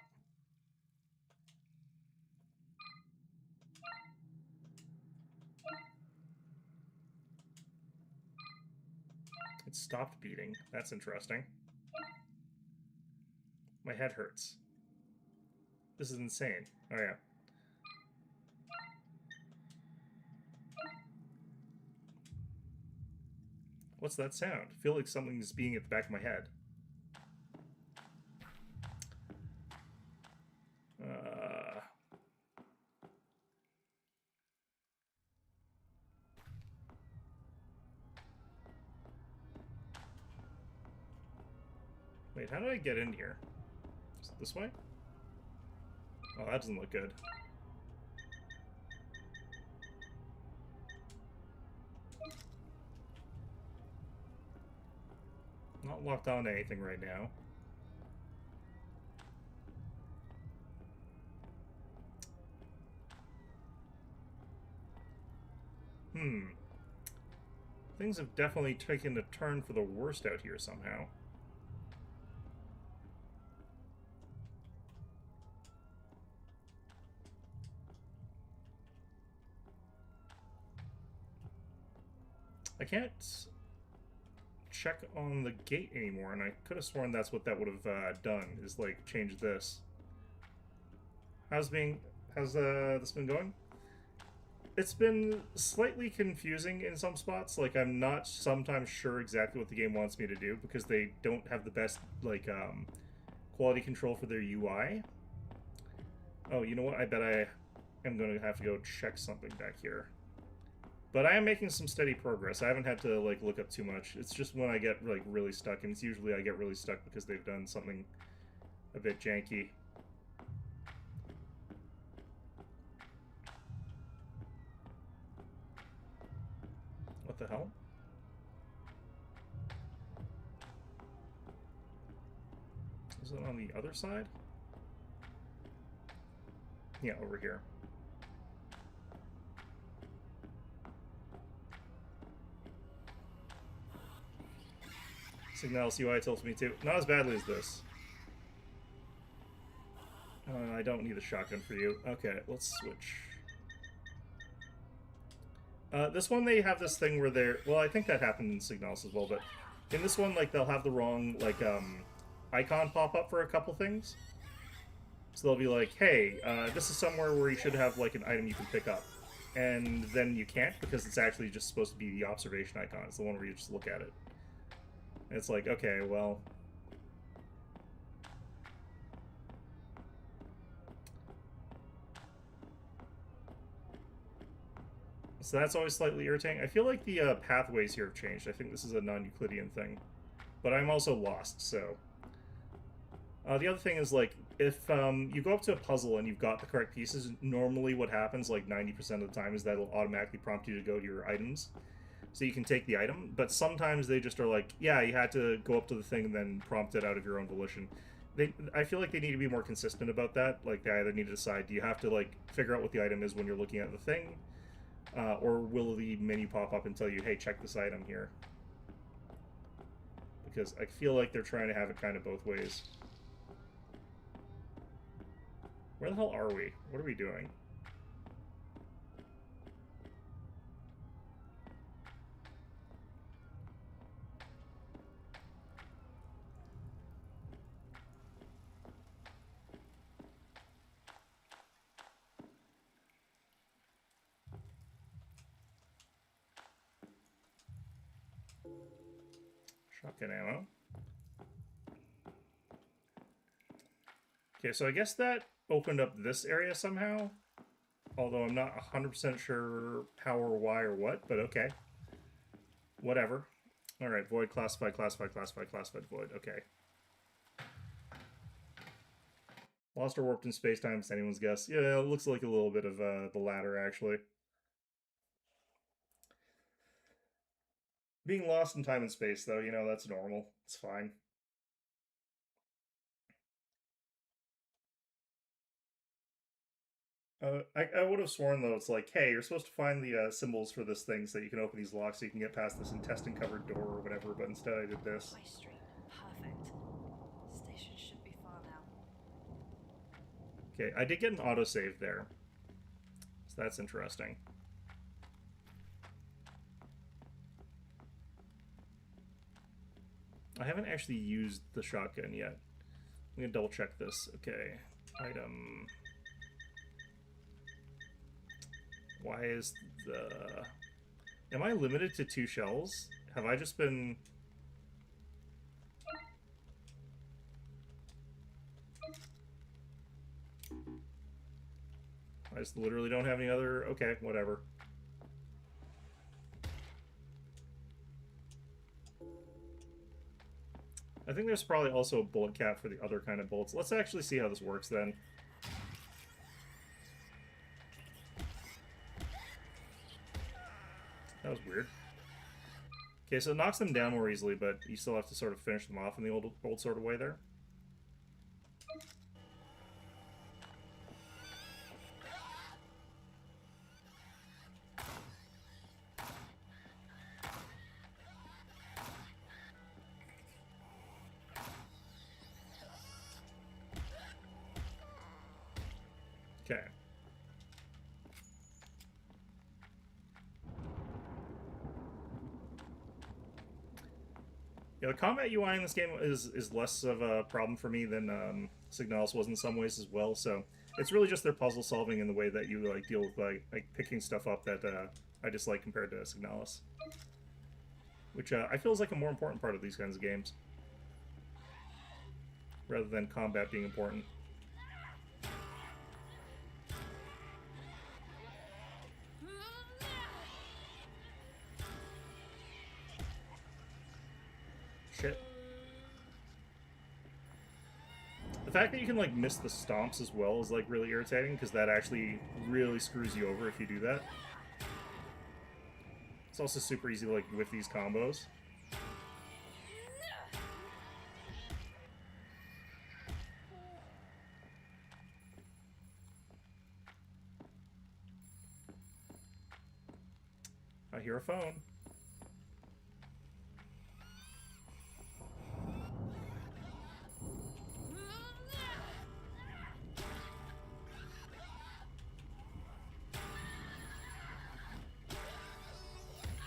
It stopped beating. That's interesting. My head hurts. This is insane. Oh yeah. What's that sound? I feel like something's being at the back of my head. Wait, how did I get in here? Is it this way? Oh, that doesn't look good. Not locked on to anything right now. Things have definitely taken a turn for the worst out here somehow. I can't check on the gate anymore, and I could have sworn that's what that would have done, is, like, change this. How's this been going? It's been slightly confusing in some spots. Like, I'm not sometimes sure exactly what the game wants me to do, because they don't have the best, like, quality control for their UI. Oh, you know what? I bet I am going to have to go check something back here. But I am making some steady progress. I haven't had to, like, look up too much. It's just when I get, like, really stuck, and it's usually I get really stuck because they've done something a bit janky. What the hell? Is it on the other side? Yeah, over here. Signalis UI tells me to. Not as badly as this. I don't need a shotgun for you. Okay, let's switch. This one, they have this thing where they're... Well, I think that happened in Signalis as well, but in this one, like, they'll have the wrong, like, icon pop up for a couple things. So they'll be like, hey, this is somewhere where you should have, like, an item you can pick up. And then you can't, because it's actually just supposed to be the observation icon. It's the one where you just look at it. And it's like, okay, well... So that's always slightly irritating. I feel like the pathways here have changed. I think this is a non-Euclidean thing. But I'm also lost, so... the other thing is, like, if you go up to a puzzle and you've got the correct pieces, normally what happens, like 90% of the time, is that it'll automatically prompt you to go to your items. So you can take the item, but sometimes they just are like, yeah, you had to go up to the thing and then prompt it out of your own volition. I feel like they need to be more consistent about that. Like, they either need to decide, do you have to, like, figure out what the item is when you're looking at the thing? Or will the menu pop up and tell you, hey, check this item here? Because I feel like they're trying to have it kind of both ways. Where the hell are we? What are we doing? Shotgun ammo. Okay, so I guess that opened up this area somehow. Although I'm not 100% sure how or why or what, but okay. Whatever. Alright, void, classified, classified, classified, classified, void. Okay. Lost or warped in space-time, it's anyone's guess. Yeah, it looks like a little bit of the latter, actually. Being lost in time and space, though, you know, that's normal. It's fine. I would have sworn, though, it's like, hey, you're supposed to find the symbols for this thing so that you can open these locks so you can get past this intestine-covered door or whatever, but instead I did this. High Street. Perfect. Station should be far now. Okay, I did get an autosave there. So that's interesting. I haven't actually used the shotgun yet. I'm gonna double check this. Okay, item. Why is the... Am I limited to 2 shells? Have I just been... I just literally don't have any other... Okay, whatever. I think there's probably also a bullet cap for the other kind of bullets. Let's actually see how this works then. That was weird. Okay, so it knocks them down more easily, but you still have to sort of finish them off in the old sort of way there. Okay. Yeah, the combat UI in this game is less of a problem for me than Signalis was in some ways as well. So it's really just their puzzle solving and the way that you like deal with like picking stuff up that I dislike compared to Signalis, which I feel is like a more important part of these kinds of games, rather than combat being important. Shit. The fact that you can like miss the stomps as well is like really irritating, because that actually really screws you over if you do that. It's also super easy to like whiff these combos. I hear a phone.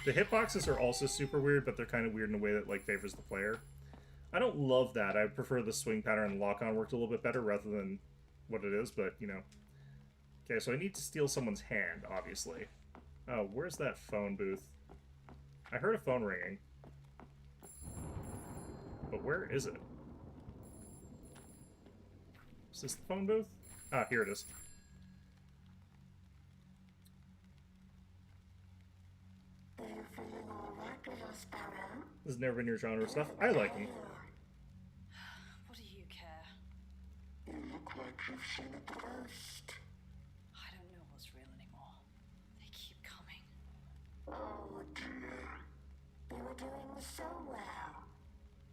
The hitboxes are also super weird, but they're kind of weird in a way that like favors the player. I don't love that. I prefer the swing pattern and lock-on worked a little bit better rather than what it is, but you know. Okay, so I need to steal someone's hand, obviously. Oh, where's that phone booth? I heard a phone ringing. But where is it? Is this the phone booth? Ah, here it is. This has never been your genre of stuff. I like them. What do you care? You look like you've seen a ghost. I don't know what's real anymore. They keep coming. Oh dear. You were doing so well.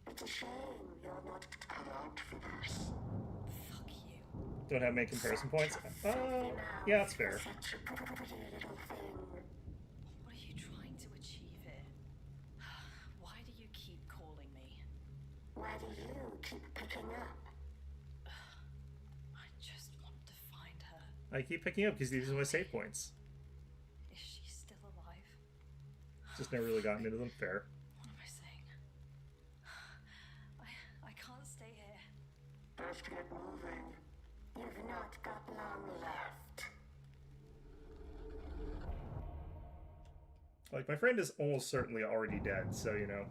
It's a shame you're not cut out for this. Fuck you. Don't have many comparison points. Yeah, that's fair. Such a pretty little thing. What are you trying to achieve here? Why do you keep calling me? Why do you keep picking up? I just want to find her. I keep picking up because these are my save points. Is she still alive? Just never really gotten into them. Fair. What am I saying? I can't stay here. Best get moving. You've not got long left. Like, my friend is almost certainly already dead, so, you know.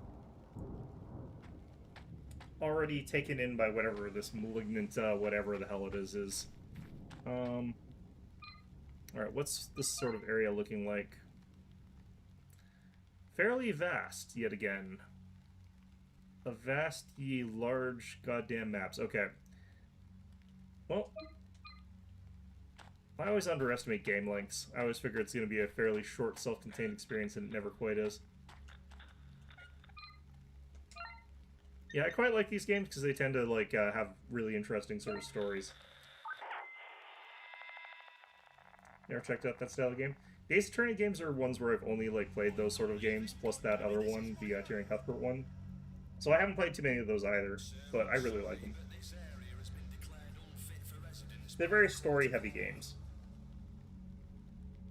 Already taken in by whatever this malignant, whatever the hell it is. Alright, what's this sort of area looking like? Fairly vast, yet again. A vast, ye large goddamn maps. Okay. Well, I always underestimate game lengths. I always figure it's going to be a fairly short, self-contained experience, and it never quite is. Yeah, I quite like these games because they tend to like have really interesting sort of stories. Never checked out that style of game. The Ace Attorney games are ones where I've only like played those sort of games, plus that other one, the Tyrion Cuthbert one. So I haven't played too many of those either, but I really like them. They're very story-heavy games.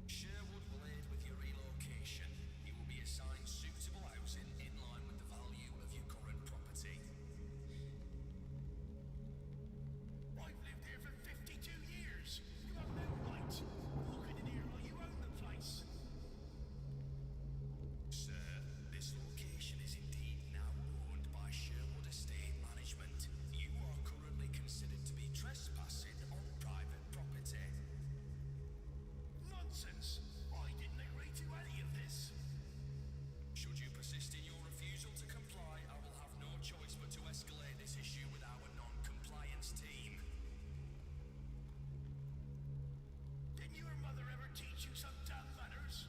Sherwood will aid with your relocation. You will be assigned suitable housing in line with the value of your current property. I've lived here for 52 years. You have no right walking in here while you own the place. Sir, this location is indeed now owned by Sherwood Estate Management. You are currently considered to be trespassing on private property. Nonsense. I didn't agree to any of this. Should you persist in your refusal to comply, I will have no choice but to escalate this issue with our non-compliance team. Didn't your mother ever teach you some damn manners?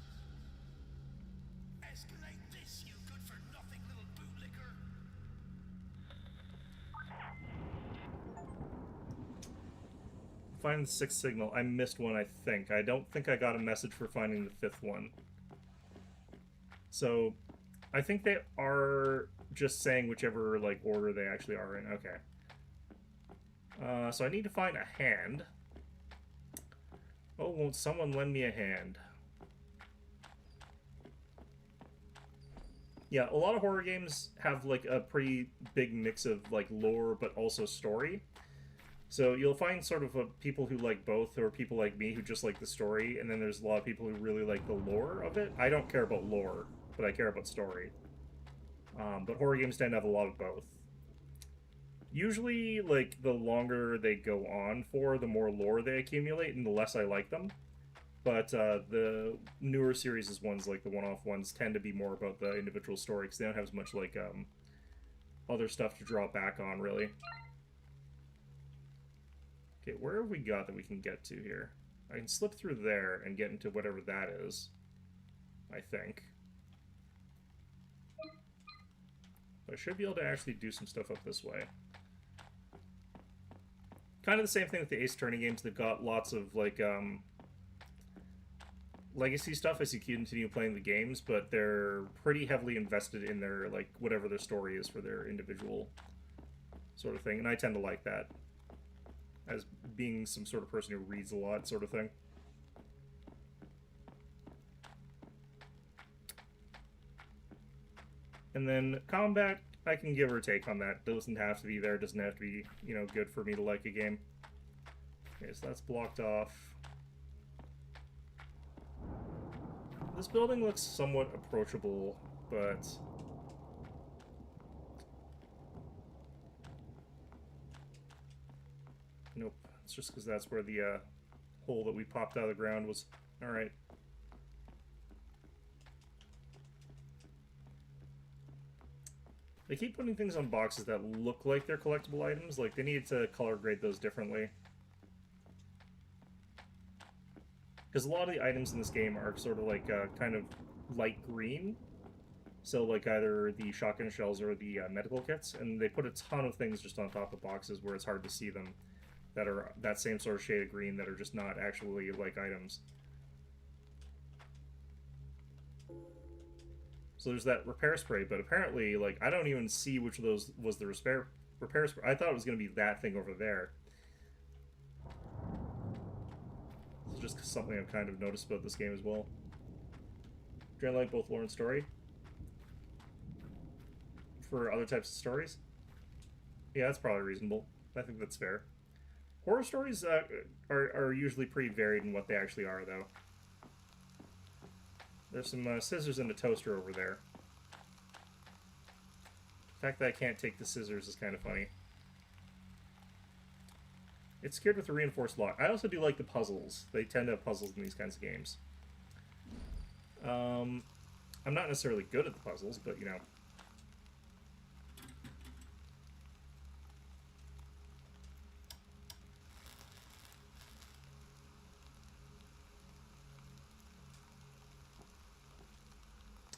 Escalate this, you good-for-nothing little bootlicker. Find the sixth signal. I missed one, I think. I don't think I got a message for finding the fifth one. So, I think they are just saying whichever, like, order they actually are in. Okay. So I need to find a hand. Oh, won't someone lend me a hand? Yeah, a lot of horror games have like a pretty big mix of like lore but also story. So you'll find sort of people who like both, or people like me who just like the story, and then there's a lot of people who really like the lore of it. I don't care about lore, but I care about story. But horror games tend to have a lot of both. Usually, like, the longer they go on for, the more lore they accumulate, and the less I like them. But the newer series ones, like the one-off ones, tend to be more about the individual story, because they don't have as much, like, other stuff to draw back on, really. Okay, where have we got that we can get to here? I can slip through there and get into whatever that is, I think. But I should be able to actually do some stuff up this way. Kind of the same thing with the Ace Attorney games. They've got lots of, like, legacy stuff as you continue playing the games, but they're pretty heavily invested in their, like, whatever their story is for their individual sort of thing. And I tend to like that, as being some sort of person who reads a lot sort of thing. And then combat, I can give or take on that. Doesn't have to be there, doesn't have to be, you know, good for me to like a game. Okay, so that's blocked off. This building looks somewhat approachable, but... Nope. It's just because that's where the hole that we popped out of the ground was. Alright. They keep putting things on boxes that look like they're collectible items. Like, they need to color grade those differently. Because a lot of the items in this game are sort of like kind of light green. So, like, either the shotgun shells or the medical kits. And they put a ton of things just on top of boxes where it's hard to see them that are that same sort of shade of green that are just not actually, like, items. So there's that repair spray, but apparently, like, I don't even see which of those was the repair spray. I thought it was going to be that thing over there. It's just something I've kind of noticed about this game as well. Do you like both lore and story? For other types of stories? Yeah, that's probably reasonable. I think that's fair. Horror stories are usually pretty varied in what they actually are, though. There's some scissors and a toaster over there. The fact that I can't take the scissors is kind of funny. It's secured with a reinforced lock. I also do like the puzzles. They tend to have puzzles in these kinds of games. I'm not necessarily good at the puzzles, but, you know.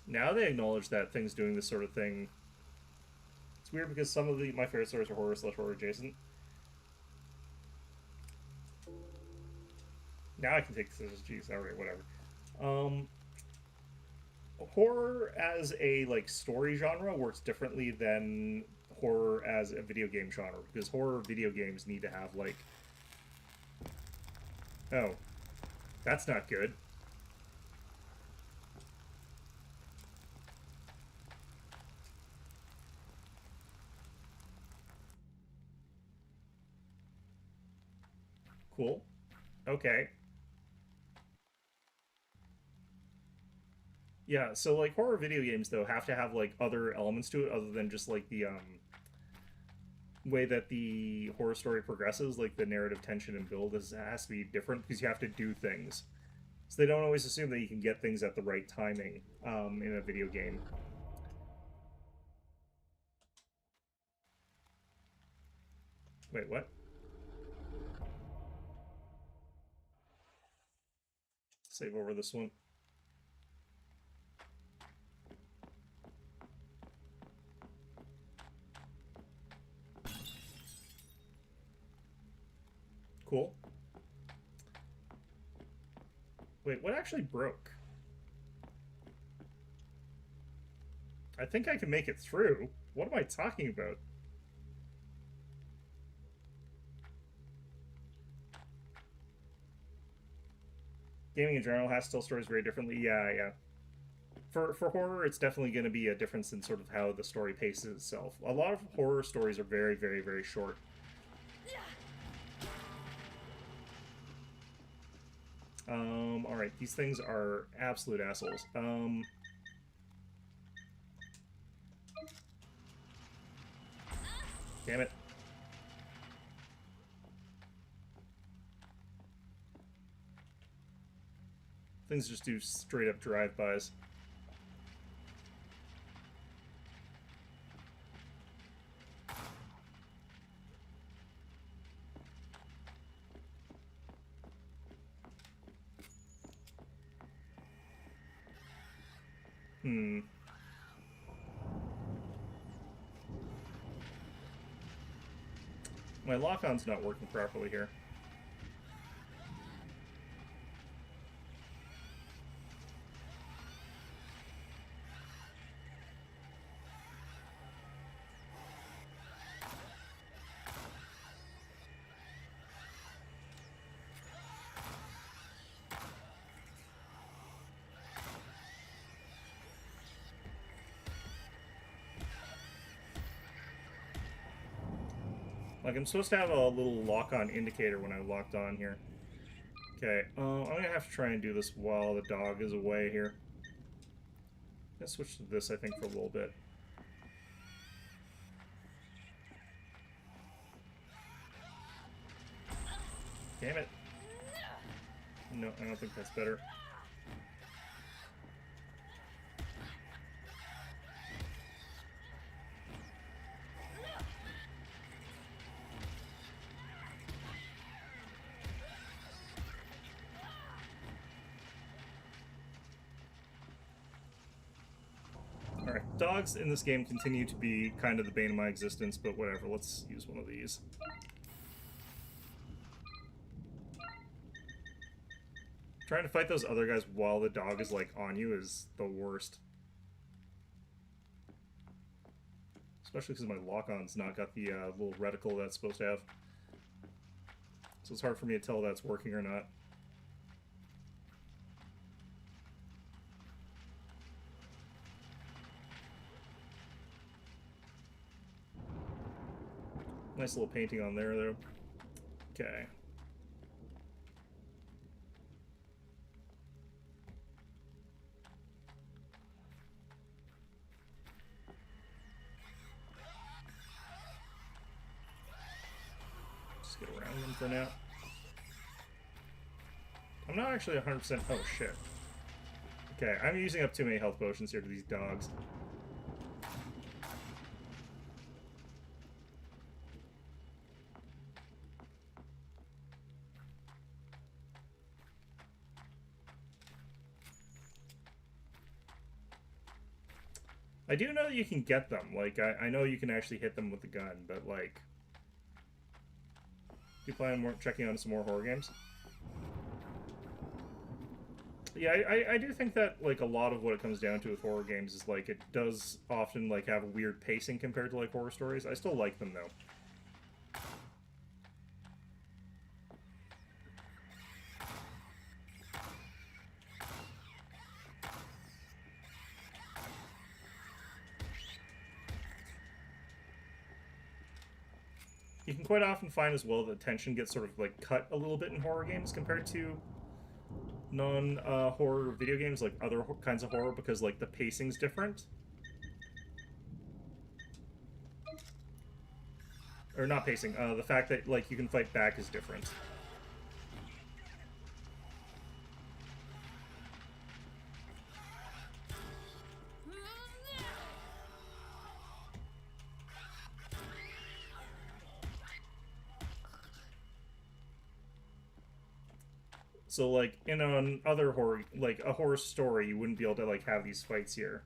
Now they acknowledge that things doing this sort of thing. It's weird because some of my favorite stories are horror/horror adjacent. Now I can take the scissors. Jeez, alright, whatever. Horror as a, like, story genre works differently than horror as a video game genre, because horror video games need to have, like... Oh. That's not good. Cool. Okay. Yeah, so, like, horror video games, though, have to have, like, other elements to it other than just, like, the, way that the horror story progresses, like, the narrative tension and build has to be different, because you have to do things. So they don't always assume that you can get things at the right timing, in a video game. Wait, what? Save over this one. Cool. Wait, what actually broke? I think I can make it through. What am I talking about? Gaming in general has to tell stories very differently. Yeah. for horror, it's definitely going to be a difference in sort of how the story paces itself. A lot of horror stories are very, very, very short. Alright, these things are absolute assholes. Damn it. Things just do straight up drive-bys. My lock-on's not working properly here. Like, I'm supposed to have a little lock-on indicator when I locked on here. Okay, I'm gonna have to try and do this while the dog is away here. Let's switch to this, I think, for a little bit. Damn it. No, I don't think that's better. Alright, dogs in this game continue to be kind of the bane of my existence, but whatever, let's use one of these. Trying to fight those other guys while the dog is, like, on you is the worst. Especially because my lock-on's not got the little reticle that's supposed to have. So it's hard for me to tell that's working or not. Nice little painting on there, though. Okay. Just get around them for now. I'm not actually 100%. Oh, shit. Okay, I'm using up too many health potions here to these dogs. I do know that you can get them. Like, I know you can actually hit them with the gun, but, like... Do you plan on checking out some more horror games? Yeah, I do think that, like, a lot of what it comes down to with horror games is, like, it does often, like, have a weird pacing compared to, like, horror stories. I still like them, though. You can quite often find as well that tension gets sort of like cut a little bit in horror games compared to non-horror video games, like other kinds of horror, because like the pacing's different. Or not pacing, the fact that like you can fight back is different. So, like, in an other horror, like, a horror story, you wouldn't be able to, like, have these fights here.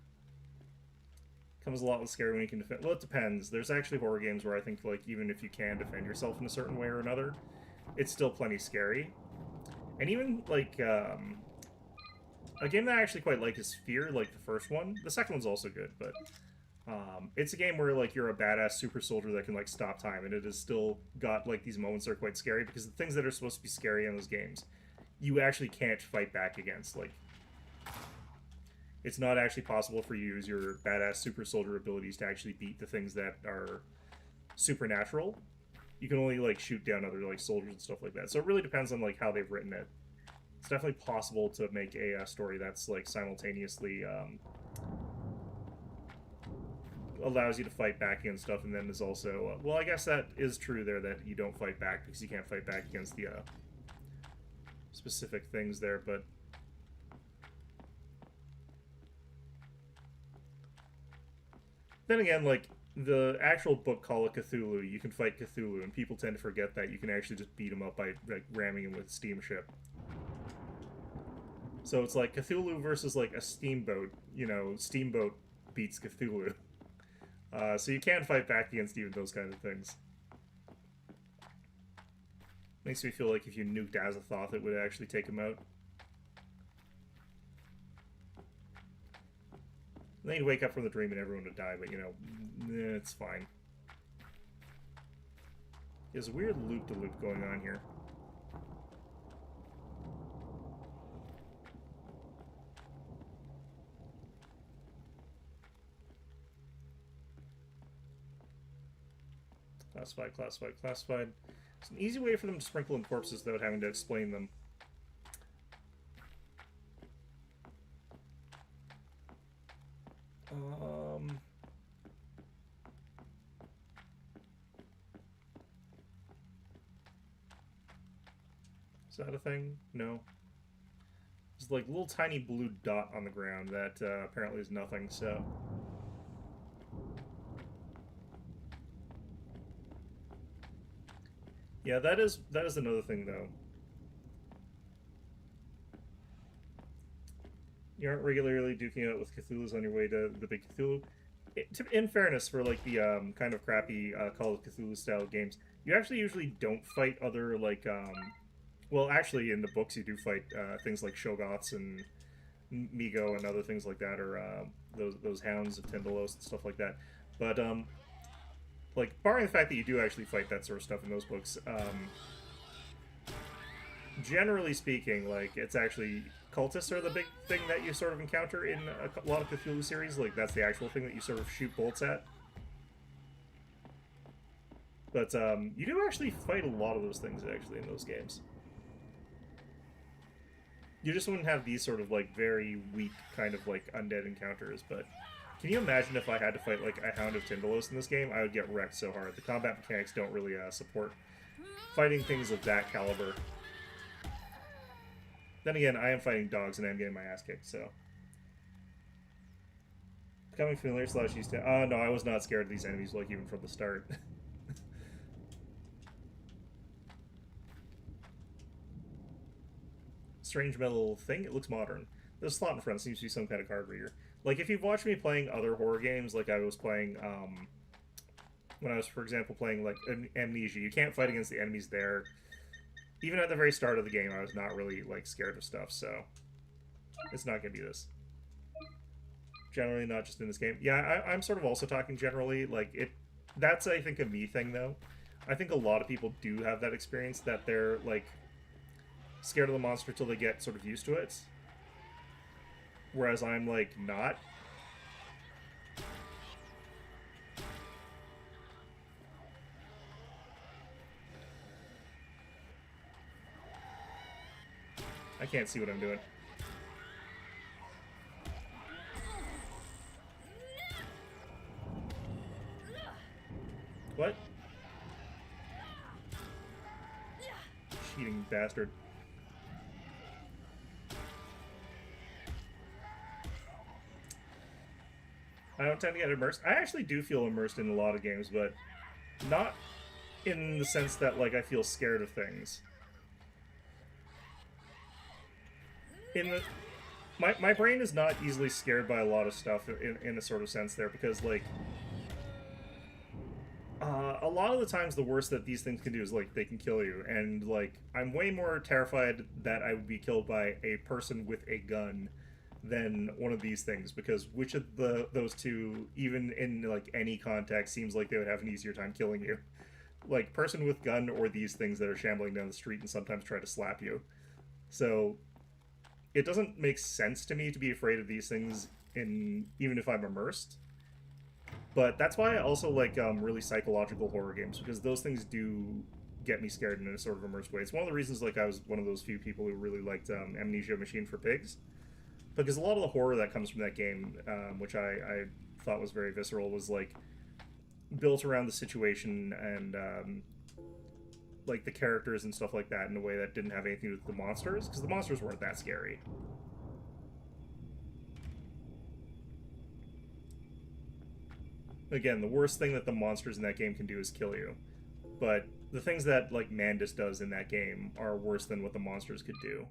Comes a lot less scary when you can defend... Well, it depends. There's actually horror games where I think, like, even if you can defend yourself in a certain way or another, it's still plenty scary. And even, like, a game that I actually quite like is Fear, like the first one. The second one's also good, but... it's a game where, like, you're a badass super soldier that can, like, stop time, and it has still got, like, these moments that are quite scary, because the things that are supposed to be scary in those games... you actually can't fight back against. Like, it's not actually possible for you to use your badass super soldier abilities to actually beat the things that are supernatural. You can only like shoot down other like soldiers and stuff like that. So it really depends on like how they've written it. It's definitely possible to make a story that's like simultaneously allows you to fight back against stuff, and then is also well, I guess that is true there, that you don't fight back because you can't fight back against the specific things there, but then again, like the actual book Call of Cthulhu, you can fight Cthulhu, and people tend to forget that you can actually just beat him up by like ramming him with a steamship. So it's like Cthulhu versus like a steamboat. You know, steamboat beats Cthulhu. So you can fight back against even those kind of things. Makes me feel like if you nuked Azathoth, it would actually take him out. Then you'd wake up from the dream and everyone would die, but you know, it's fine. There's a weird loop-de-loop going on here. Classified, classified, classified. It's an easy way for them to sprinkle in corpses without having to explain them. Is that a thing? No. There's like a little tiny blue dot on the ground that apparently is nothing, so... Yeah, that is another thing, though. You aren't regularly duking out with Cthulhu's on your way to the big Cthulhu. In fairness, for like the kind of crappy Call of Cthulhu style games, you actually usually don't fight other like well, actually, in the books you do fight things like Shoggoths and Migo and other things like that, or those hounds of Tindalos and stuff like that. But like, barring the fact that you do actually fight that sort of stuff in those books, generally speaking, like, it's actually cultists are the big thing that you sort of encounter in a lot of Cthulhu series. Like, that's the actual thing that you sort of shoot bolts at. But you do actually fight a lot of those things, actually, in those games. You just wouldn't have these sort of, like, very weak kind of, like, undead encounters, but... Can you imagine if I had to fight, like, a Hound of Tindalos in this game? I would get wrecked so hard. The combat mechanics don't really support fighting things of that caliber. Then again, I am fighting dogs and I'm getting my ass kicked, so... Becoming familiar / used to... no, I was not scared of these enemies, like, even from the start. Strange metal thing? It looks modern. The slot in front seems to be some kind of card reader. Like, if you've watched me playing other horror games, like I was playing, when I was, for example, playing, like, Amnesia, you can't fight against the enemies there. Even at the very start of the game, I was not really, like, scared of stuff, so... It's not gonna be this. Generally, not just in this game. Yeah, I'm sort of also talking generally, like, that's, I think, a me thing, though. I think a lot of people do have that experience, that they're, like, scared of the monster till they get sort of used to it. Whereas I'm, like, not. I can't see what I'm doing. What? Cheating bastard. I don't tend to get immersed. I actually do feel immersed in a lot of games, but not in the sense that, like, I feel scared of things. My brain is not easily scared by a lot of stuff in a sort of sense there, because, like, a lot of the times the worst that these things can do is, like, they can kill you, and, like, I'm way more terrified that I would be killed by a person with a gun than one of these things, because which of those two, even in, like, any context, seems like they would have an easier time killing you? Like, person with gun or these things that are shambling down the street and sometimes try to slap you. So, it doesn't make sense to me to be afraid of these things even if I'm immersed. But that's why I also like really psychological horror games, because those things do get me scared in a sort of immersed way. It's one of the reasons like I was one of those few people who really liked Amnesia Machine for Pigs, because a lot of the horror that comes from that game, which I thought was very visceral, was like built around the situation and like the characters and stuff like that in a way that didn't have anything to do with the monsters, because the monsters weren't that scary. Again, the worst thing that the monsters in that game can do is kill you, but the things that like Mandus does in that game are worse than what the monsters could do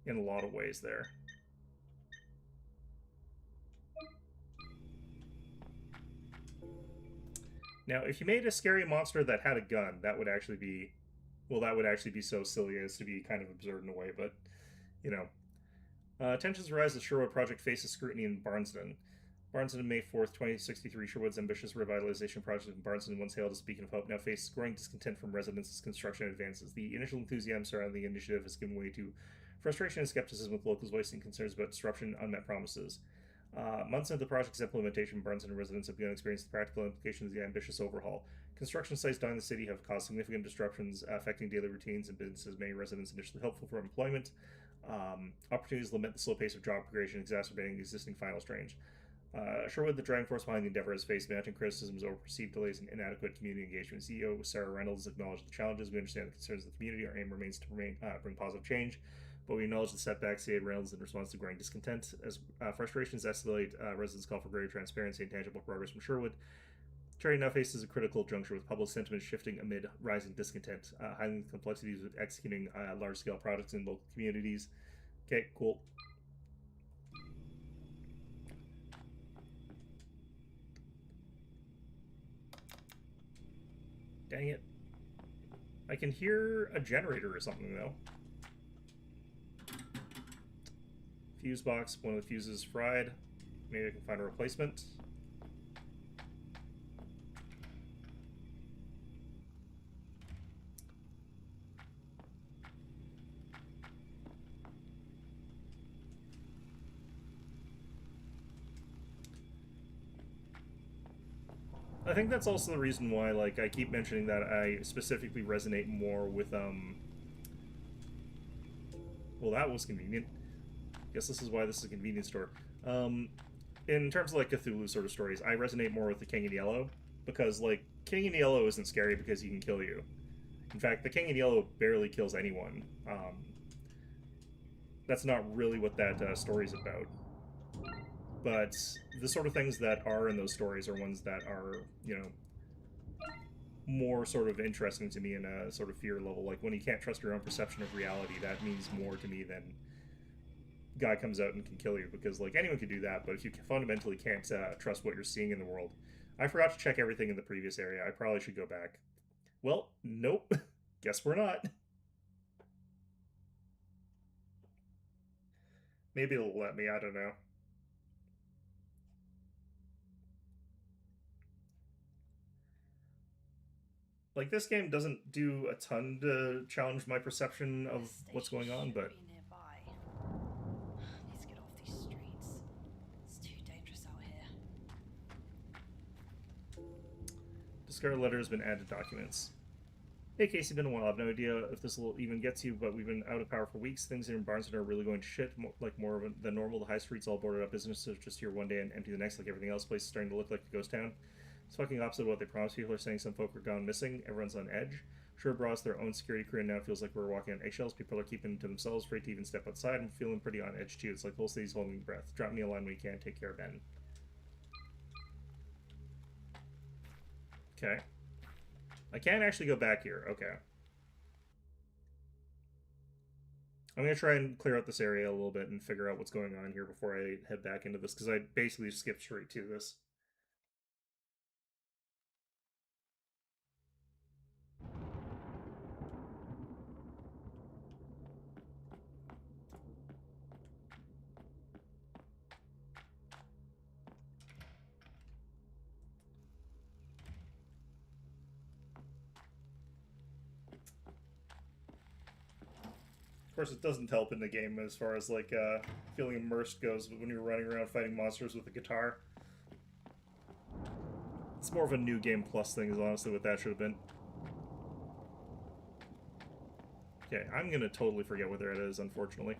in a lot of ways there. Now, if you made a scary monster that had a gun, that would actually be, well, that would actually be so silly as to be kind of absurd in a way, but, you know. Tensions rise as Sherwood Project faces scrutiny in Barnston. Barnston, May 4th, 2063, Sherwood's ambitious revitalization project in Barnston, once hailed as a beacon of hope, now faces growing discontent from residents as construction advances. The initial enthusiasm surrounding the initiative has given way to frustration and skepticism, with locals voicing concerns about disruption and unmet promises. Months into the project's implementation, Barnston residents have begun experiencing the practical implications of the ambitious overhaul. Construction sites dotting the city have caused significant disruptions, affecting daily routines and businesses. Many residents initially hopeful for employment. Opportunities lament the slow pace of job progression, exacerbating the existing final strains. Sherwood, the driving force behind the endeavor, has faced mounting criticisms over perceived delays and inadequate community engagement. CEO Sarah Reynolds acknowledged the challenges. We understand the concerns of the community. Our aim remains to bring positive change, but we acknowledge the setbacks. CEO Reynolds, in response to growing discontent, as frustrations escalate, residents call for greater transparency and tangible progress from Sherwood. Terry now faces a critical juncture, with public sentiment shifting amid rising discontent, highlighting the complexities of executing large-scale projects in local communities. Okay, cool. Dang it. I can hear a generator or something, though. Fuse box, one of the fuses is fried. Maybe I can find a replacement. I think that's also the reason why, like, I keep mentioning that I specifically resonate more with, well, that was convenient. Guess this is why this is a convenience store. In terms of, like, Cthulhu sort of stories, I resonate more with the King in Yellow, because, like, King in Yellow isn't scary because he can kill you. In fact, the King in Yellow barely kills anyone. That's not really what that story's about. But the sort of things that are in those stories are ones that are, you know, more sort of interesting to me in a sort of fear level. Like, when you can't trust your own perception of reality, that means more to me than guy comes out and can kill you, because, like, anyone can do that, but if you fundamentally can't trust what you're seeing in the world. I forgot to check everything in the previous area. I probably should go back. Well, nope. Guess we're not. Maybe it'll let me, I don't know. Like, this game doesn't do a ton to challenge my perception of what's going on, but Be nearby. Need to get off these streets. It's too dangerous out here. discarded letter has been added to documents. Hey Casey, been a while. I have no idea if this will even get to you, but we've been out of power for weeks. Things in Barnston are really going to shit, like more than normal. The high streets all boarded up. Businesses just here one day and empty the next, like everything else. Place is starting to look like a ghost town. It's fucking opposite of what they promised. People are saying some folk are gone missing. Everyone's on edge. Sure brought us their own security crew, and now it feels like we're walking on eggshells. People are keeping to themselves, afraid to even step outside. I'm feeling pretty on edge too. It's like the whole city's holding their breath. Drop me a line when you can. Take care, Ben. Okay. I can't actually go back here. Okay. I'm going to try and clear out this area a little bit and figure out what's going on here before I head back into this, because I basically skipped straight to this. Of course, it doesn't help in the game as far as like feeling immersed goes when you're running around fighting monsters with a guitar. It's more of a new game plus thing is honestly what that should have been. Okay, I'm gonna totally forget whether it is, unfortunately.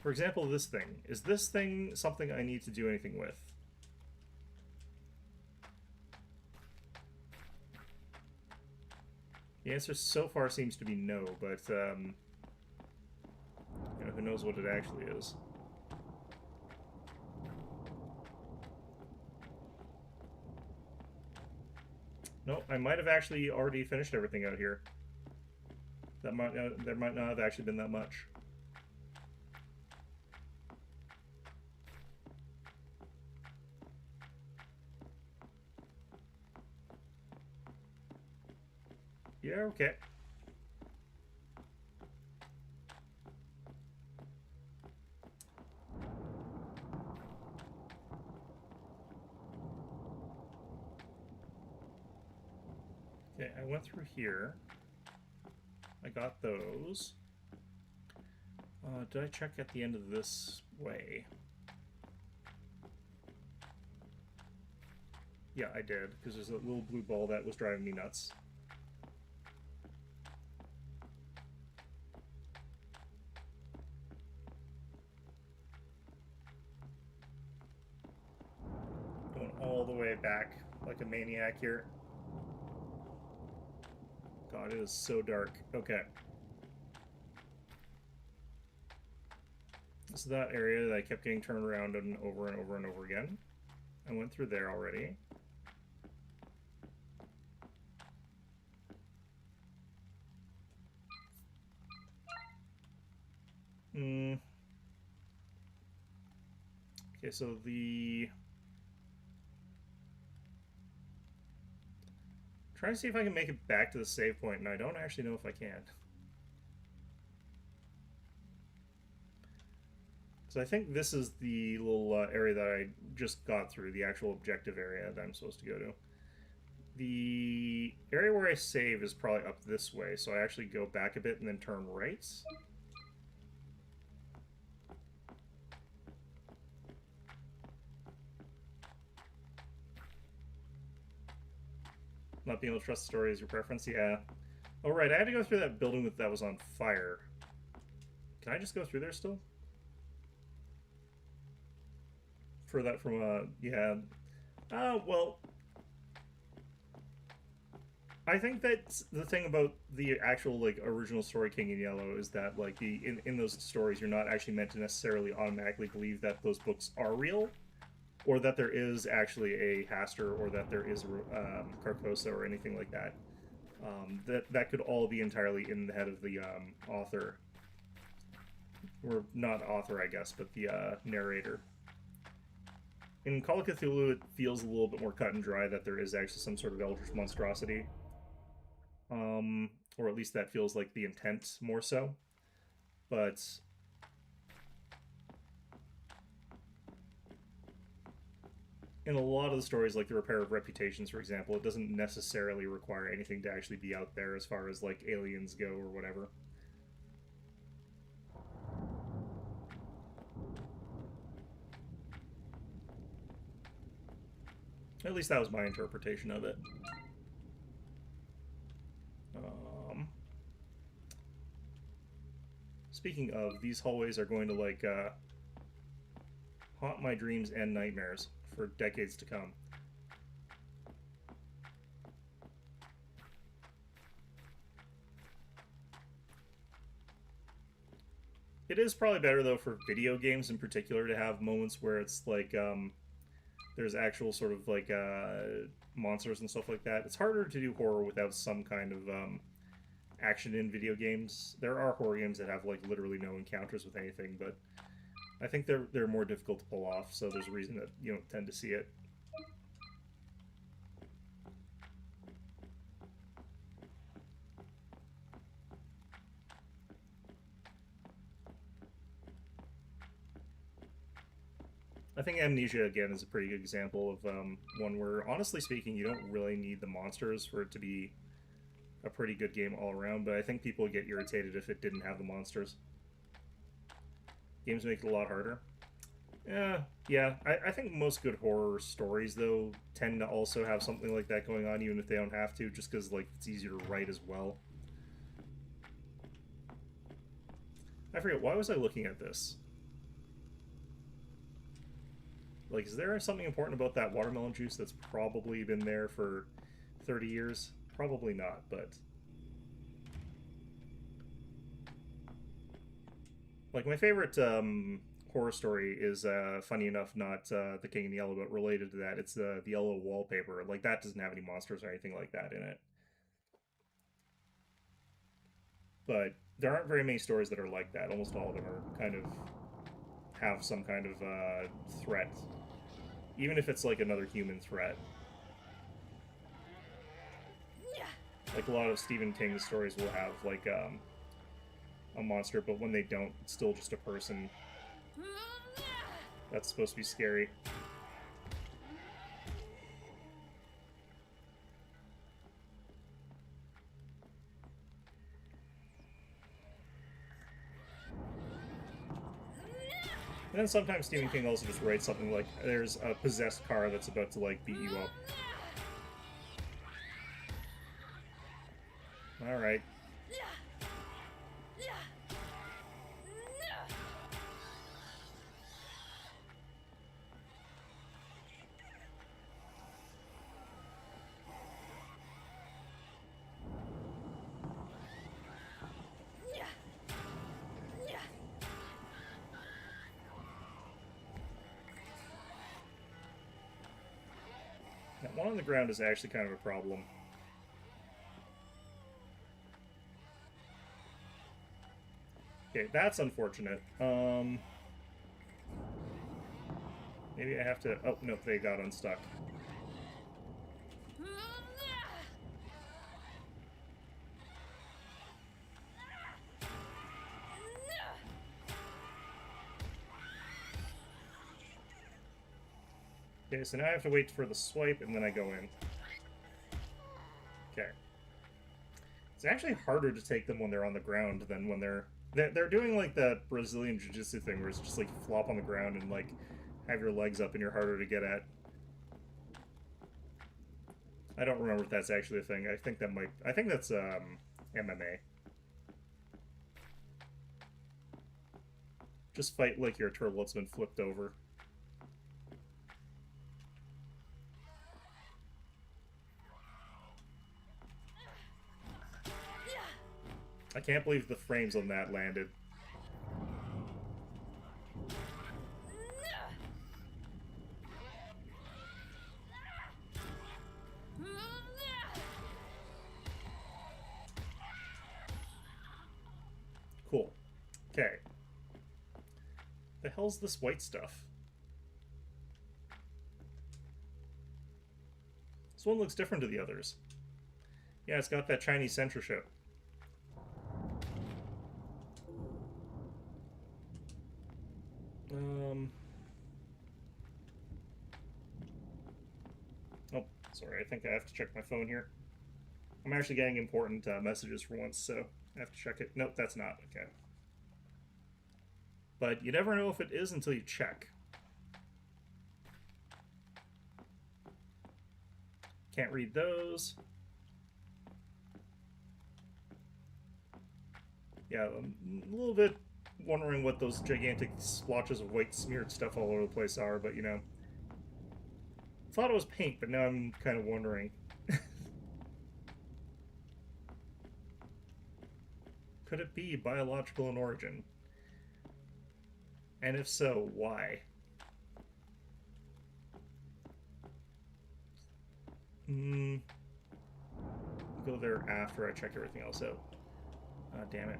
For example, this thing. Is this thing something I need to do anything with? The answer so far seems to be no, but, you know, who knows what it actually is. No, I might have actually already finished everything out here. That might there might not have actually been that much. Yeah, okay. Okay, I went through here. I got those. Did I check at the end of this way? Yeah, I did, because there's a little blue ball that was driving me nuts. Going all the way back like a maniac here. God, it is so dark. Okay. This is that area that I kept getting turned around and over and over and over again. I went through there already. Okay, so the... Trying to see if I can make it back to the save point, and I don't actually know if I can. So I think this is the little area that I just got through, the actual objective area that I'm supposed to go to. The area where I save is probably up this way, so I actually go back a bit and then turn right. Not being able to trust the story is your preference? Yeah. Oh, right, I had to go through that building that was on fire. Can I just go through there still? For that from, yeah. Well... I think that the thing about the actual, like, original story King in Yellow is that, like, in those stories, you're not actually meant to necessarily automatically believe that those books are real. Or that there is actually a Hastur, or that there is Carcosa, or anything like that. That could all be entirely in the head of the author. Or not author, I guess, but the narrator. In Call of Cthulhu, it feels a little bit more cut and dry that there is actually some sort of eldritch monstrosity. Or at least that feels like the intent more so. But... in a lot of the stories, like the Repair of Reputations, for example, it doesn't necessarily require anything to actually be out there as far as, like, aliens go or whatever. At least that was my interpretation of it. Speaking of, these hallways are going to, like, haunt my dreams and nightmares for decades to come. It is probably better, though, for video games in particular to have moments where it's like, there's actual sort of like monsters and stuff like that. It's harder to do horror without some kind of action in video games. There are horror games that have like literally no encounters with anything, but I think they're more difficult to pull off, so there's a reason that you don't tend to see it. I I think Amnesia, again, is a pretty good example of one where, honestly speaking, you don't really need the monsters for it to be a pretty good game all around, but I think people would get irritated if it didn't have the monsters. Games make it a lot harder. Yeah. I think most good horror stories, though, tend to also have something like that going on, even if they don't have to, just because, like, it's easier to write as well. I forget, why was I looking at this? Like, is there something important about that watermelon juice that's probably been there for 30 years? Probably not, but... Like, my favorite horror story is, funny enough, not The King and the Yellow, but related to that. It's the Yellow Wallpaper. Like, that doesn't have any monsters or anything like that in it. But there aren't very many stories that are like that. Almost all of them are kind of... have some kind of threat. Even if it's like another human threat. Like a lot of Stephen King's stories will have like a monster, but when they don't, it's still just a person. That's supposed to be scary. And then sometimes Stephen King also just writes something like, there's a possessed car that's about to, like, beat you up. Alright. That one on the ground is actually kind of a problem. Okay, that's unfortunate. Maybe I have to... Oh, no, they got unstuck. Okay, so now I have to wait for the swipe, and then I go in. Okay. It's actually harder to take them when they're on the ground than when they're doing, like, that Brazilian Jiu-Jitsu thing where it's just, like, flop on the ground and, like, have your legs up and you're harder to get at. I don't remember if that's actually a thing. I think that's, MMA. Just fight like your turtle that's been flipped over. I can't believe the frames on that landed. Cool. Okay. The hell's this white stuff? This one looks different to the others. Yeah, it's got that Chinese censorship. Oh, sorry, I think I have to check my phone here. I'm actually getting important messages for once, so I have to check it. Nope, that's not. Okay. But you never know if it is until you check. Can't read those. Yeah, I'm a little bit wondering what those gigantic splotches of white smeared stuff all over the place are, but you know. Thought it was paint, but now I'm kind of wondering. Could it be biological in origin? And if so, why? Go there after I check everything else out. Damn it.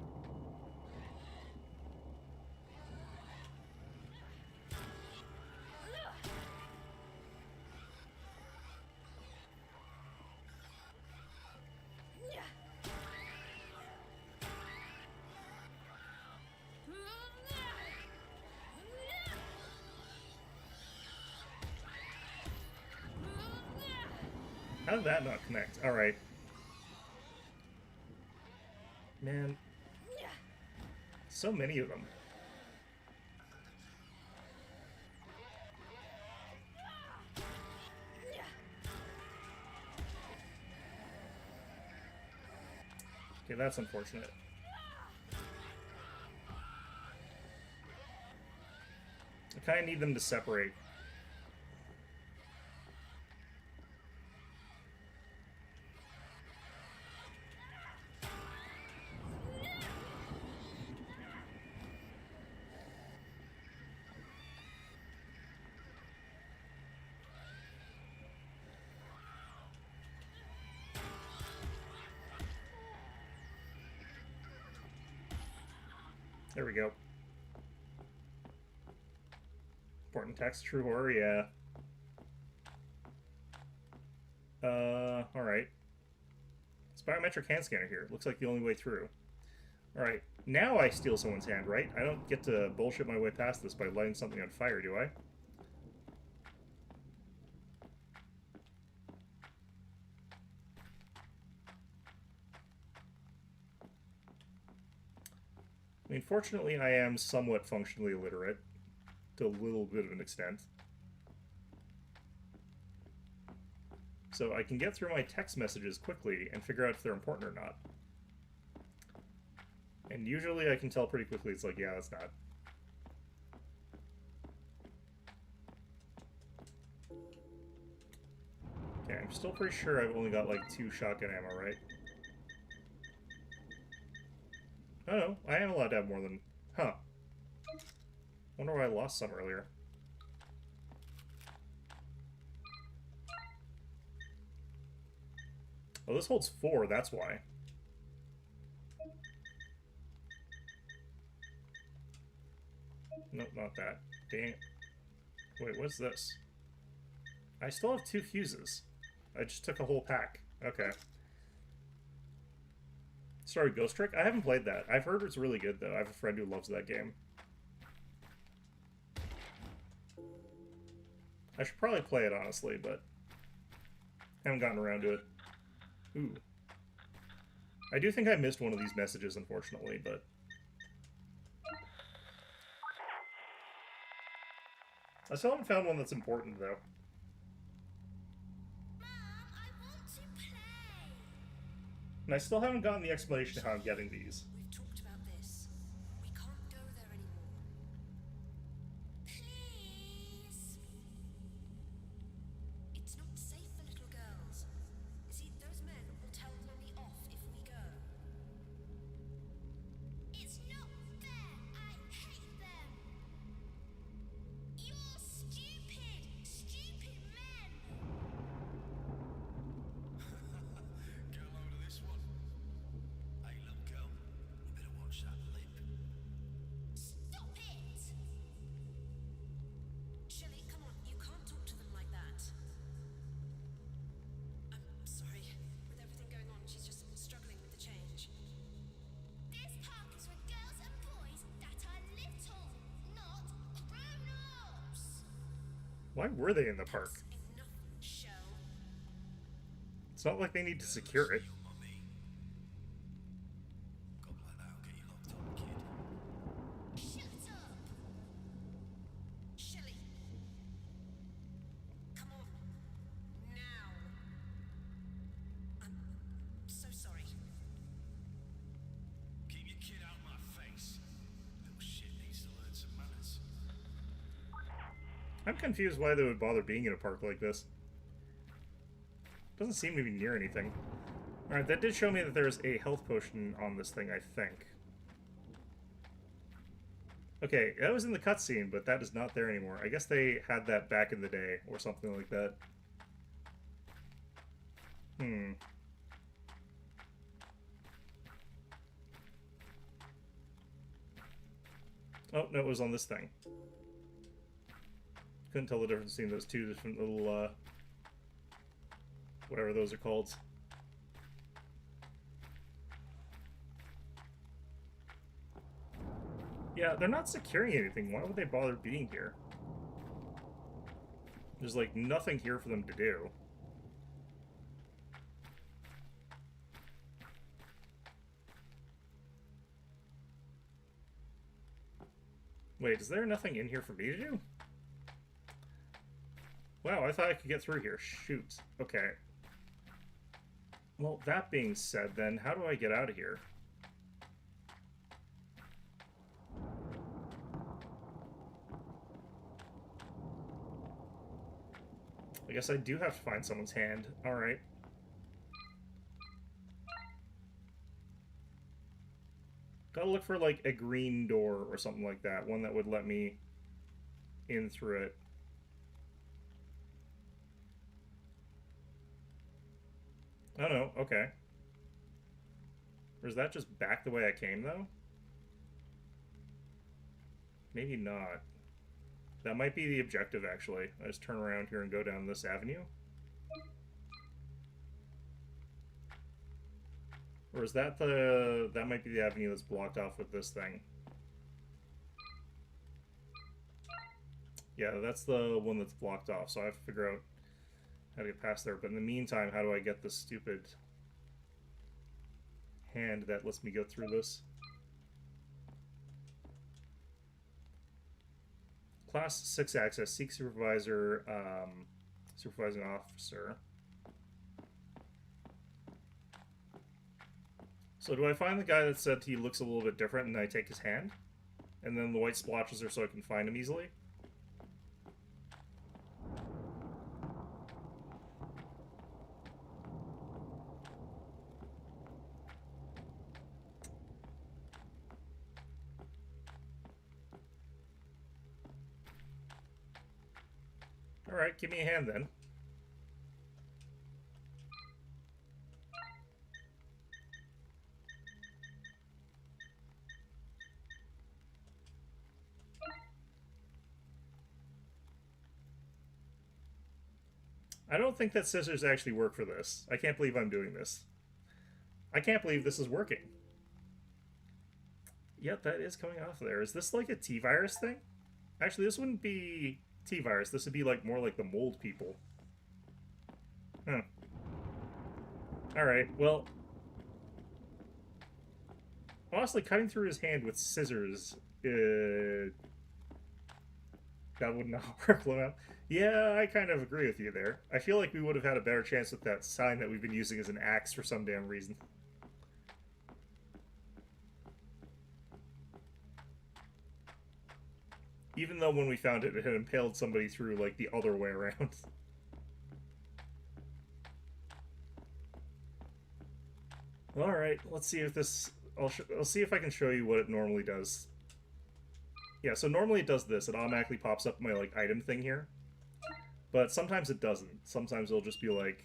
How did that not connect? Alright. Man. So many of them. Okay, that's unfortunate. I kind of need them to separate. There we go. Important text, true horror, yeah. Alright. It's biometric hand scanner here. Looks like the only way through. Alright, now I steal someone's hand, right? I don't get to bullshit my way past this by lighting something on fire, do I? I mean, fortunately, I am somewhat functionally illiterate, to a little bit of an extent. So I can get through my text messages quickly and figure out if they're important or not. And usually I can tell pretty quickly it's like, yeah, that's not. Okay, I'm still pretty sure I've only got like 2 shotgun ammo, right? Oh no, I am allowed to have more than... Huh. Wonder why I lost some earlier. Oh, this holds 4, that's why. Nope, not that. Dang it. Wait, what's this? I still have 2 fuses. I just took a whole pack. Okay. Sorry, Ghost Trick? I haven't played that. I've heard it's really good, though. I have a friend who loves that game. I should probably play it, honestly, but haven't gotten around to it. Ooh. I do think I missed one of these messages, unfortunately, but... I still haven't found one that's important, though. Mom, I want to play. And I still haven't gotten the explanation of how I'm getting these. We've talked about this. We can't go there anymore. Please. It's not safe for little girls. You see, those men will tell Lolly off if we go. It's not fair. I hate them. You're stupid. Stupid men. Get a load of this one. Hey, little girl, you better watch that lip. Stop it. Shelley, come on, you can't talk to them like that. I'm sorry. With everything going on, she's just struggling with the change. This park is for girls and boys that are little, not grown-ups. Why were they in the park? Enough, Shell. It's not like they need to secure it. Your mummy. God, like that'll get you locked up, kid. Shut up. Shelley. Come on. Now. I'm so sorry. Keep your kid out my face. Little shit needs to learn some manners. I'm confused why they would bother being in a park like this. Doesn't seem to be near anything. Alright, that did show me that there's a health potion on this thing, I think. Okay, that was in the cutscene, but that is not there anymore. I guess they had that back in the day, or something like that. Oh, no, it was on this thing. Couldn't tell the difference between those 2 different little, whatever those are called. Yeah, they're not securing anything. Why would they bother being here? There's, like, nothing here for them to do. Wait, is there nothing in here for me to do? Wow, I thought I could get through here. Shoot. Okay. Well, that being said, then, how do I get out of here? I guess I do have to find someone's hand. Alright. Gotta look for, like, a green door or something like that. One that would let me in through it. Oh no, okay. Or is that just back the way I came, though? Maybe not. That might be the objective, actually. I just turn around here and go down this avenue. Or is that the... that might be the avenue that's blocked off with this thing. Yeah, that's the one that's blocked off, so I have to figure out how to get past there. But in the meantime, how do I get this stupid hand that lets me go through this? Class 6 access, seek supervisor, supervising officer. So do I find the guy that said he looks a little bit different and I take his hand? And then the white splotches are so I can find him easily? Alright, give me a hand then. I don't think that scissors actually work for this. I can't believe I'm doing this. I can't believe this is working. Yep, that is coming off there. Is this like a T-virus thing? Actually, this wouldn't be T-virus. This would be like more like the mold people. Huh. Alright, well... honestly, cutting through his hand with scissors... that would not work, Luna. Yeah, I kind of agree with you there. I feel like we would have had a better chance with that sign that we've been using as an axe for some damn reason. Even though when we found it, it had impaled somebody through, like, the other way around. Alright, let's see if this... I'll see if I can show you what it normally does. Yeah, so normally it does this. It automatically pops up my, like, item thing here. But sometimes it doesn't. Sometimes it'll just be like...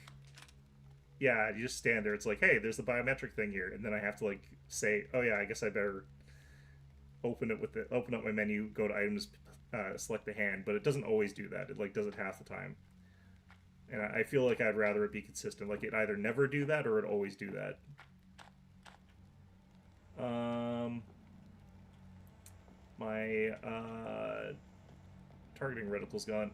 yeah, you just stand there. It's like, hey, there's the biometric thing here. And then I have to, like, say, oh yeah, I guess I better... open up my menu, go to items, select the hand, but it doesn't always do that. It like does it half the time, and I feel like I'd rather it be consistent. Like it either never do that or it always do that. My targeting reticle's gone.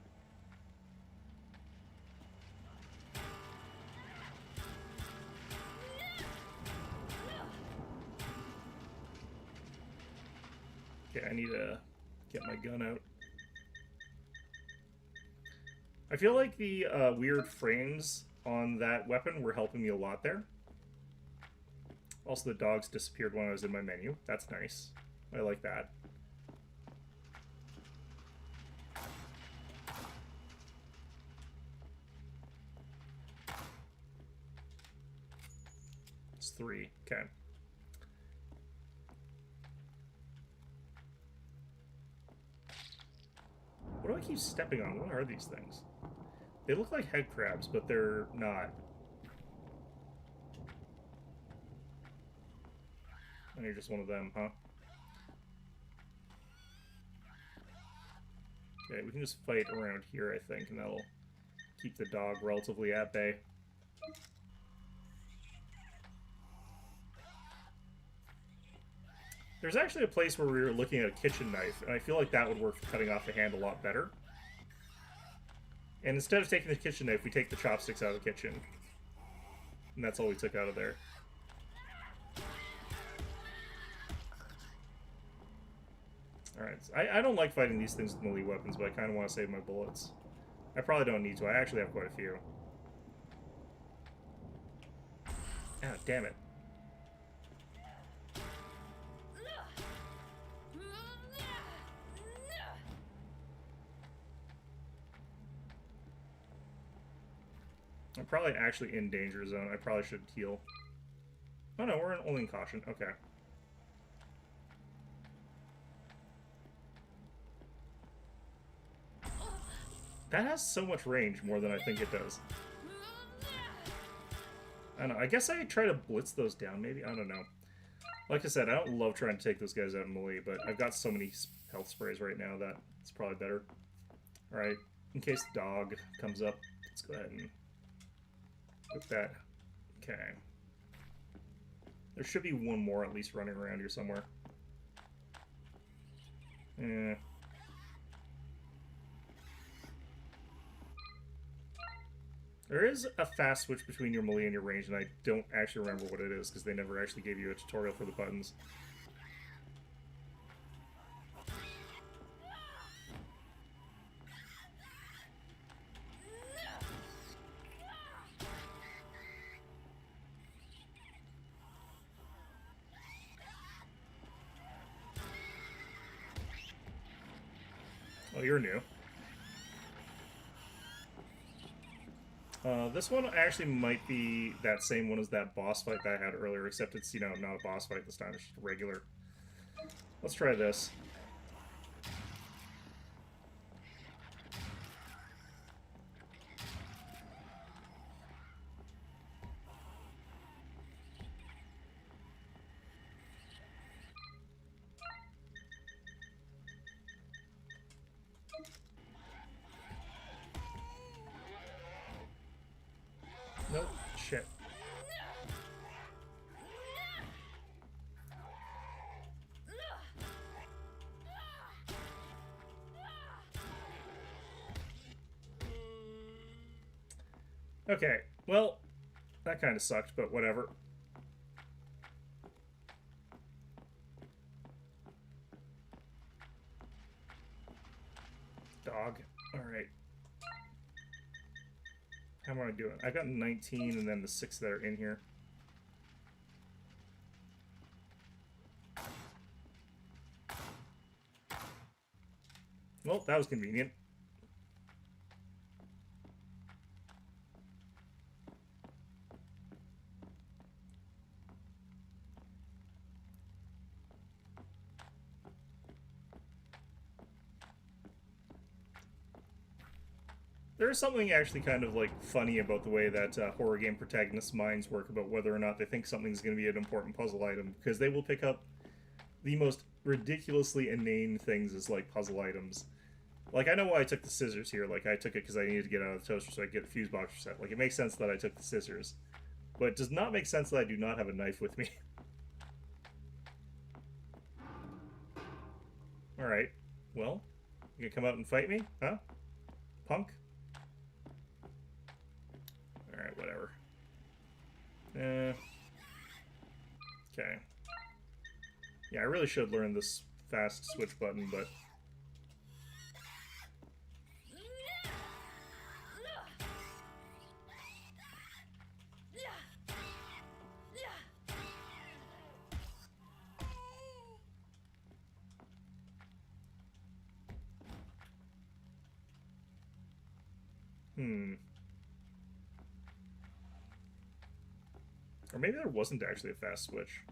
Okay, I need to get my gun out. I feel like the weird frames on that weapon were helping me a lot there. Also, the dogs disappeared when I was in my menu. That's nice. I like that. It's 3. Okay. What do I keep stepping on? What are these things? They look like head crabs, but they're not. And you're just one of them, huh? Okay, we can just fight around here, I think, and that'll keep the dog relatively at bay. There's actually a place where we were looking at a kitchen knife, and I feel like that would work for cutting off the hand a lot better. And instead of taking the kitchen knife, we take the chopsticks out of the kitchen. And that's all we took out of there. Alright, I don't like fighting these things with melee weapons, but I kind of want to save my bullets. I probably don't need to. I actually have quite a few. Ah, damn it. I'm probably actually in danger zone. I probably should heal. Oh no, we're only in caution. Okay. That has so much range, more than I think it does. I don't know. I guess I try to blitz those down, maybe? I don't know. Like I said, I don't love trying to take those guys out in melee, but I've got so many health sprays right now that it's probably better. Alright, in case the dog comes up, let's go ahead and whip that. Okay. There should be one more at least running around here somewhere. Eh. There is a fast switch between your melee and your range, and I don't actually remember what it is, because they never actually gave you a tutorial for the buttons. Oh, you're new. This one actually might be that same one as that boss fight that I had earlier, except it's, you know, not a boss fight this time, it's just regular. Let's try this. Nope. Shit. Okay, well, that kind of sucked, but whatever. Dog. Alright. How am I doing? I got 19 and then the 6 that are in here. Well, that was convenient. There is something actually kind of, like, funny about the way that horror game protagonists' minds work about whether or not they think something's going to be an important puzzle item, because they will pick up the most ridiculously inane things as, like, puzzle items. Like, I know why I took the scissors here. Like, I took it because I needed to get out of the toaster so I could get a fuse box reset. Like, it makes sense that I took the scissors. But it does not make sense that I do not have a knife with me. Alright. Well, you gonna come out and fight me? Huh? Punk? Alright, whatever. Okay. Yeah, I really should learn this fast switch button, but... Or maybe there wasn't actually a fast switch.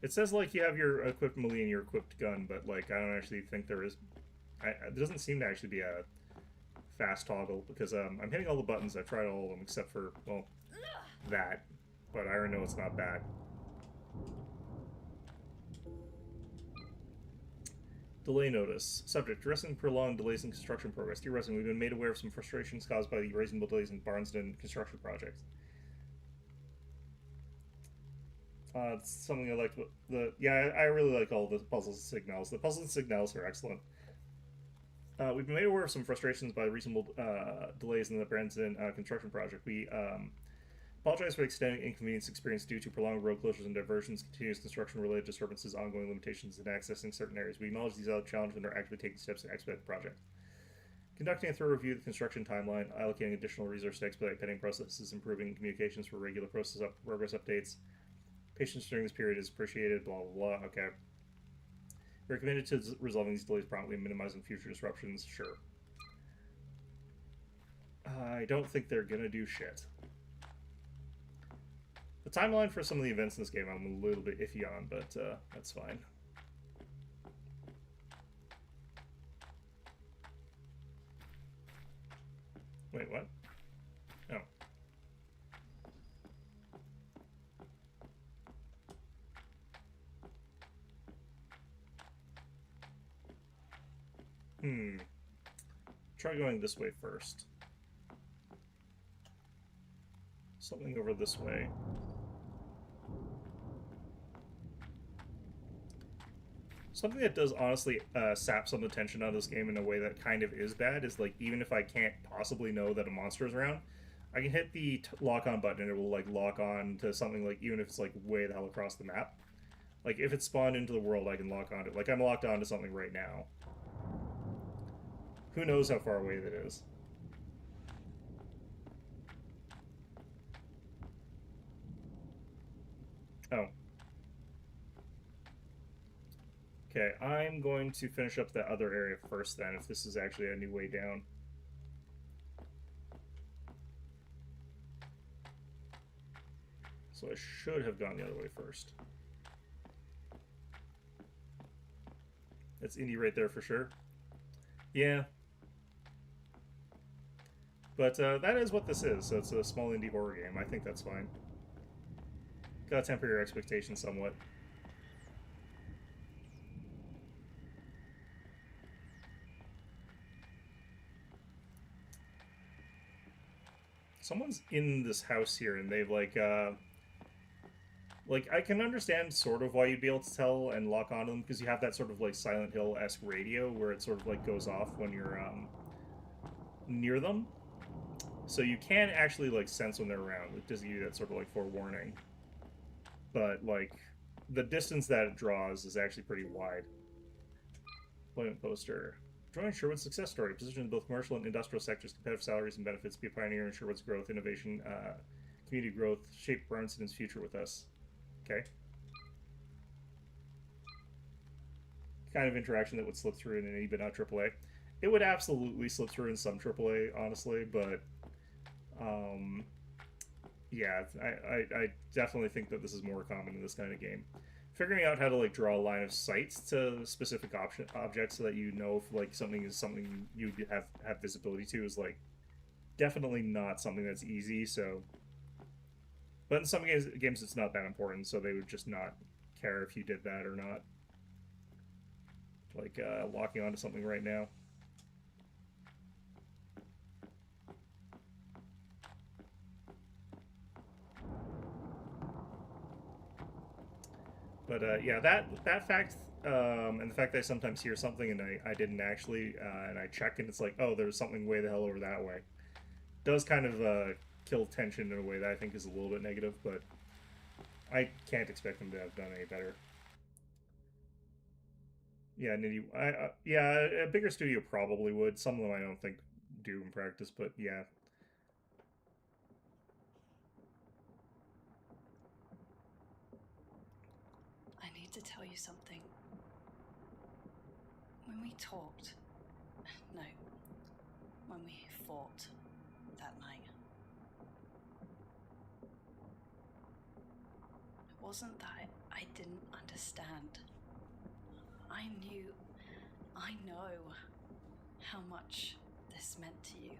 It says, like, you have your equipped melee and your equipped gun, but, like, I don't actually think there is... It doesn't seem to actually be a fast toggle, because I'm hitting all the buttons. I've tried all of them, except for, well, that. But I already know it's not bad. Delay notice. Subject: addressing prolonged delays in construction progress. Dear resident, we've been made aware of some frustrations caused by the reasonable delays in Barnston construction projects. It's something I liked. I really like all the puzzles and signals. The puzzles and signals are excellent. We've been made aware of some frustrations by reasonable delays in the Barnston construction project. We Apologize for the extended inconvenience experienced due to prolonged road closures and diversions, continuous construction-related disturbances, ongoing limitations in accessing certain areas. We acknowledge these other challenges and are actively taking steps to expedite the project. Conducting a thorough review of the construction timeline, allocating additional resources to expedite pending processes, improving communications for regular progress updates. Patience during this period is appreciated, blah, blah, blah. Okay. We're committed to resolving these delays promptly and minimizing future disruptions. Sure. I don't think they're gonna do shit. The timeline for some of the events in this game I'm a little bit iffy on, but that's fine. Wait, what? Oh. Try going this way first. Something over this way. Something that does honestly sap some of the tension out of this game in a way that kind of is bad is, like, even if I can't possibly know that a monster is around, I can hit the lock-on button and it will, like, lock on to something, like, even if it's, like, way the hell across the map. Like, if it's spawned into the world, I can lock on to it. Like, I'm locked on to something right now. Who knows how far away that is? Oh. Okay, I'm going to finish up the other area first then, if this is actually a new way down. So I should have gone the other way first. That's indie right there for sure. Yeah. But that is what this is, so it's a small indie horror game. I think that's fine. Gotta temper your expectations somewhat. Someone's in this house here, and they've, like, I can understand sort of why you'd be able to tell and lock onto them, because you have that sort of, like, Silent Hill-esque radio where it sort of, like, goes off when you're, near them. So you can actually, like, sense when they're around. It does give you that sort of, like, forewarning. But, like, the distance that it draws is actually pretty wide. Employment poster. Join Sherwood's success story. Positioned in both commercial and industrial sectors, competitive salaries and benefits. Be a pioneer in Sherwood's growth, innovation, community growth. Shape Brownston's future with us. Okay. Kind of interaction that would slip through in an indie, but not AAA. It would absolutely slip through in some AAA, honestly, but yeah, I definitely think that this is more common in this kind of game. Figuring out how to, like, draw a line of sight to specific objects so that you know if, like, something is something you have visibility to is, like, definitely not something that's easy. So, but in some games it's not that important, so they would just not care if you did that or not. Like locking onto something right now. But yeah, that fact, and the fact that I sometimes hear something and I didn't actually, and I check and it's like, oh, there's something way the hell over that way, does kind of kill tension in a way that I think is a little bit negative, but I can't expect them to have done any better. Yeah, Nitty, yeah, a bigger studio probably would. Some of them I don't think do in practice, but yeah. I need to tell you something. When we talked, no, when we fought that night, it wasn't that I didn't understand. I know how much this meant to you.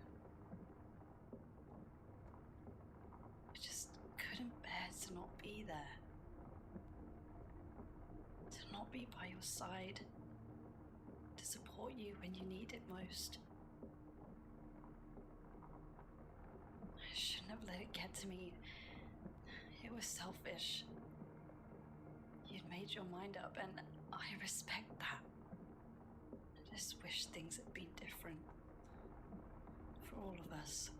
I just couldn't bear to not be there. To not be by your side. To support you when you need it most. I shouldn't have let it get to me. It was selfish. You'd made your mind up, and I respect that. I just wish things had been different. For all of us.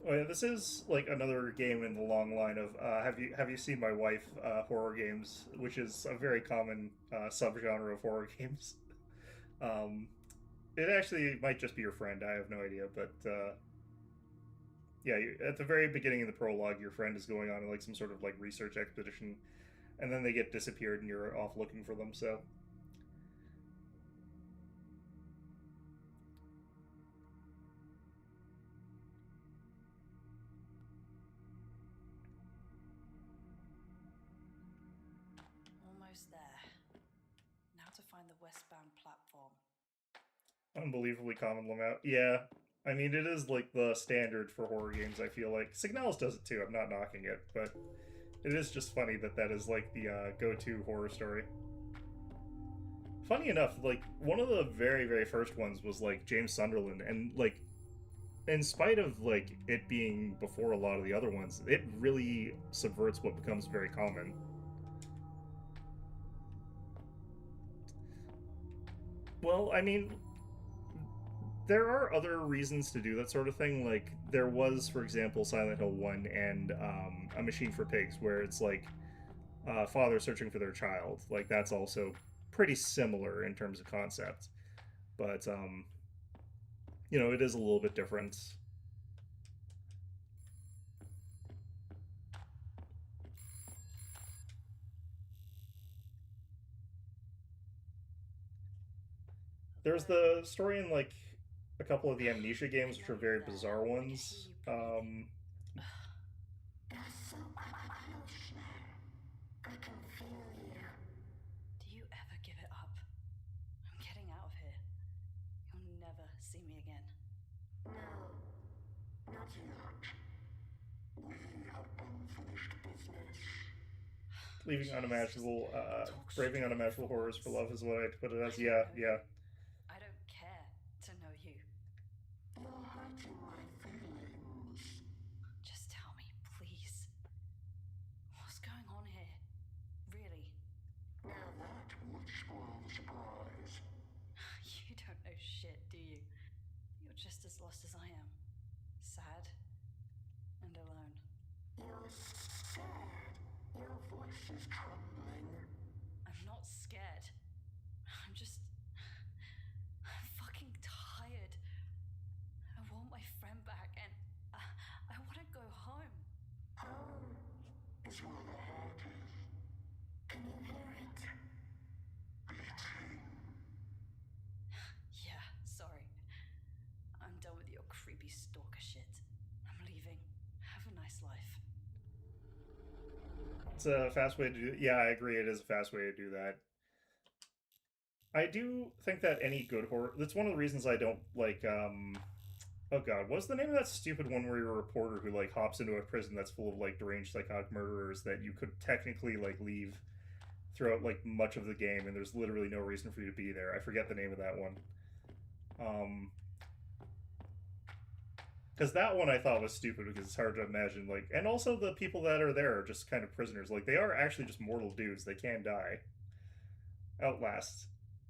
Oh yeah, this is like another game in the long line of have you seen my wife horror games, which is a very common subgenre of horror games. Um, it actually might just be your friend. I have no idea, but yeah, at the very beginning of the prologue, your friend is going on like some sort of like research expedition, and then they get disappeared, and you're off looking for them. So Almost there. Now to find the westbound platform. unbelievably common Lamau. Yeah, I mean it is like the standard for horror games. I feel like Signalis does it too. I'm not knocking it, but it is just funny that that is like the go-to horror story. Funny enough, like one of the very very first ones was like James Sunderland, and like in spite of like it being before a lot of the other ones, it really subverts what becomes very common. Well, I mean, there are other reasons to do that sort of thing. Like there was, for example, Silent Hill 1 and A Machine for Pigs, where it's like father searching for their child. Like that's also pretty similar in terms of concept, but you know, it is a little bit different. There's the story in like a couple of the Amnesia games, which are very bizarre ones. You're so close now. I can feel you. Do you ever give it up? I'm getting out of here. You'll never see me again. No, not yet. We have unfinished business. Leaving unimaginable, Talk braving straight unimaginable for horrors for once. love is what I put it as. I Yeah, don't know yeah. you. I don't care to know you. You're hurting my feelings. Just tell me, please. What's going on here? Really? Now that would spoil the surprise. You don't know shit, do you? You're just as lost as I am. Sad and alone. You're sad. Your voice is trembling. I'm not scared. I'm just. I'm fucking tired. I want my friend back and I want to go home. Home is where the heart is. Can you hear it? Beating. Yeah, sorry. I'm done with your creepy stalker shit. I'm leaving. Have a nice life. It's a fast way to do. Yeah, I agree. It is a fast way to do that. I do think that any good horror. That's one of the reasons I don't like. Oh god, what's the name of that stupid one where you're a reporter who like hops into a prison that's full of like deranged psychotic murderers that you could technically like leave throughout like much of the game, and there's literally no reason for you to be there. I forget the name of that one. Because that one I thought was stupid because it's hard to imagine like, and also the people that are there are just kind of prisoners. Like they are actually just mortal dudes. They can die. Outlast,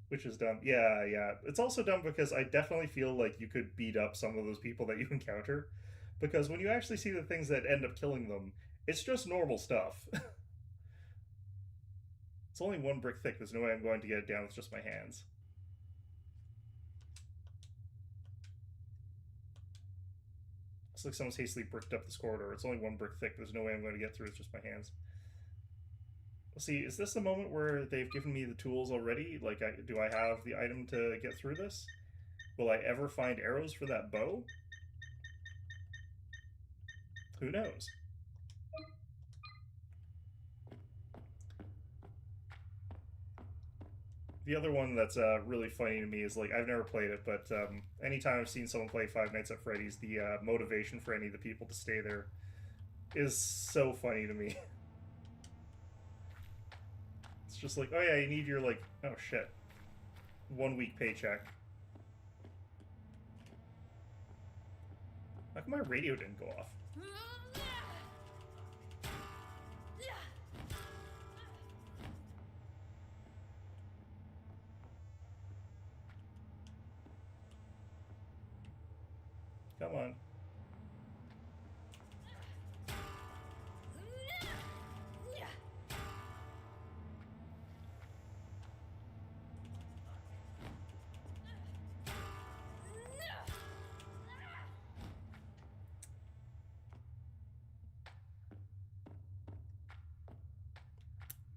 which is dumb. Yeah, yeah. It's also dumb because I definitely feel like you could beat up some of those people that you encounter, because when you actually see the things that end up killing them, it's just normal stuff. It's only one brick thick. There's no way I'm going to get it down with just my hands. Looks like someone's hastily bricked up this corridor. It's only one brick thick. There's no way I'm going to get through with just my hands. Let's see, is this the moment where they've given me the tools already? Like, do I have the item to get through this? Will I ever find arrows for that bow? Who knows? The other one that's really funny to me is, like, I've never played it, but anytime I've seen someone play Five Nights at Freddy's, the motivation for any of the people to stay there is so funny to me. It's just like, oh yeah, you need your, like, oh shit, 1 week paycheck. How come my radio didn't go off? Come on.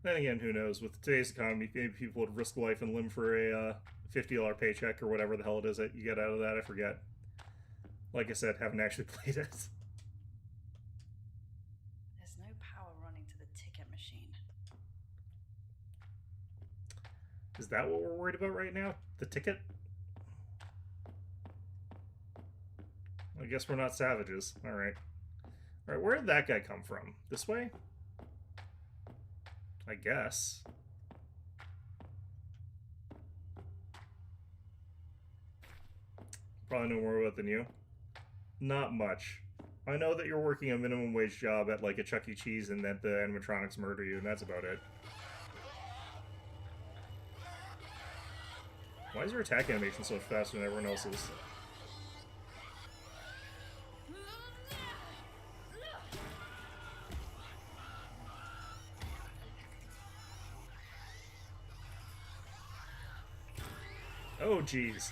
Then again, who knows? With today's economy, maybe people would risk life and limb for a $50 paycheck or whatever the hell it is that you get out of that. I forget. Like I said, haven't actually played it. There's no power running to the ticket machine. Is that what we're worried about right now? The ticket? I guess we're not savages. Alright. Alright, where did that guy come from? This way? I guess. Probably know more about than you. Not much. I know that you're working a minimum wage job at like a Chuck E. Cheese and that the animatronics murder you, and that's about it. Why is your attack animation so much faster than everyone else's? Oh, jeez.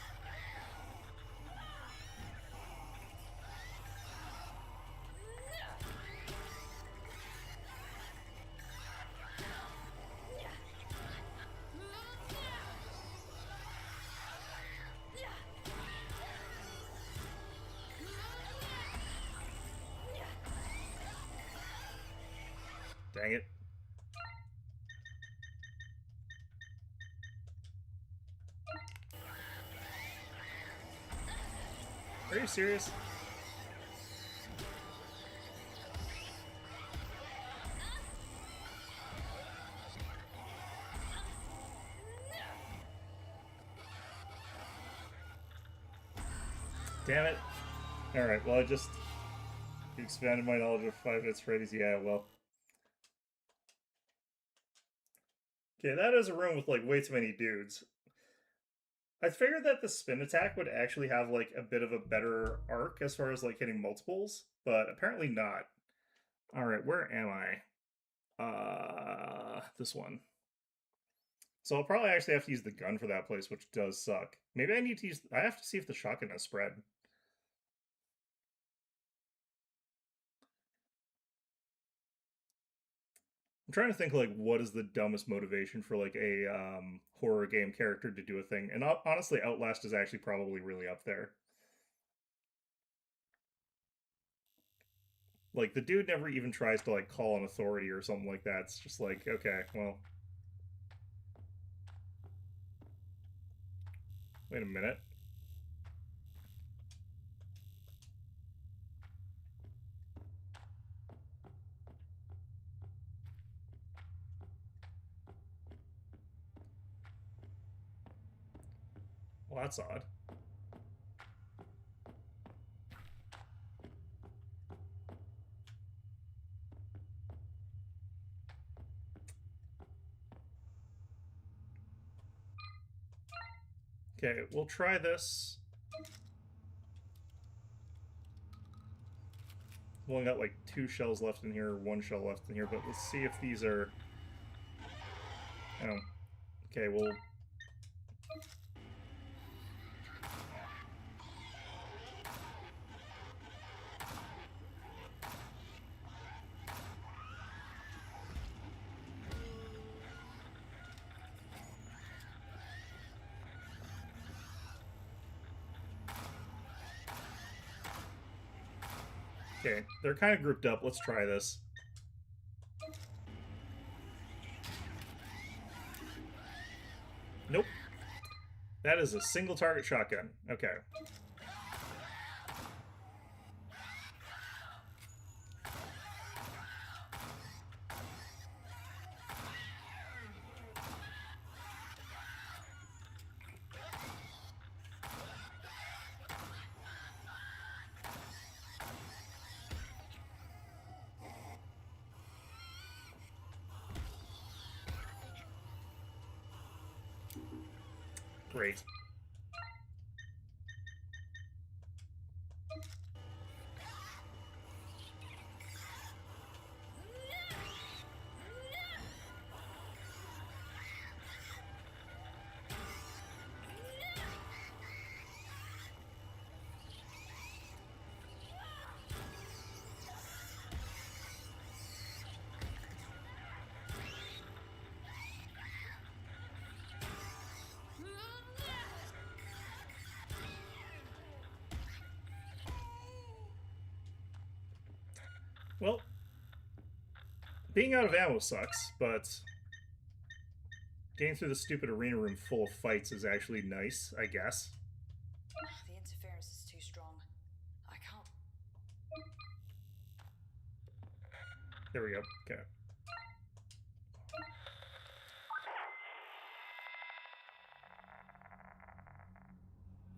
Dang it. Are you serious? Damn it. Alright, well I just expanded my knowledge of 5 Nights at Freddy's. Yeah, well. Okay, that is a room with like way too many dudes. I figured that the spin attack would actually have like a bit of a better arc as far as like hitting multiples, but apparently not. Alright, where am I? This one. So I'll probably actually have to use the gun for that place, which does suck. Maybe I need to use... I have to see if the shotgun has spread. I'm trying to think, like, what is the dumbest motivation for, like, a horror game character to do a thing. And honestly, Outlast is actually probably really up there. Like, the dude never even tries to, like, call an authority or something like that. It's just like, okay, well... Wait a minute. Well, that's odd. Okay, we'll try this. We've only got like 2 shells left in here, 1 shell left in here, but let's see if these are... Oh. Okay, well... Okay, they're kind of grouped up. Let's try this. Nope. That is a single target shotgun. Okay. Great. Well, being out of ammo sucks, but getting through the stupid arena room full of fights is actually nice, I guess. The interference is too strong. I can't. There we go. Okay.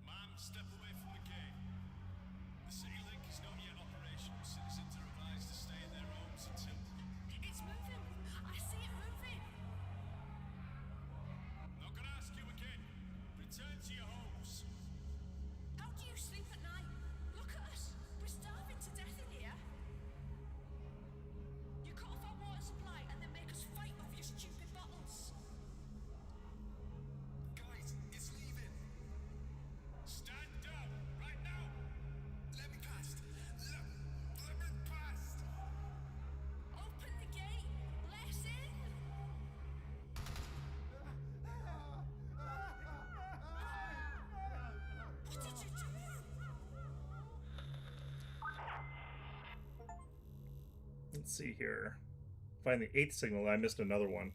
Man, step away from the gate. The city link is not yet operational. Citizens are advised to stay in their homes until... It's moving. I see it moving. Not gonna ask you again. Return to your homes. How do you sleep at night? Look at us. We're starving to death in here. You cut off our water supply and then make us fight over your stupid bottles. Guys, it's leaving. Stand down right now. Let me past. Let me past. Open the gate. Let us in. What did you do? Let's see here. Find the 8th signal. I missed another one.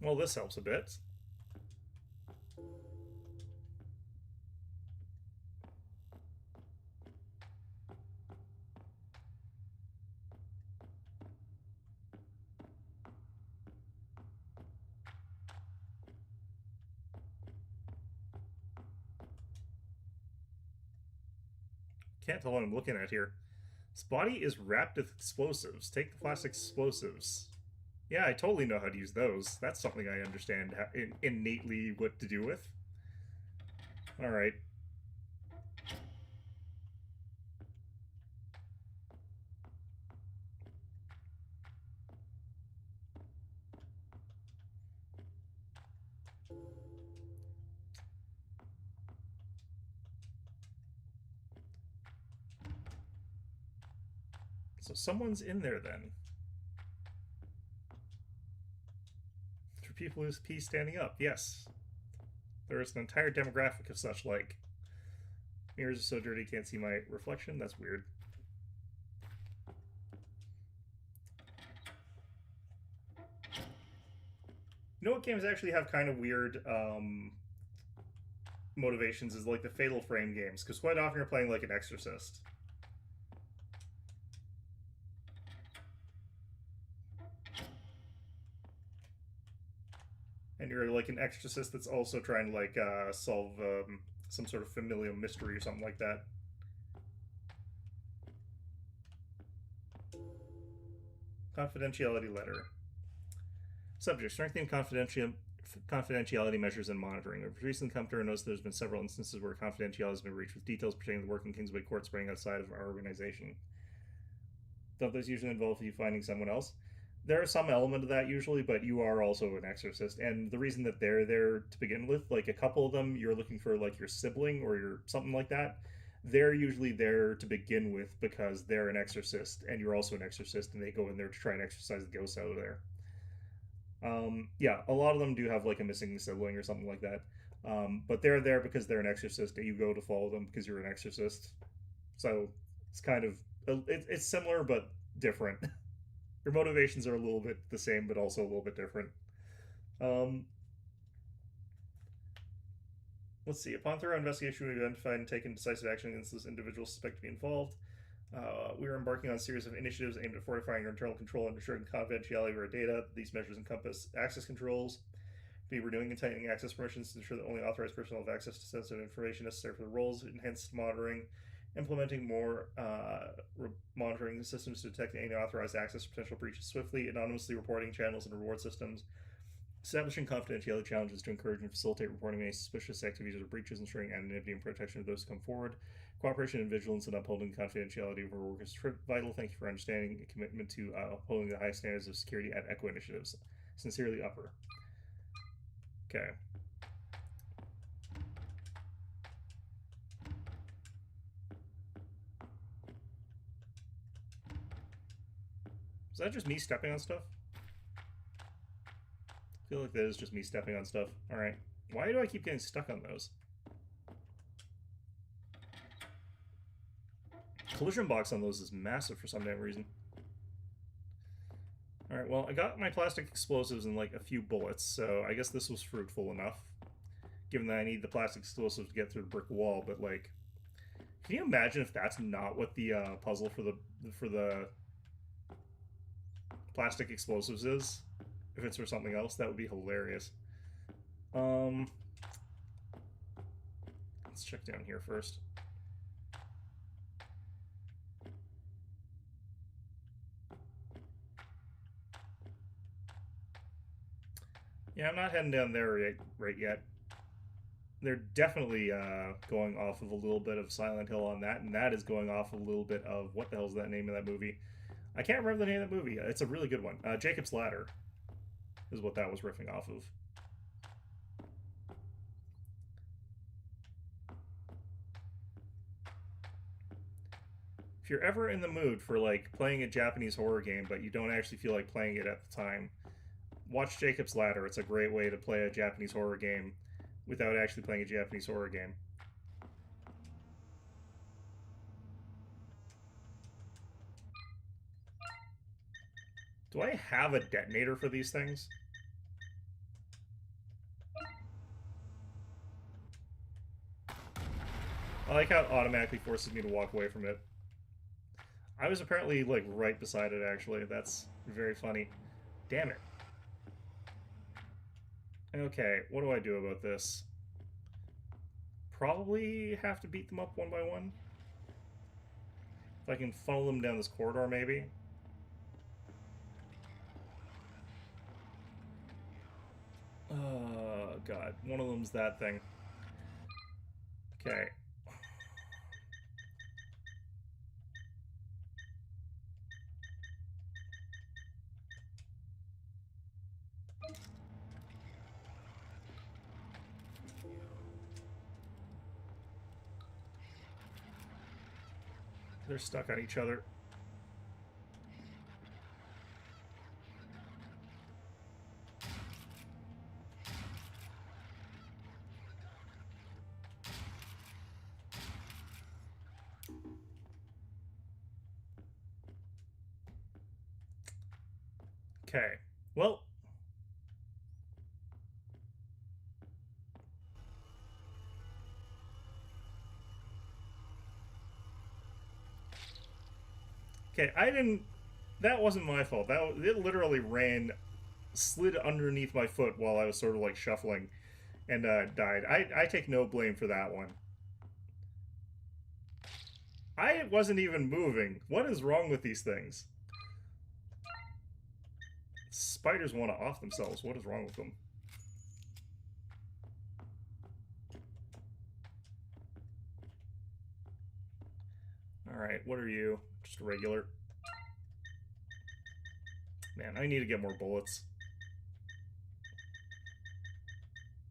Well, this helps a bit. Can't tell what I'm looking at here. This body is wrapped with explosives. Take the plastic explosives. Yeah, I totally know how to use those. That's something I understand innately what to do with. Alright. So someone's in there then. For people whose pee standing up, yes. There is an entire demographic of such like. Mirrors are so dirty, can't see my reflection. That's weird. You know what games actually have kind of weird motivations is like the Fatal Frame games, because quite often you're playing like an exorcist. And you're like an exorcist that's also trying to like solve some sort of familial mystery or something like that. Confidentiality letter. Subject: strengthening confidentiality measures and monitoring. We've recently come to our notice there's been several instances where confidentiality has been breached, with details pertaining to the work in Kingsway Court spreading outside of our organization. Don't those usually involve you finding someone else? There are some element of that usually, but you are also an exorcist, and the reason that they're there to begin with, like a couple of them, you're looking for like your sibling or your something like that. They're usually there to begin with because they're an exorcist, and you're also an exorcist, and they go in there to try and exorcise the ghosts out of there. Yeah, a lot of them do have like a missing sibling or something like that, but they're there because they're an exorcist, and you go to follow them because you're an exorcist. So it's kind of it's similar but different. Your motivations are a little bit the same, but also a little bit different. Let's see. Upon thorough investigation, we identified and taken decisive action against those individuals suspected to be involved. We are embarking on a series of initiatives aimed at fortifying our internal control and ensuring the confidentiality of our data. These measures encompass access controls, be renewing and tightening access permissions to ensure that only authorized personnel have access to sensitive information necessary for the roles, enhanced monitoring, implementing more monitoring systems to detect any unauthorized access potential breaches swiftly, anonymously reporting channels and reward systems, establishing confidentiality challenges to encourage and facilitate reporting any suspicious activities or breaches, ensuring anonymity and protection of those who come forward. Cooperation and vigilance in upholding the confidentiality of our work is vital. Thank you for understanding and commitment to upholding the highest standards of security at Echo Initiatives. Sincerely, Upper. Okay. Is that just me stepping on stuff? feel like that is just me stepping on stuff. Alright. Why do I keep getting stuck on those? Collision box on those is massive for some damn reason. Alright, well, I got my plastic explosives and like a few bullets, so I guess this was fruitful enough. Given that I need the plastic explosives to get through the brick wall, but like... Can you imagine if that's not what the puzzle for the plastic explosives is? If it's for something else, that would be hilarious. Let's check down here first. Yeah, I'm not heading down there right yet. They're definitely going off of a little bit of Silent Hill on that, and that is going off a little bit of, what the hell's that name of that movie? I can't remember the name of that movie. It's a really good one. Jacob's Ladder is what that was riffing off of. If you're ever in the mood for like playing a Japanese horror game, but you don't actually feel like playing it at the time, watch Jacob's Ladder. It's a great way to play a Japanese horror game without actually playing a Japanese horror game. Do I have a detonator for these things? I like how it automatically forces me to walk away from it. I was apparently, like, right beside it, actually. That's very funny. Damn it. Okay, what do I do about this? Probably have to beat them up one by one. If I can funnel them down this corridor, maybe. Oh, God. One of them's that thing. Okay. They're stuck on each other. Okay. Well. Okay, I didn't... That wasn't my fault. It literally slid underneath my foot while I was sort of like shuffling and died. I take no blame for that one. I wasn't even moving. What is wrong with these things? Spiders want to off themselves. What is wrong with them? Alright, what are you? Just a regular. Man, I need to get more bullets.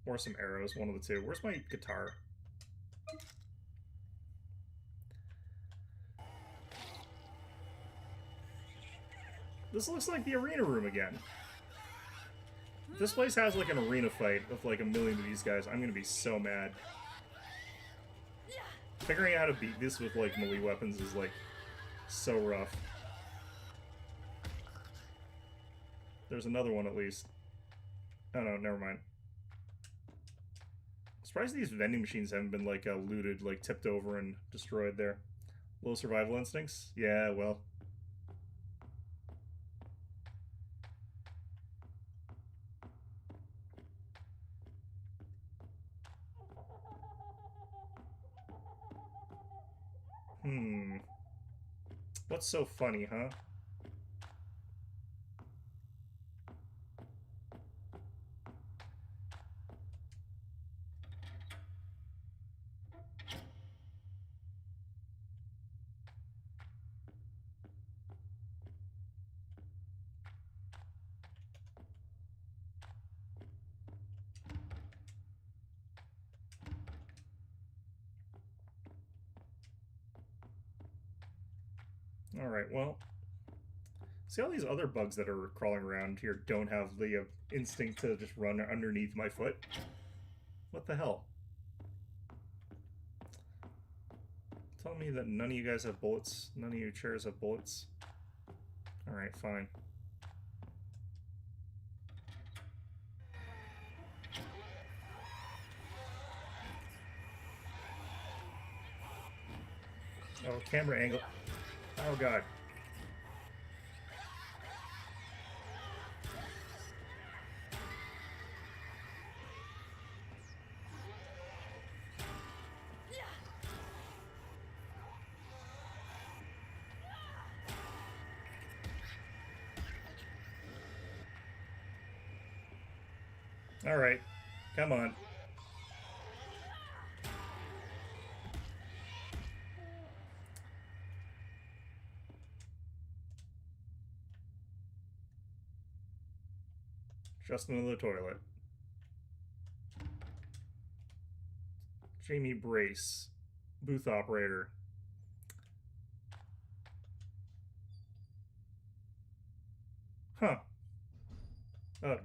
Or some arrows, one of the two. Where's my guitar? This looks like the arena room again. If this place has like an arena fight with like a million of these guys, I'm gonna be so mad. Figuring out how to beat this with like melee weapons is like so rough. There's another one at least. Oh no, never mind. I'm surprised these vending machines haven't been like looted, like tipped over and destroyed there. Low survival instincts? Yeah, well. What's so funny, huh? Alright, well. See, all these other bugs that are crawling around here don't have the instinct to just run underneath my foot. What the hell? Tell me that none of you guys have bullets. None of you chairs have bullets. Alright, fine. Oh, camera angle. Oh god. Alright, come on. Just into the toilet. Jamie Brace, booth operator. Huh. Ugh.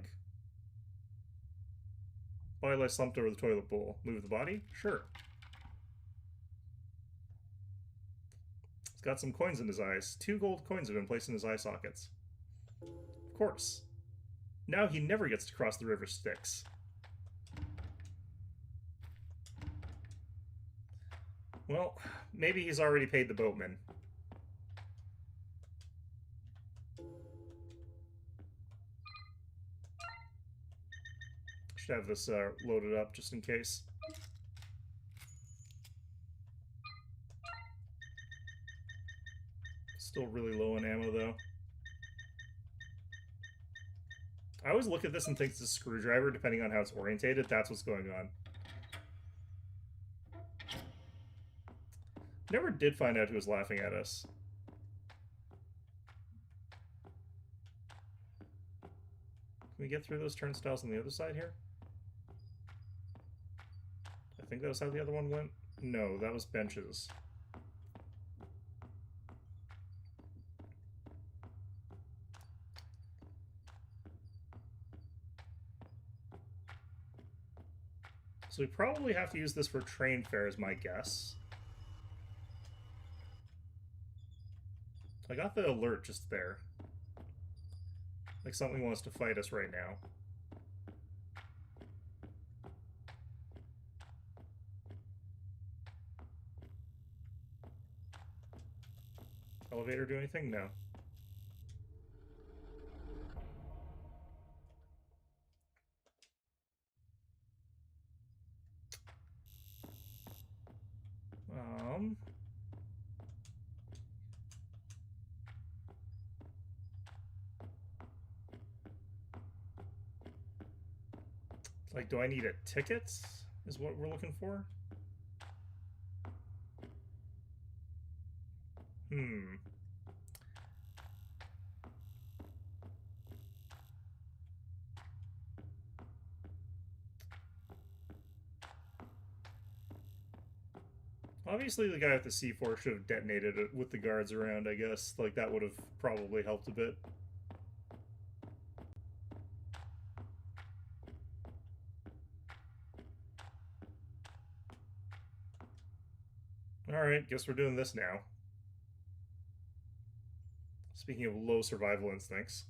Body lies slumped over the toilet bowl. Move the body? Sure. He's got some coins in his eyes. 2 gold coins have been placed in his eye sockets. Of course. Now he never gets to cross the river Styx. Well, maybe he's already paid the boatman. Should have this loaded up just in case. Still really low on ammo though. I always look at this and think it's a screwdriver depending on how it's orientated. That's what's going on. Never did find out who was laughing at us. Can we get through those turnstiles on the other side here? I think that was how the other one went. No, that was benches. So we probably have to use this for train fare is my guess. I got the alert just there. Like something wants to fight us right now. Elevator do anything? No. Like, do I need a ticket? Is what we're looking for? Obviously, the guy with the C4 should have detonated it with the guards around, I guess. Like, that would have probably helped a bit. Alright, guess we're doing this now. Speaking of low survival instincts.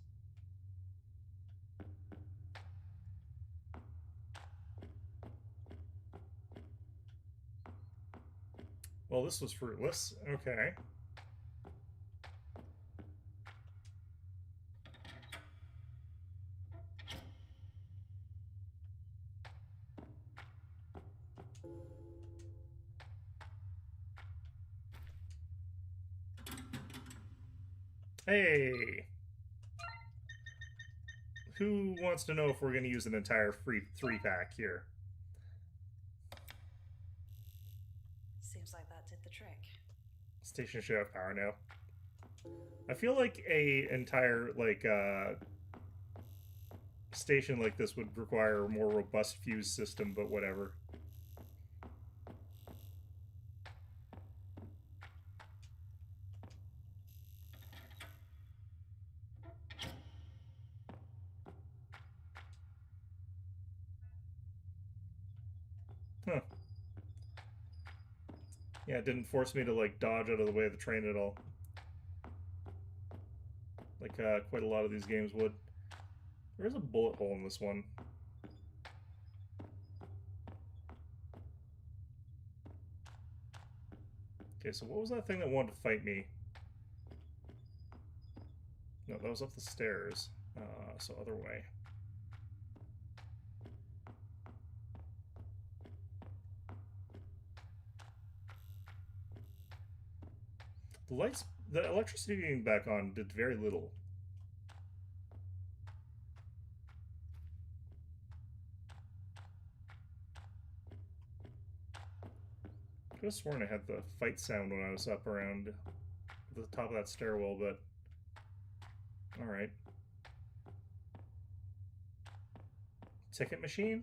Well, this was fruitless. Okay. Hey! Who wants to know if we're going to use an entire free 3-pack here? Seems like that did the trick. Station should have power now. I feel like a entire, like, station like this would require a more robust fuse system, but whatever. Yeah, it didn't force me to, like, dodge out of the way of the train at all. Like, quite a lot of these games would. There is a bullet hole in this one. Okay, so what was that thing that wanted to fight me? No, that was up the stairs. So other way. The lights, the electricity being back on did very little. I could have sworn I had the fight sound when I was up around the top of that stairwell, but alright. Ticket machine?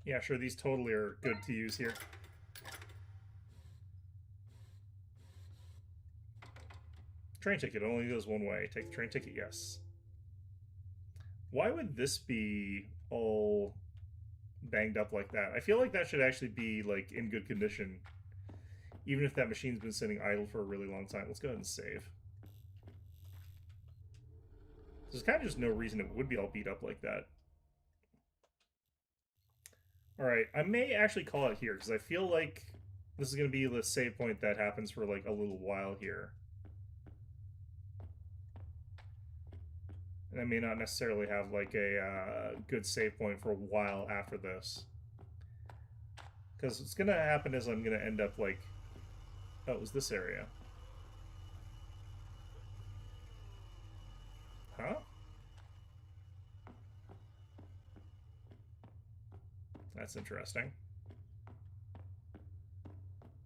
Yeah, sure, these totally are good to use here. Train ticket only goes one way. Take the train ticket, yes. Why would this be all banged up like that? I feel like that should actually be, like, in good condition. Even if that machine's been sitting idle for a really long time. Let's go ahead and save. There's kind of just no reason it would be all beat up like that. Alright, I may actually call it here, because I feel like this is going to be the save point that happens for, like, a little while here. And I may not necessarily have, like, a good save point for a while after this. Because what's going to happen is I'm going to end up, like... Oh, it was this area. Huh? That's interesting.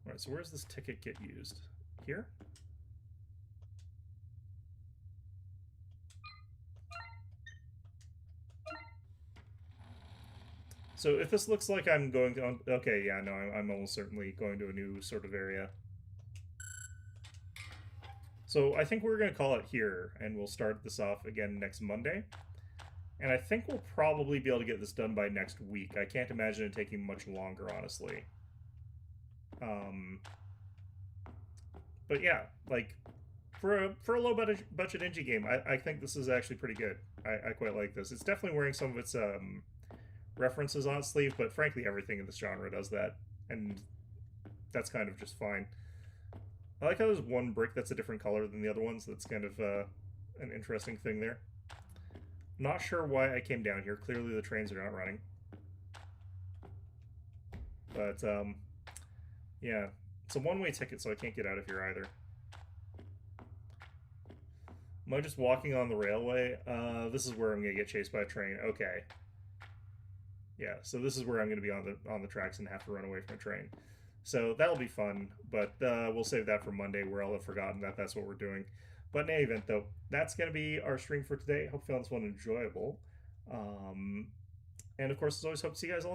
Alright, so where's this ticket get used? Here? So if this looks like I'm going to... Okay, yeah, no, I'm almost certainly going to a new sort of area. So I think we're going to call it here, and we'll start this off again next Monday. And I think we'll probably be able to get this done by next week. I can't imagine it taking much longer, honestly. But yeah, like, for a low budget indie game, I think this is actually pretty good. I quite like this. It's definitely wearing some of its references on its sleeve, but frankly, everything in this genre does that, and that's kind of just fine. I like how there's one brick that's a different color than the other ones. That's kind of an interesting thing there. Not sure why I came down here. Clearly the trains are not running. But, yeah. It's a one-way ticket, so I can't get out of here either. Am I just walking on the railway? This is where I'm going to get chased by a train. Okay. Yeah, so this is where I'm going to be on the tracks and have to run away from a train. So that'll be fun, but we'll save that for Monday, where I'll have forgotten that that's what we're doing. But in any event, though, that's going to be our stream for today. Hope you found this one enjoyable. And of course, as always, hope to see you guys all